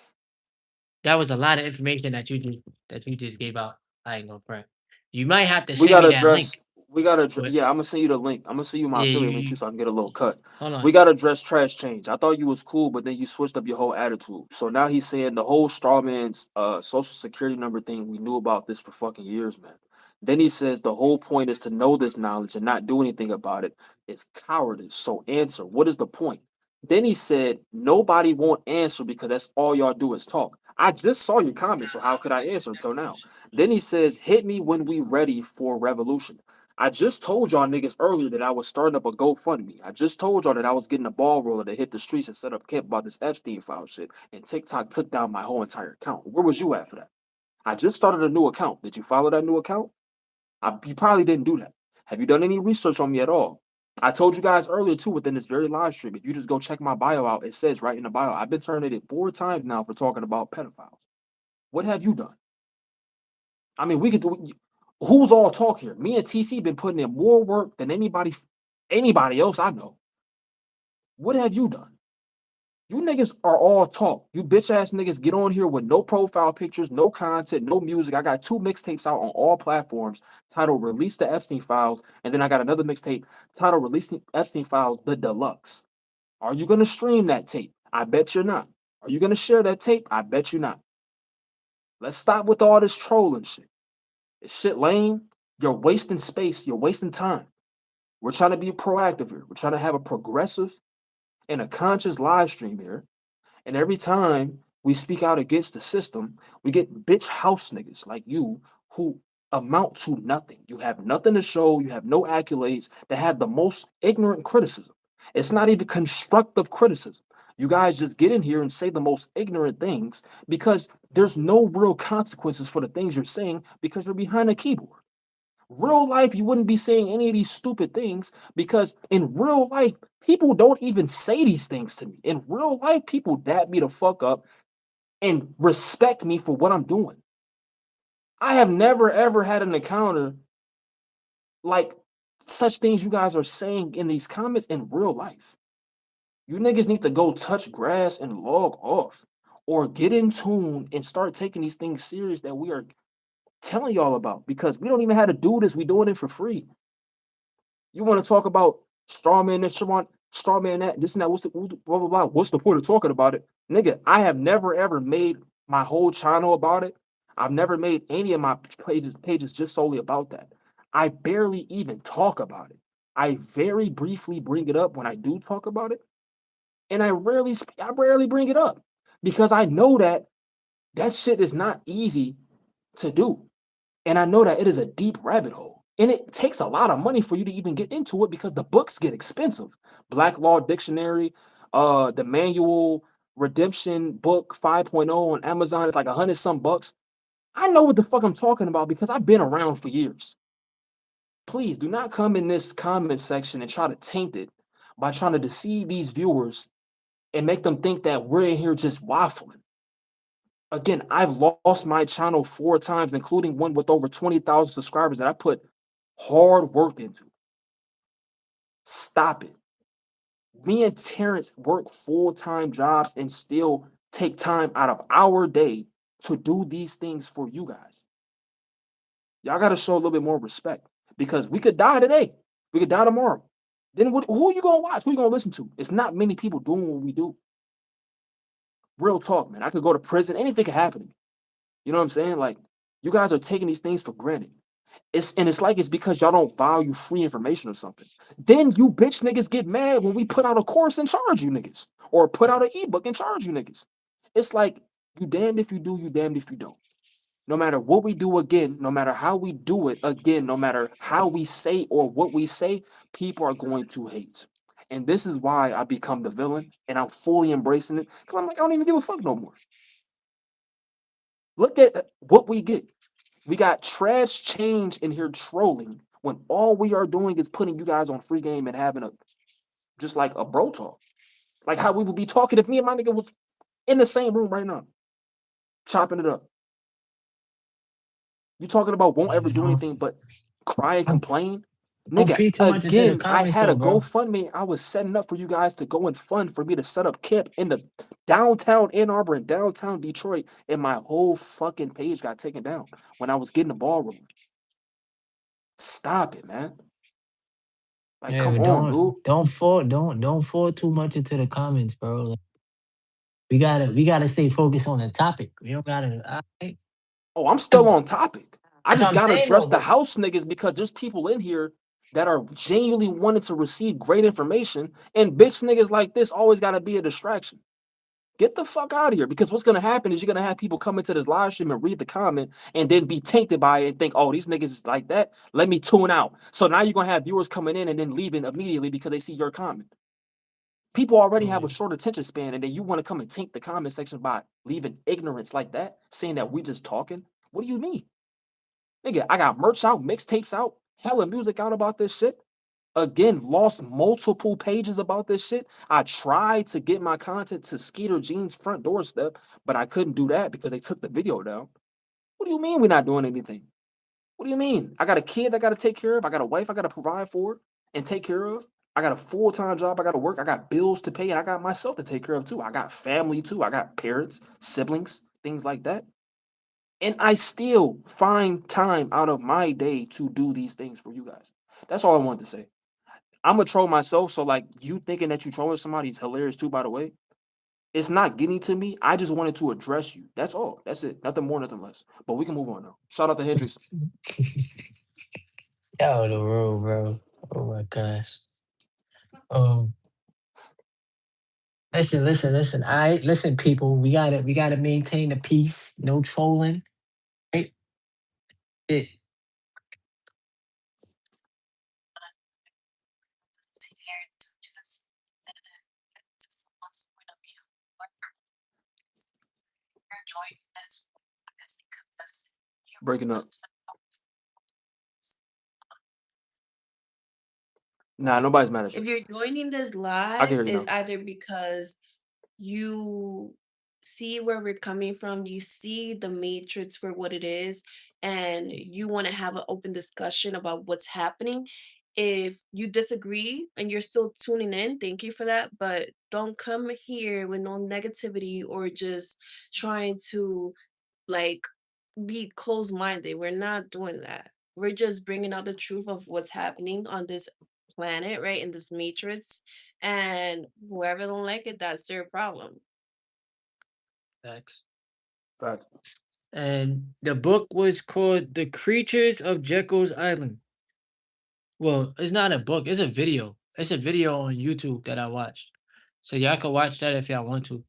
that was a lot of information that you just gave out. I ain't gonna front. You might have to We send me gotta that address. link. We gotta. But Yeah, I'm gonna send you the link. I'm gonna send you my yeah, affiliate link too, so I can get a little cut. hold on. We gotta address trash change. I thought you was cool, but then you switched up your whole attitude. So now he's saying the whole straw man's social security number thing. We knew about this for fucking years, man. Then he says the whole point is to know this knowledge and not do anything about it. It's cowardice. So answer. What is the point? Then he said nobody won't answer because that's all y'all do is talk. I just saw your comment, so how could I answer until now? Then he says, hit me when we ready for revolution. I just told y'all niggas earlier that I was starting up a GoFundMe. I just told y'all that I was getting a ball roller to hit the streets and set up camp about this Epstein file shit. And TikTok took down my whole entire account. Where was you at for that? I just started a new account. Did you follow that new account? You probably didn't do that. Have you done any research on me at all? I told you guys earlier too within this very live stream. If you just go check my bio out, it says right in the bio, I've been terminated 4 times now for talking about pedophiles. What have you done? I mean, we could do. Who's all talk here? Me and TC been putting in more work than anybody else I know. What have you done? You niggas are all talk. You bitch ass niggas get on here with no profile pictures, no content, no music. I got 2 mixtapes out on all platforms titled Release the Epstein Files, and then I got another mixtape titled Release the Epstein Files, the Deluxe. Are you gonna stream that tape? I bet you're not. Are you gonna share that tape? I bet you not. Let's stop with all this trolling shit. It's shit lame. You're wasting space. You're wasting time. We're trying to be proactive here. We're trying to have a progressive and a conscious live stream here. And every time we speak out against the system, we get bitch house niggas like you who amount to nothing. You have nothing to show, you have no accolades, that have the most ignorant criticism. It's not even constructive criticism. You guys just get in here and say the most ignorant things because there's no real consequences for the things you're saying because you're behind a keyboard. Real life, you wouldn't be saying any of these stupid things because in real life, people don't even say these things to me. In real life, people dap me the fuck up and respect me for what I'm doing. I have never ever had an encounter like such things you guys are saying in these comments in real life. You niggas need to go touch grass and log off or get in tune and start taking these things serious that we are telling y'all about because we don't even have to do this. We doing it for free. You want to talk about straw man this, straw man that, this and that, what's the blah blah blah. What's the point of talking about it? Nigga, I have never ever made my whole channel about it. I've never made any of my pages just solely about that. I barely even talk about it. I very briefly bring it up when I do talk about it, and I rarely bring it up because I know that that shit is not easy to do. And I know that it is a deep rabbit hole. And it takes a lot of money for you to even get into it because the books get expensive. Black Law Dictionary, the manual redemption book 5.0 on Amazon is like 100 some bucks. I know what the fuck I'm talking about because I've been around for years. Please do not come in this comment section and try to taint it by trying to deceive these viewers and make them think that we're in here just waffling. Again, I've lost my channel 4 times, including one with over 20,000 subscribers that I put hard work into. Stop it. Me and Terrence work full-time jobs and still take time out of our day to do these things for you guys. Y'all got to show a little bit more respect because we could die today. We could die tomorrow. Then who are you going to watch? Who are you going to listen to? It's not many people doing what we do. Real talk, man. I could go to prison. Anything could happen to me. You know what I'm saying? Like, you guys are taking these things for granted. It's like it's because y'all don't value free information or something. Then you bitch niggas get mad when we put out a course and charge you niggas, or put out an ebook and charge you niggas. It's like you damned if you do, you damned if you don't. No matter what we do again, no matter how we do it again, no matter how we say or what we say, people are going to hate. And this is why I become the villain and I'm fully embracing it. Because I'm like, I don't even give a fuck no more. Look at what we get. We got trash change in here trolling when all we are doing is putting you guys on free game and having a just like a bro talk. Like how we would be talking if me and my nigga was in the same room right now, chopping it up. You talking about won't ever You do know, anything but cry and complain? don't Nigga, feed too much into the again, I comments had a though, bro. GoFundMe. I was setting up for you guys to go and fund for me to set up camp in the downtown Ann Arbor and downtown Detroit, and my whole fucking page got taken down when I was getting the ball rolling. Stop it, man. Like, Yeah, come but on, dude. don't fall too much into the comments, bro. Like, we gotta stay focused on the topic. We don't gotta. Alright? Oh, I'm still on topic. I That's what just I'm gotta saying address though. the But house niggas because there's people in here that are genuinely wanting to receive great information, and bitch niggas like this always gotta be a distraction. Get the fuck out of here because what's gonna happen is you're gonna have people come into this live stream and read the comment and then be tainted by it and think, oh, these niggas is like that. Let me tune out. So now you're gonna have viewers coming in and then leaving immediately because they see your comment. People already have a short attention span, and then you want to come and taint the comment section by leaving ignorance like that, saying that we just talking. What do you mean? Nigga, I got merch out, mixtapes out, hella music out about this shit. Again, lost multiple pages about this shit. I tried to get my content to Skeeter Jean's front doorstep, but I couldn't do that because they took the video down. What do you mean we're not doing anything? What do you mean? I got a kid I got to take care of. I got a wife I got to provide for and take care of. I got a full-time job I got to work. I got bills to pay, and I got myself to take care of too. I got family too. I got parents, siblings, things like that. And I still find time out of my day to do these things for you guys. That's all I wanted to say. I'm gonna troll myself, so like you thinking that you trolling somebody is hilarious too, by the way. It's not getting to me. I just wanted to address you. That's all. That's it. Nothing more, nothing less. But we can move on now. Shout out to Hendrix. Yo, the road, bro. Oh my gosh. Um, listen. I listen, people. We gotta maintain the peace. No trolling. Right? It. Breaking up. Nah, nobody's mad at If you. you're joining this I can live, hear you it's now. either because you see where we're coming from, you see the matrix for what it is, and you want to have an open discussion about what's happening. If you disagree and you're still tuning in, thank you for that. But don't come here with no negativity or just trying to like be closed-minded. We're not doing that. We're just bringing out the truth of what's happening on this planet, right? In this matrix. And whoever don't like it, that's their problem. Facts. Fact. And the book was called The Creatures of Jekyll's Island. Well, it's not a book, it's a video. It's a video on YouTube that I watched. So y'all can watch that if y'all want to.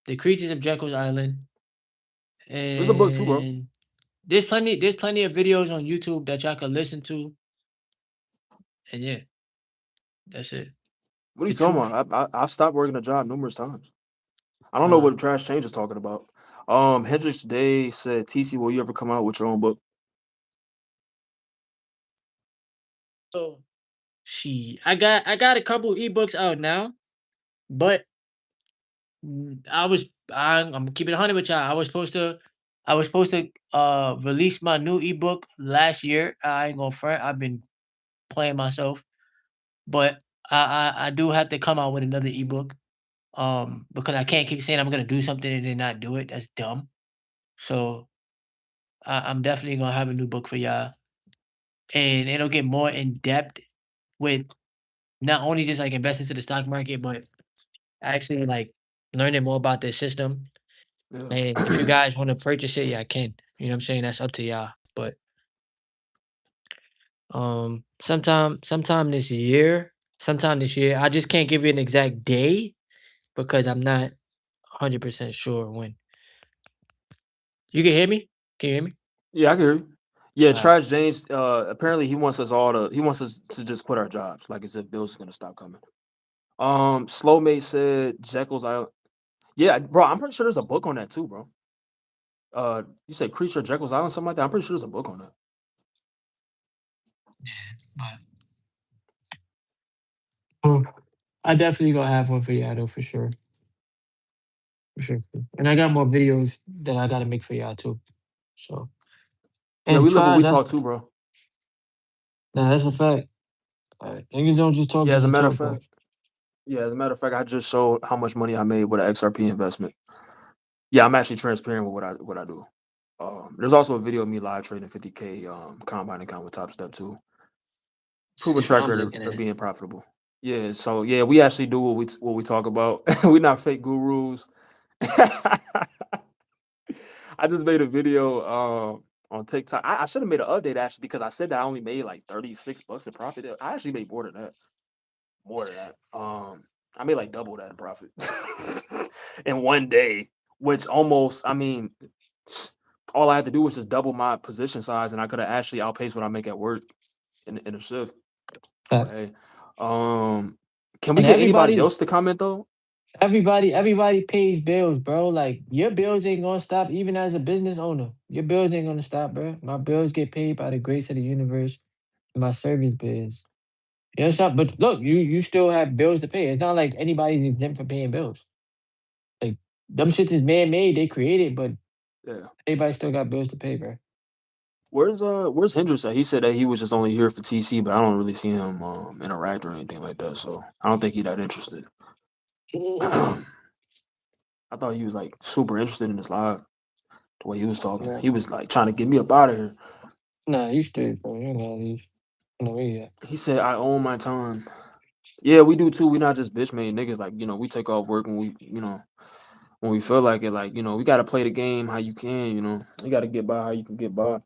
The Creatures of Jekyll's Island. There's a book too, bro. And there's plenty of videos on YouTube that y'all can listen to. And yeah, that's it. What are The you talking truth. about? I've stopped working a job numerous times. I don't know Uh what Trash Change is talking about. Hendrix today said, TC, will you ever come out with your own book? so I got a couple ebooks out now, but I'm keeping 100 with y'all. I was supposed to release my new ebook last year. I ain't gonna front. I've been playing myself, but I do have to come out with another ebook. Because I can't keep saying I'm gonna do something and then not do it. That's dumb. So I'm definitely gonna have a new book for y'all, and it'll get more in depth with not only just like investing into the stock market, but actually like learning more about the system. And if you Yeah. guys want to purchase it, yeah, I can. You know what I'm saying? That's up to y'all. But sometime this year, I just can't give you an exact day because I'm not 100% sure when. You can hear me? Can you hear me? Yeah, I can hear you. Yeah, All right. Trash James, apparently he wants us to just quit our jobs, like as if bills are gonna stop coming. Slowmate said Jekyll's Island. Yeah, bro, I'm pretty sure there's a book on that too, bro. You said Creature of Jekyll's Island, something like that. I'm pretty sure there's a book on that. But I definitely gonna have one for y'all though, for sure. For sure. And I got more videos that I gotta make for y'all too. So Yeah, and we live what try we that's talk too, bro. that's a fact. Niggas don't just talk Yeah, just as a to matter of talk though. fact, I just showed how much money I made with an XRP investment. Yeah, I'm actually transparent with what I do. There's also a video of me live trading 50K combine account with Top Step too. Proven That's what track I'm record looking of at. being profitable. Yeah, so yeah, we actually do what we talk about. We're not fake gurus. I just made a video on TikTok. I should have made an update actually because I said that I only made like $36 in profit. I actually made more than that. More than that. I made like double that in profit in one day, which almost, I mean, all I had to do was just double my position size, and I could have actually outpaced what I make at work in a shift. But Fact. hey, can we And get anybody everybody else to comment though? everybody pays bills, bro. Like your bills ain't gonna stop even as a business owner. Your bills ain't gonna stop, bro. My bills get paid by the grace of the universe. My service bills. You understand? But look, you still have bills to pay. It's not like anybody's exempt from paying bills. Like them shits is man made, they created, but Yeah. everybody still got bills to pay, bro. Where's Hendrix at? He said that he was just only here for TC, but I don't really see him interact or anything like that. So I don't think he's that interested. I thought he was like super interested in this live. The way he was talking, Yeah. he was like trying to get me up out of here. Nah, you straight, bro. You ain't gotta leave. No way yet. He said, "I own my time." Yeah, we do too. We not just bitch made niggas. Like, we take off work when when we feel like it. Like, we gotta play the game how you can. You gotta get by how you can get by.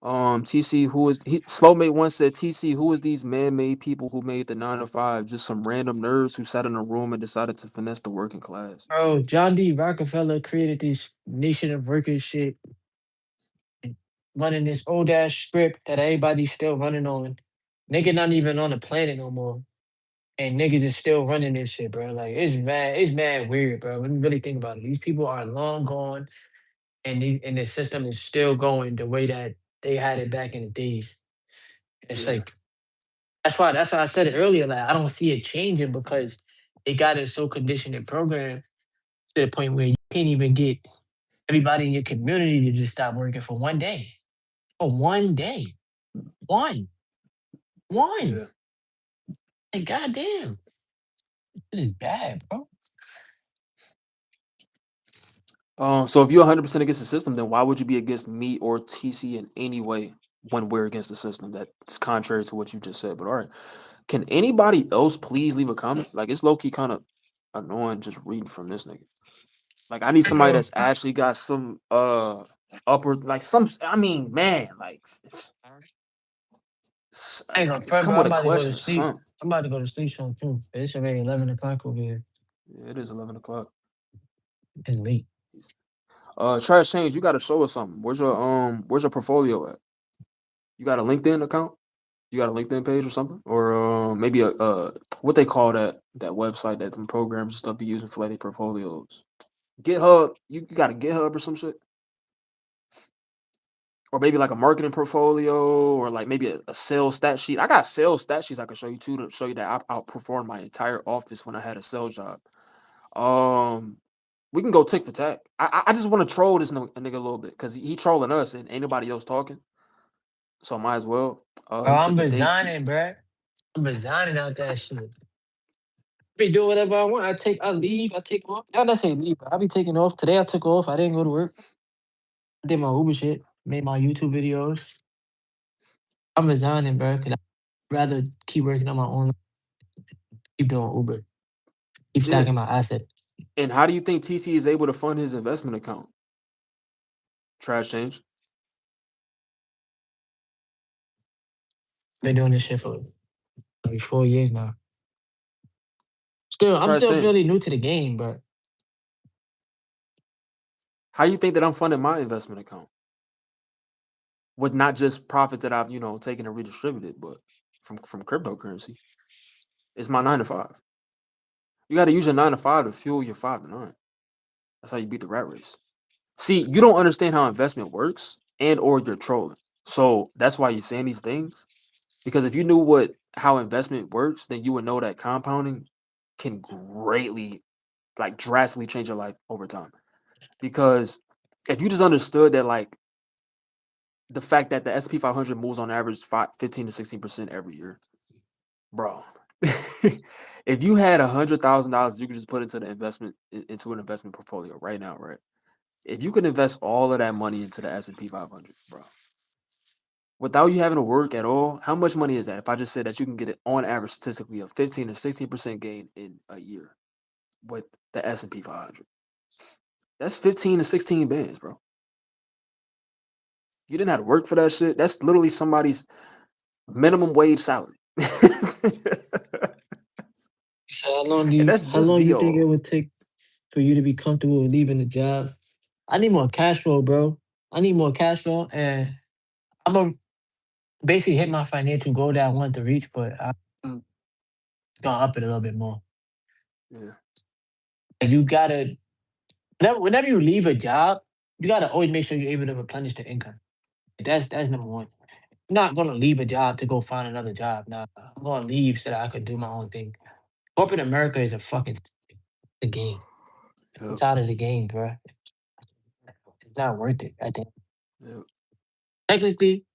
TC, who is he? Slowmate once said, TC, who is these man-made people who made the 9 to 5? Just some random nerds who sat in a room and decided to finesse the working class. Bro, John D. Rockefeller created this nation of workers shit, running this old ass script that everybody's still running on. Nigga not even on the planet no more. And niggas is still running this shit, bro. Like it's mad weird, bro. When you really think about it. These people are long gone and the system is still going the way that they had it back in the days. It's Yeah, like that's why I said it earlier. Like I don't see it changing because it got it so conditioned and programmed to the point where you can't even get everybody in your community to just stop working for one day. For one day. One. One. yeah. Like goddamn. This is bad, bro. So if you're 100% against the system, then why would you be against me or TC in any way when we're against the system? That's contrary to what you just said. But all right, can anybody else please leave a comment? Like, it's low key kind of annoying just reading from this nigga. Like, I need somebody Bro, that's actually got some upper, like some. I mean, man, like I ain't gonna front, come bro. with I'm a about to go to question or sleep. something. I'm about to go to sleep soon too. It's already 11 o'clock over here. Yeah, it is 11 o'clock. It's late. Trash change. You got to show us something. Where's your portfolio at? You got a LinkedIn account? You got a LinkedIn page or something? Or maybe a what they call that website that them programs and stuff be using for like their portfolios. GitHub. You got a GitHub or some shit? Or maybe like a marketing portfolio or like maybe a sales stat sheet. I got sales stat sheets I can show you too to show you that I outperformed my entire office when I had a sales job. Um we can go tick for tack. I just want to troll this nigga a little bit because he trolling us and ain't nobody else talking. So might as well. Bro, He I'm said the day two. resigning, bro. I'm resigning out that shit. Be doing whatever I want. I leave, I take off. Not necessarily leave, but I be taking off. Today I took off. I didn't go to work. I did my Uber shit, made my YouTube videos. I'm resigning, bro. Cause I'd rather keep working on my own, keep doing Uber, keep Yeah. stacking my asset. And how do you think TC is able to fund his investment account? Trash change. Been doing this shit for maybe 4 years now. I'm Trash still change. fairly new to the game, but How you think that I'm funding my investment account? With not just profits that I've, taken and redistributed, but from cryptocurrency. It's my 9 to 5. You got to use your 9 to 5 to fuel your 5 to 9. That's how you beat the rat race. See, you don't understand how investment works and or you're trolling. So that's why you're saying these things. Because if you knew how investment works, then you would know that compounding can greatly, like drastically change your life over time. Because if you just understood that, like the fact that the SP 500 moves on average 15 to 16% every year, bro. If you had $100,000, you could just put into into an investment portfolio right now, right? If you could invest all of that money into the S&P 500, bro, without you having to work at all, how much money is that? If I just said that you can get it on average statistically a 15 to 16% gain in a year with the S&P 500, that's 15 to 16 bands, bro. You didn't have to work for that shit. That's literally somebody's minimum wage salary. so And that's how just long you think it VO. would take for you to be comfortable with leaving the job? I need more cash flow, bro. I need more cash flow, and I'm gonna basically hit my financial goal that I want to reach, but I'm gonna up it a little bit more. Yeah. Like you gotta whenever you leave a job, you gotta always make sure you're able to replenish the income. That's number one. I'm not gonna leave a job to go find another job. Nah, I'm gonna leave so that I could do my own thing. Corporate America is a fucking the game. Yep. It's out of the game, bro. It's not worth it. I think Yep. technically,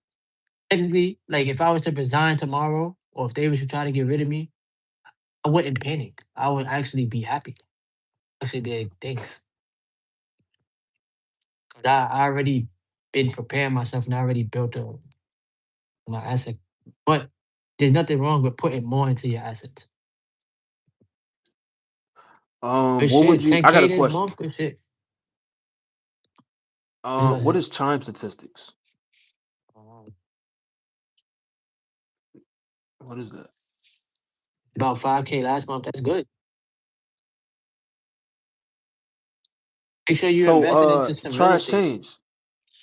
like if I was to resign tomorrow, or if they was to try to get rid of me, I wouldn't panic. I would actually be happy. Actually, be like, thanks. 'Cause I already been preparing myself and I already built my asset. But There's nothing wrong with putting more into your assets. Good What would shit. you? I got 10K a this question. month. Good shit. What you gonna What say? is chime statistics? What is that? About 5K last month. That's good. Make sure you're So, investing into some real trash estate. change.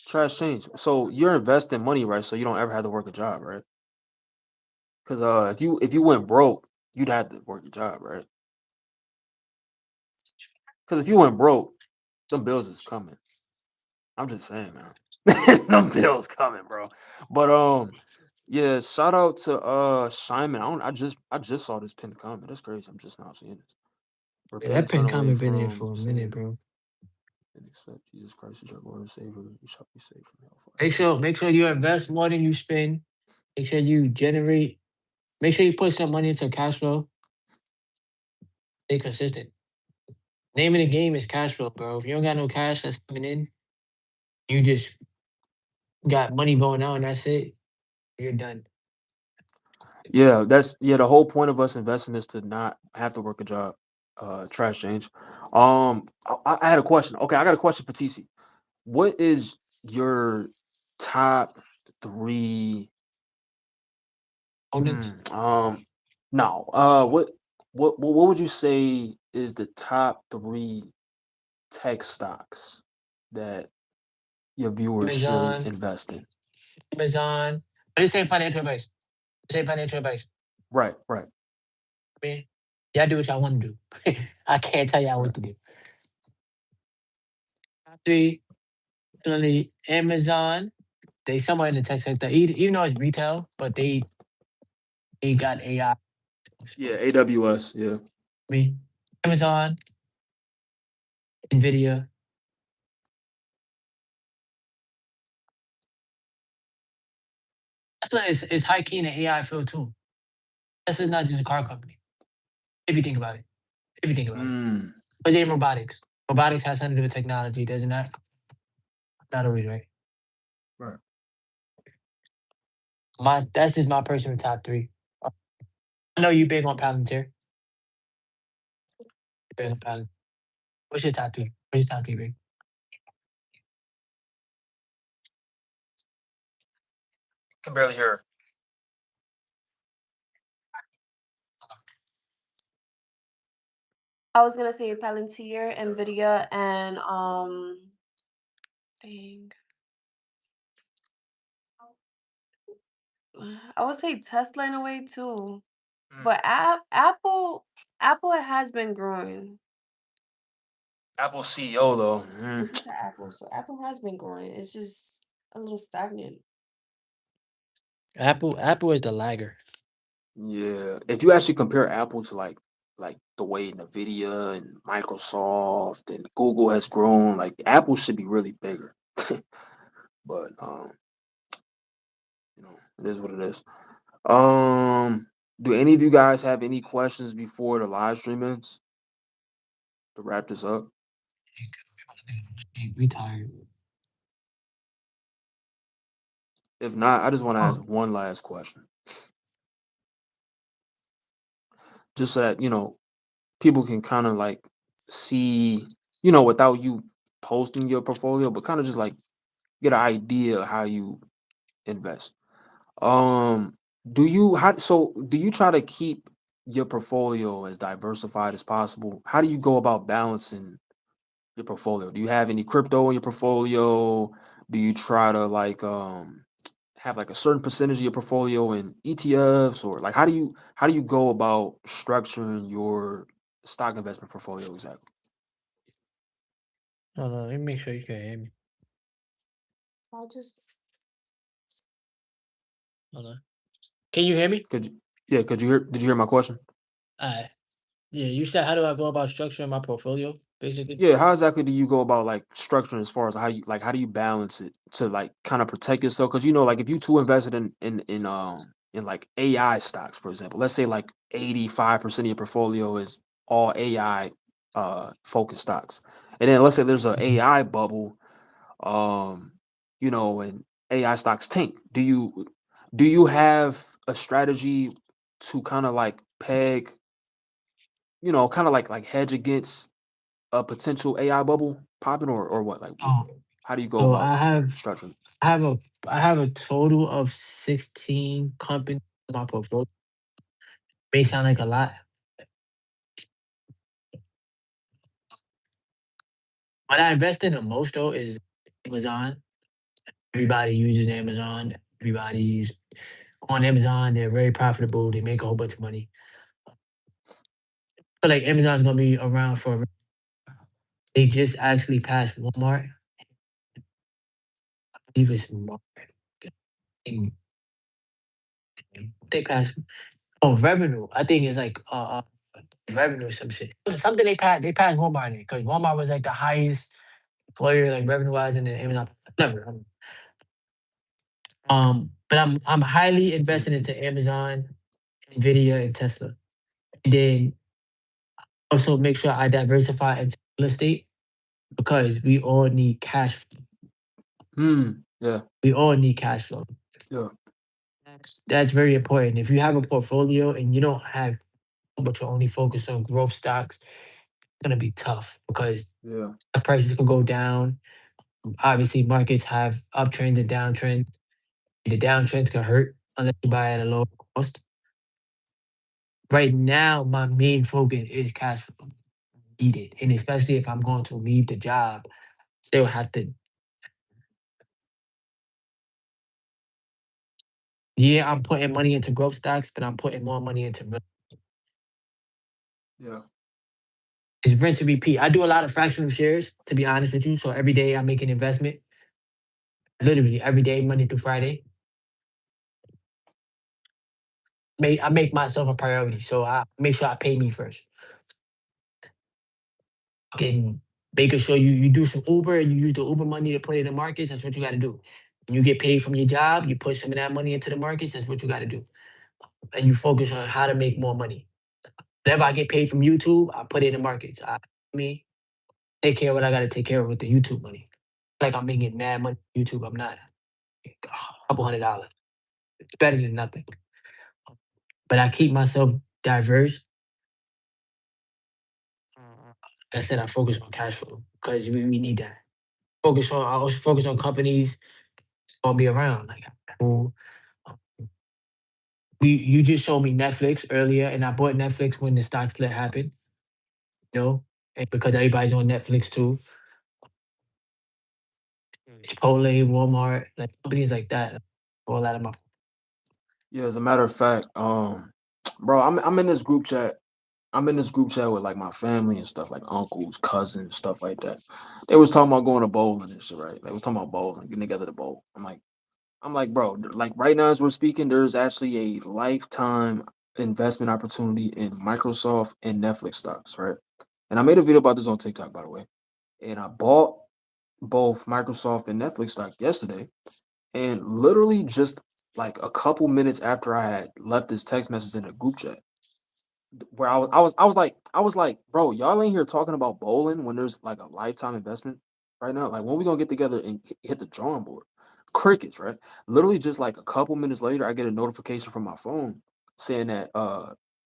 Trash change. So you're investing money, right? So you don't ever have to work a job, right? Because if you went broke, you'd have to work a job, right? Because if you went broke, them bills is coming. I'm just saying, man. Them bills coming, bro. But yeah, shout out to Simon. I just saw this pin comment. That's crazy. I'm just now seeing this. Yeah, Repent that and turn pin away comment been there from for a minute, sin bro. and accept Jesus Christ as your Lord and Savior. You shall be saved from hellfire. Make sure you invest more than you spend. Make sure you generate. Make sure you put some money into cash flow. Stay consistent. Name of the game is cash flow, bro. If you don't got no cash that's coming in, you just got money going out and that's it. You're done. Yeah, the whole point of us investing is to not have to work a job. Trash change. I had a question. Okay, I got a question for TC. What is your top three? Opponents. No. What would you say is the top three tech stocks that your viewers should Amazon. invest in? Amazon. But this ain't financial advice. This ain't financial advice. Right, right, I mean, y'all do what y'all want to do. I can't tell y'all right. what to do. Top three, definitely Amazon. They somewhere in the tech sector, even though it's retail, but they got AI. Yeah, AWS. Yeah. Me, Amazon, Nvidia. Tesla is high key in the AI field too. Tesla's not just a car company. If you think about it, if you think about it, Mm, but in robotics, robotics has something to do with technology, doesn't that? Not always right. right. That's just my personal top three. I know you big on Palantir. You big on Palantir. What's your top three? What's your top three, big? Can barely hear. I was gonna say Palantir, Nvidia, and dang. I would say Tesla in a way too. But Apple has been growing. Apple CEO though. This is Apple, so Apple has been growing. It's just a little stagnant. Apple is the lagger. Yeah. If you actually compare Apple to like the way Nvidia and Microsoft and Google has grown, like Apple should be really bigger. But it is what it is. Um, do any of you guys have any questions before the live stream ends to wrap this up? We tired. If not, I just want to ask Oh, one last question. Just so that, people can kind of like see, without you posting your portfolio, but kind of just like get an idea of how you invest. Um, do you try to keep your portfolio as diversified as possible? How do you go about balancing your portfolio? Do you have any crypto in your portfolio? Do you try to like have like a certain percentage of your portfolio in ETFs, or like how do you go about structuring your stock investment portfolio exactly? Hold on, let me make sure you can hear me. I'll just Hold on. Can you hear me? Did you hear my question? Alright. Yeah, you said how do I go about structuring my portfolio, basically? Yeah, how exactly do you go about like structuring as far as how do you balance it to like kind of protect yourself? Because like if you too invested in like AI stocks, for example, let's say like 85% of your portfolio is all AI focused stocks. And then let's say there's a AI bubble, and AI stocks tank. Do you have a strategy to kind of like peg, kind of like hedge against a potential AI bubble popping, or what? Like, So, how do you go so about structuring? I have a I have a total of 16 companies in my portfolio. May sound like a lot. What I invest in the most though is Amazon. Everybody uses Amazon. Everybody's on Amazon. They're very profitable. They make a whole bunch of money. But like Amazon's gonna be around for. They just actually passed Walmart. I believe it's Walmart. And they passed. Oh, revenue. I think it's like revenue or some shit. Something they passed Walmart because Walmart was like the highest employer like revenue wise, and then Amazon never. But I'm highly invested into Amazon, Nvidia, and Tesla. And then also make sure I diversify into real estate because we all need cash flow. Yeah. We all need cash flow. Yeah. That's very important. If you have a portfolio and you don't have, but you're only focused on growth stocks, it's gonna be tough because Yeah. stock prices can go down. Obviously, markets have uptrends and downtrends. The downtrends can hurt unless you buy at a lower cost. Right now, my main focus is cash flow. Need it, and especially if I'm going to leave the job, still have to. Yeah, I'm putting money into growth stocks, but I'm putting more money into Yeah. it's rinse and repeat. I do a lot of fractional shares, to be honest with you. So every day I make an investment, literally every day, Monday through Friday. I make myself a priority, so I make sure I pay me first. And making sure you do some Uber and you use the Uber money to put it in the markets. That's what you got to do. When you get paid from your job, you put some of that money into the markets. That's what you got to do, and you focus on how to make more money. Whatever I get paid from YouTube, I put it in the markets. Me take care of what I got to take care of with the YouTube money. Like I'm making mad money on YouTube. I'm not. A couple $100. It's better than nothing. But I keep myself diverse. Like I said, I focus on cash flow because we need that. I also focus on companies gonna be around. Like who you just showed me Netflix earlier, and I bought Netflix when the stock split happened. You know, and because everybody's on Netflix too. Chipotle, Walmart, like companies like that. All that of my Yeah. As a matter of fact, bro, I'm in this group chat. I'm in this group chat with like my family and stuff, like uncles, cousins, stuff like that. They was talking about going to bowling and shit, right? They was talking about bowling, getting together to bowl. I'm like, bro, like right now as we're speaking, there's actually a lifetime investment opportunity in Microsoft and Netflix stocks, right? And I made a video about this on TikTok, by the way. And I bought both Microsoft and Netflix stock yesterday. And literally just like a couple minutes after I had left this text message in a group chat, where I was like, bro, y'all ain't here talking about bowling when there's like a lifetime investment right now. Like, when we gonna get together and hit the drawing board? Crickets, right? Literally, just like a couple minutes later, I get a notification from my phone saying that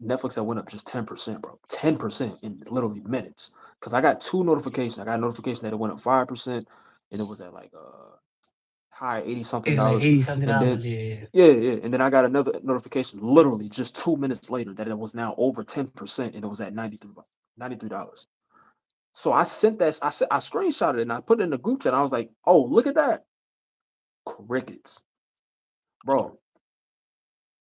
Netflix had went up just 10%, bro, 10% in literally minutes. Because I got two notifications. I got a notification that it went up 5%, and it was at like high 80 something it's like dollars, 80 something and then dollars. Yeah, yeah. yeah, yeah. And then I got another notification literally just 2 minutes later that it was now over 10% and it was at $93. So I sent that, I screenshotted it and I put it in the group chat. And I was like, oh, look at that. Crickets. Bro,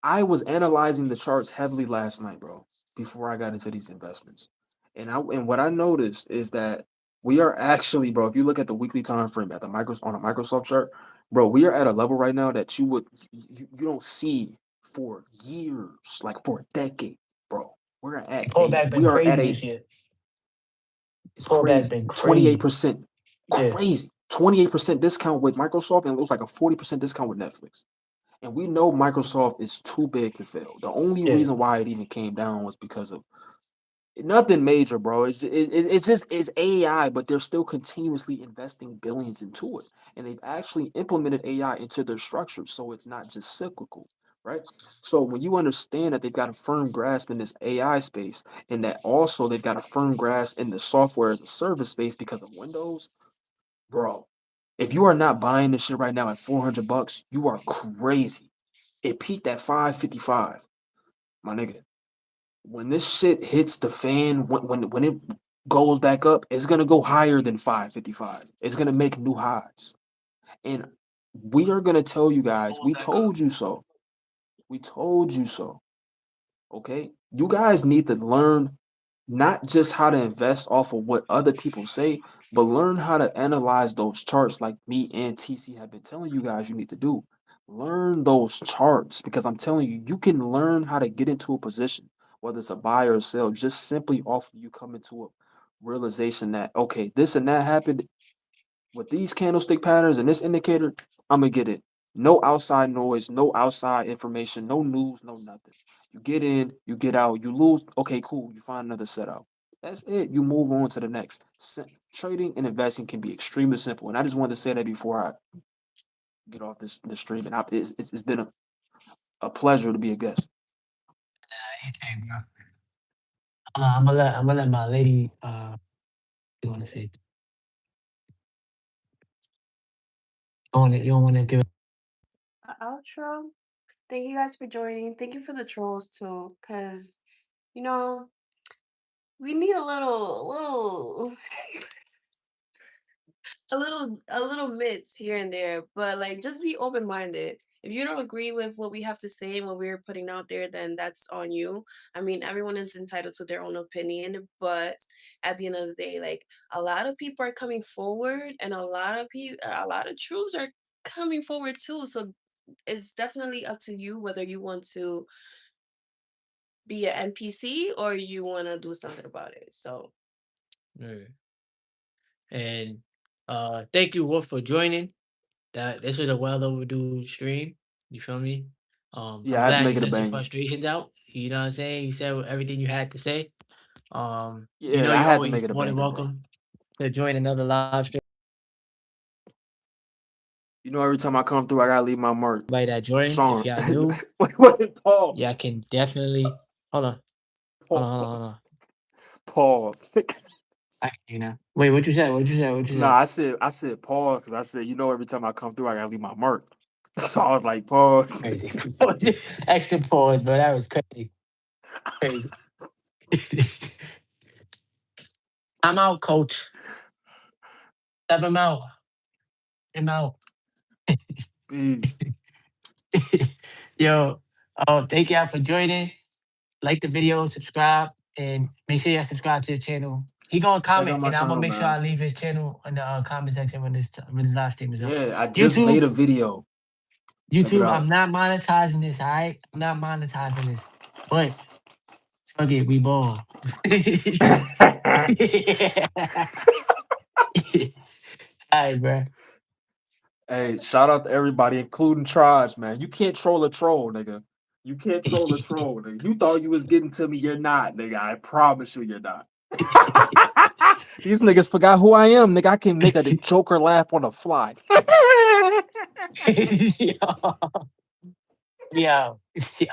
I was analyzing the charts heavily last night, bro, before I got into these investments. And what I noticed is that we are actually, bro, if you look at the weekly time frame at the micros on a Microsoft chart, bro, we are at a level right now that you don't see for years, like for a decade, bro. Pullback been We are at crazy a this year. it's Pullback crazy. been crazy. 28%. Yeah. Crazy. 28% discount with Microsoft, and it looks like a 40% discount with Netflix. And we know Microsoft is too big to fail. The only Yeah. reason why it even came down was because of Nothing major, bro. It's just it's AI, but they're still continuously investing billions into it, and they've actually implemented AI into their structure, so it's not just cyclical, right? So when you understand that they've got a firm grasp in this AI space, and that also they've got a firm grasp in the software as a service space because of Windows, bro. If you are not buying this shit right now at $400, you are crazy. It peaked at 555, my nigga. When this shit hits the fan, when it goes back up, it's gonna go higher than 555. It's gonna make new highs. And we are gonna tell you guys, we told you so. We told you so. Okay? You guys need to learn not just how to invest off of what other people say, but learn how to analyze those charts like me and TC have been telling you guys you need to do. Learn those charts because I'm telling you, you can learn how to get into a position, whether it's a buy or a sell, just simply off of you coming to a realization that, okay, this and that happened with these candlestick patterns and this indicator, I'm gonna get it. No outside noise, no outside information, no news, no nothing. You get in, you get out, you lose. Okay, cool. You find another setup. That's it. You move on to the next. Trading and investing can be extremely simple. And I just wanted to say that before I get off this stream. And it's been a pleasure to be a guest. Hey, bro. I'm gonna let my lady. You want to say? You don't want to give. Outro. Thank you guys for joining. Thank you for the trolls too, because you know we need a little a little mitts here and there, but like just be open minded. If you don't agree with what we have to say and what we're putting out there, then that's on you. I mean, everyone is entitled to their own opinion, but at the end of the day, like a lot of people are coming forward, and a lot of truths are coming forward too. So it's definitely up to you whether you want to be an NPC or you want to do something about it. So Yeah. And thank you, Wolf, for joining. That this was a well overdue stream. You feel me? I'm Yeah, I had to glad make you it a let your banger. frustrations out. You know what I'm saying? You said everything you had to say. Yeah, I You're had to always make it a more than banger, bro. welcome to join another live stream. You know, every time I come through, I gotta leave my mark. Everybody that joined, if Sean. y'all new, Wait, pause. y'all can definitely hold on, hold on. Pause. Pause. I can hear you now. Wait, what you said? What you said? What you Nah, said? I said pause because I said, you know, every time I come through, I gotta leave my mark. So I was like, pause. Crazy. Extra pause, bro. That was crazy. Crazy. I'm out, coach. 7 out. I'm out. Peace. Yo, thank y'all for joining. Like the video, subscribe, and make sure y'all subscribe to the channel. He gonna Check comment, out my and I'm gonna channel, make sure man. I leave his channel in the comment section when this live stream is up. Yeah, I just made YouTube, a video. Check it YouTube, I'm out. not monetizing this. All right, I'm not monetizing this, but fuck it, we ball. All right, bro. Hey, shout out to everybody, including Tribes, man. You can't troll a troll, nigga. You can't troll a troll, nigga. You thought you was getting to me. You're not, nigga. I promise you, you're not. These niggas forgot who I am, nigga. I can make a Joker laugh on the fly. Yo, yo, yo.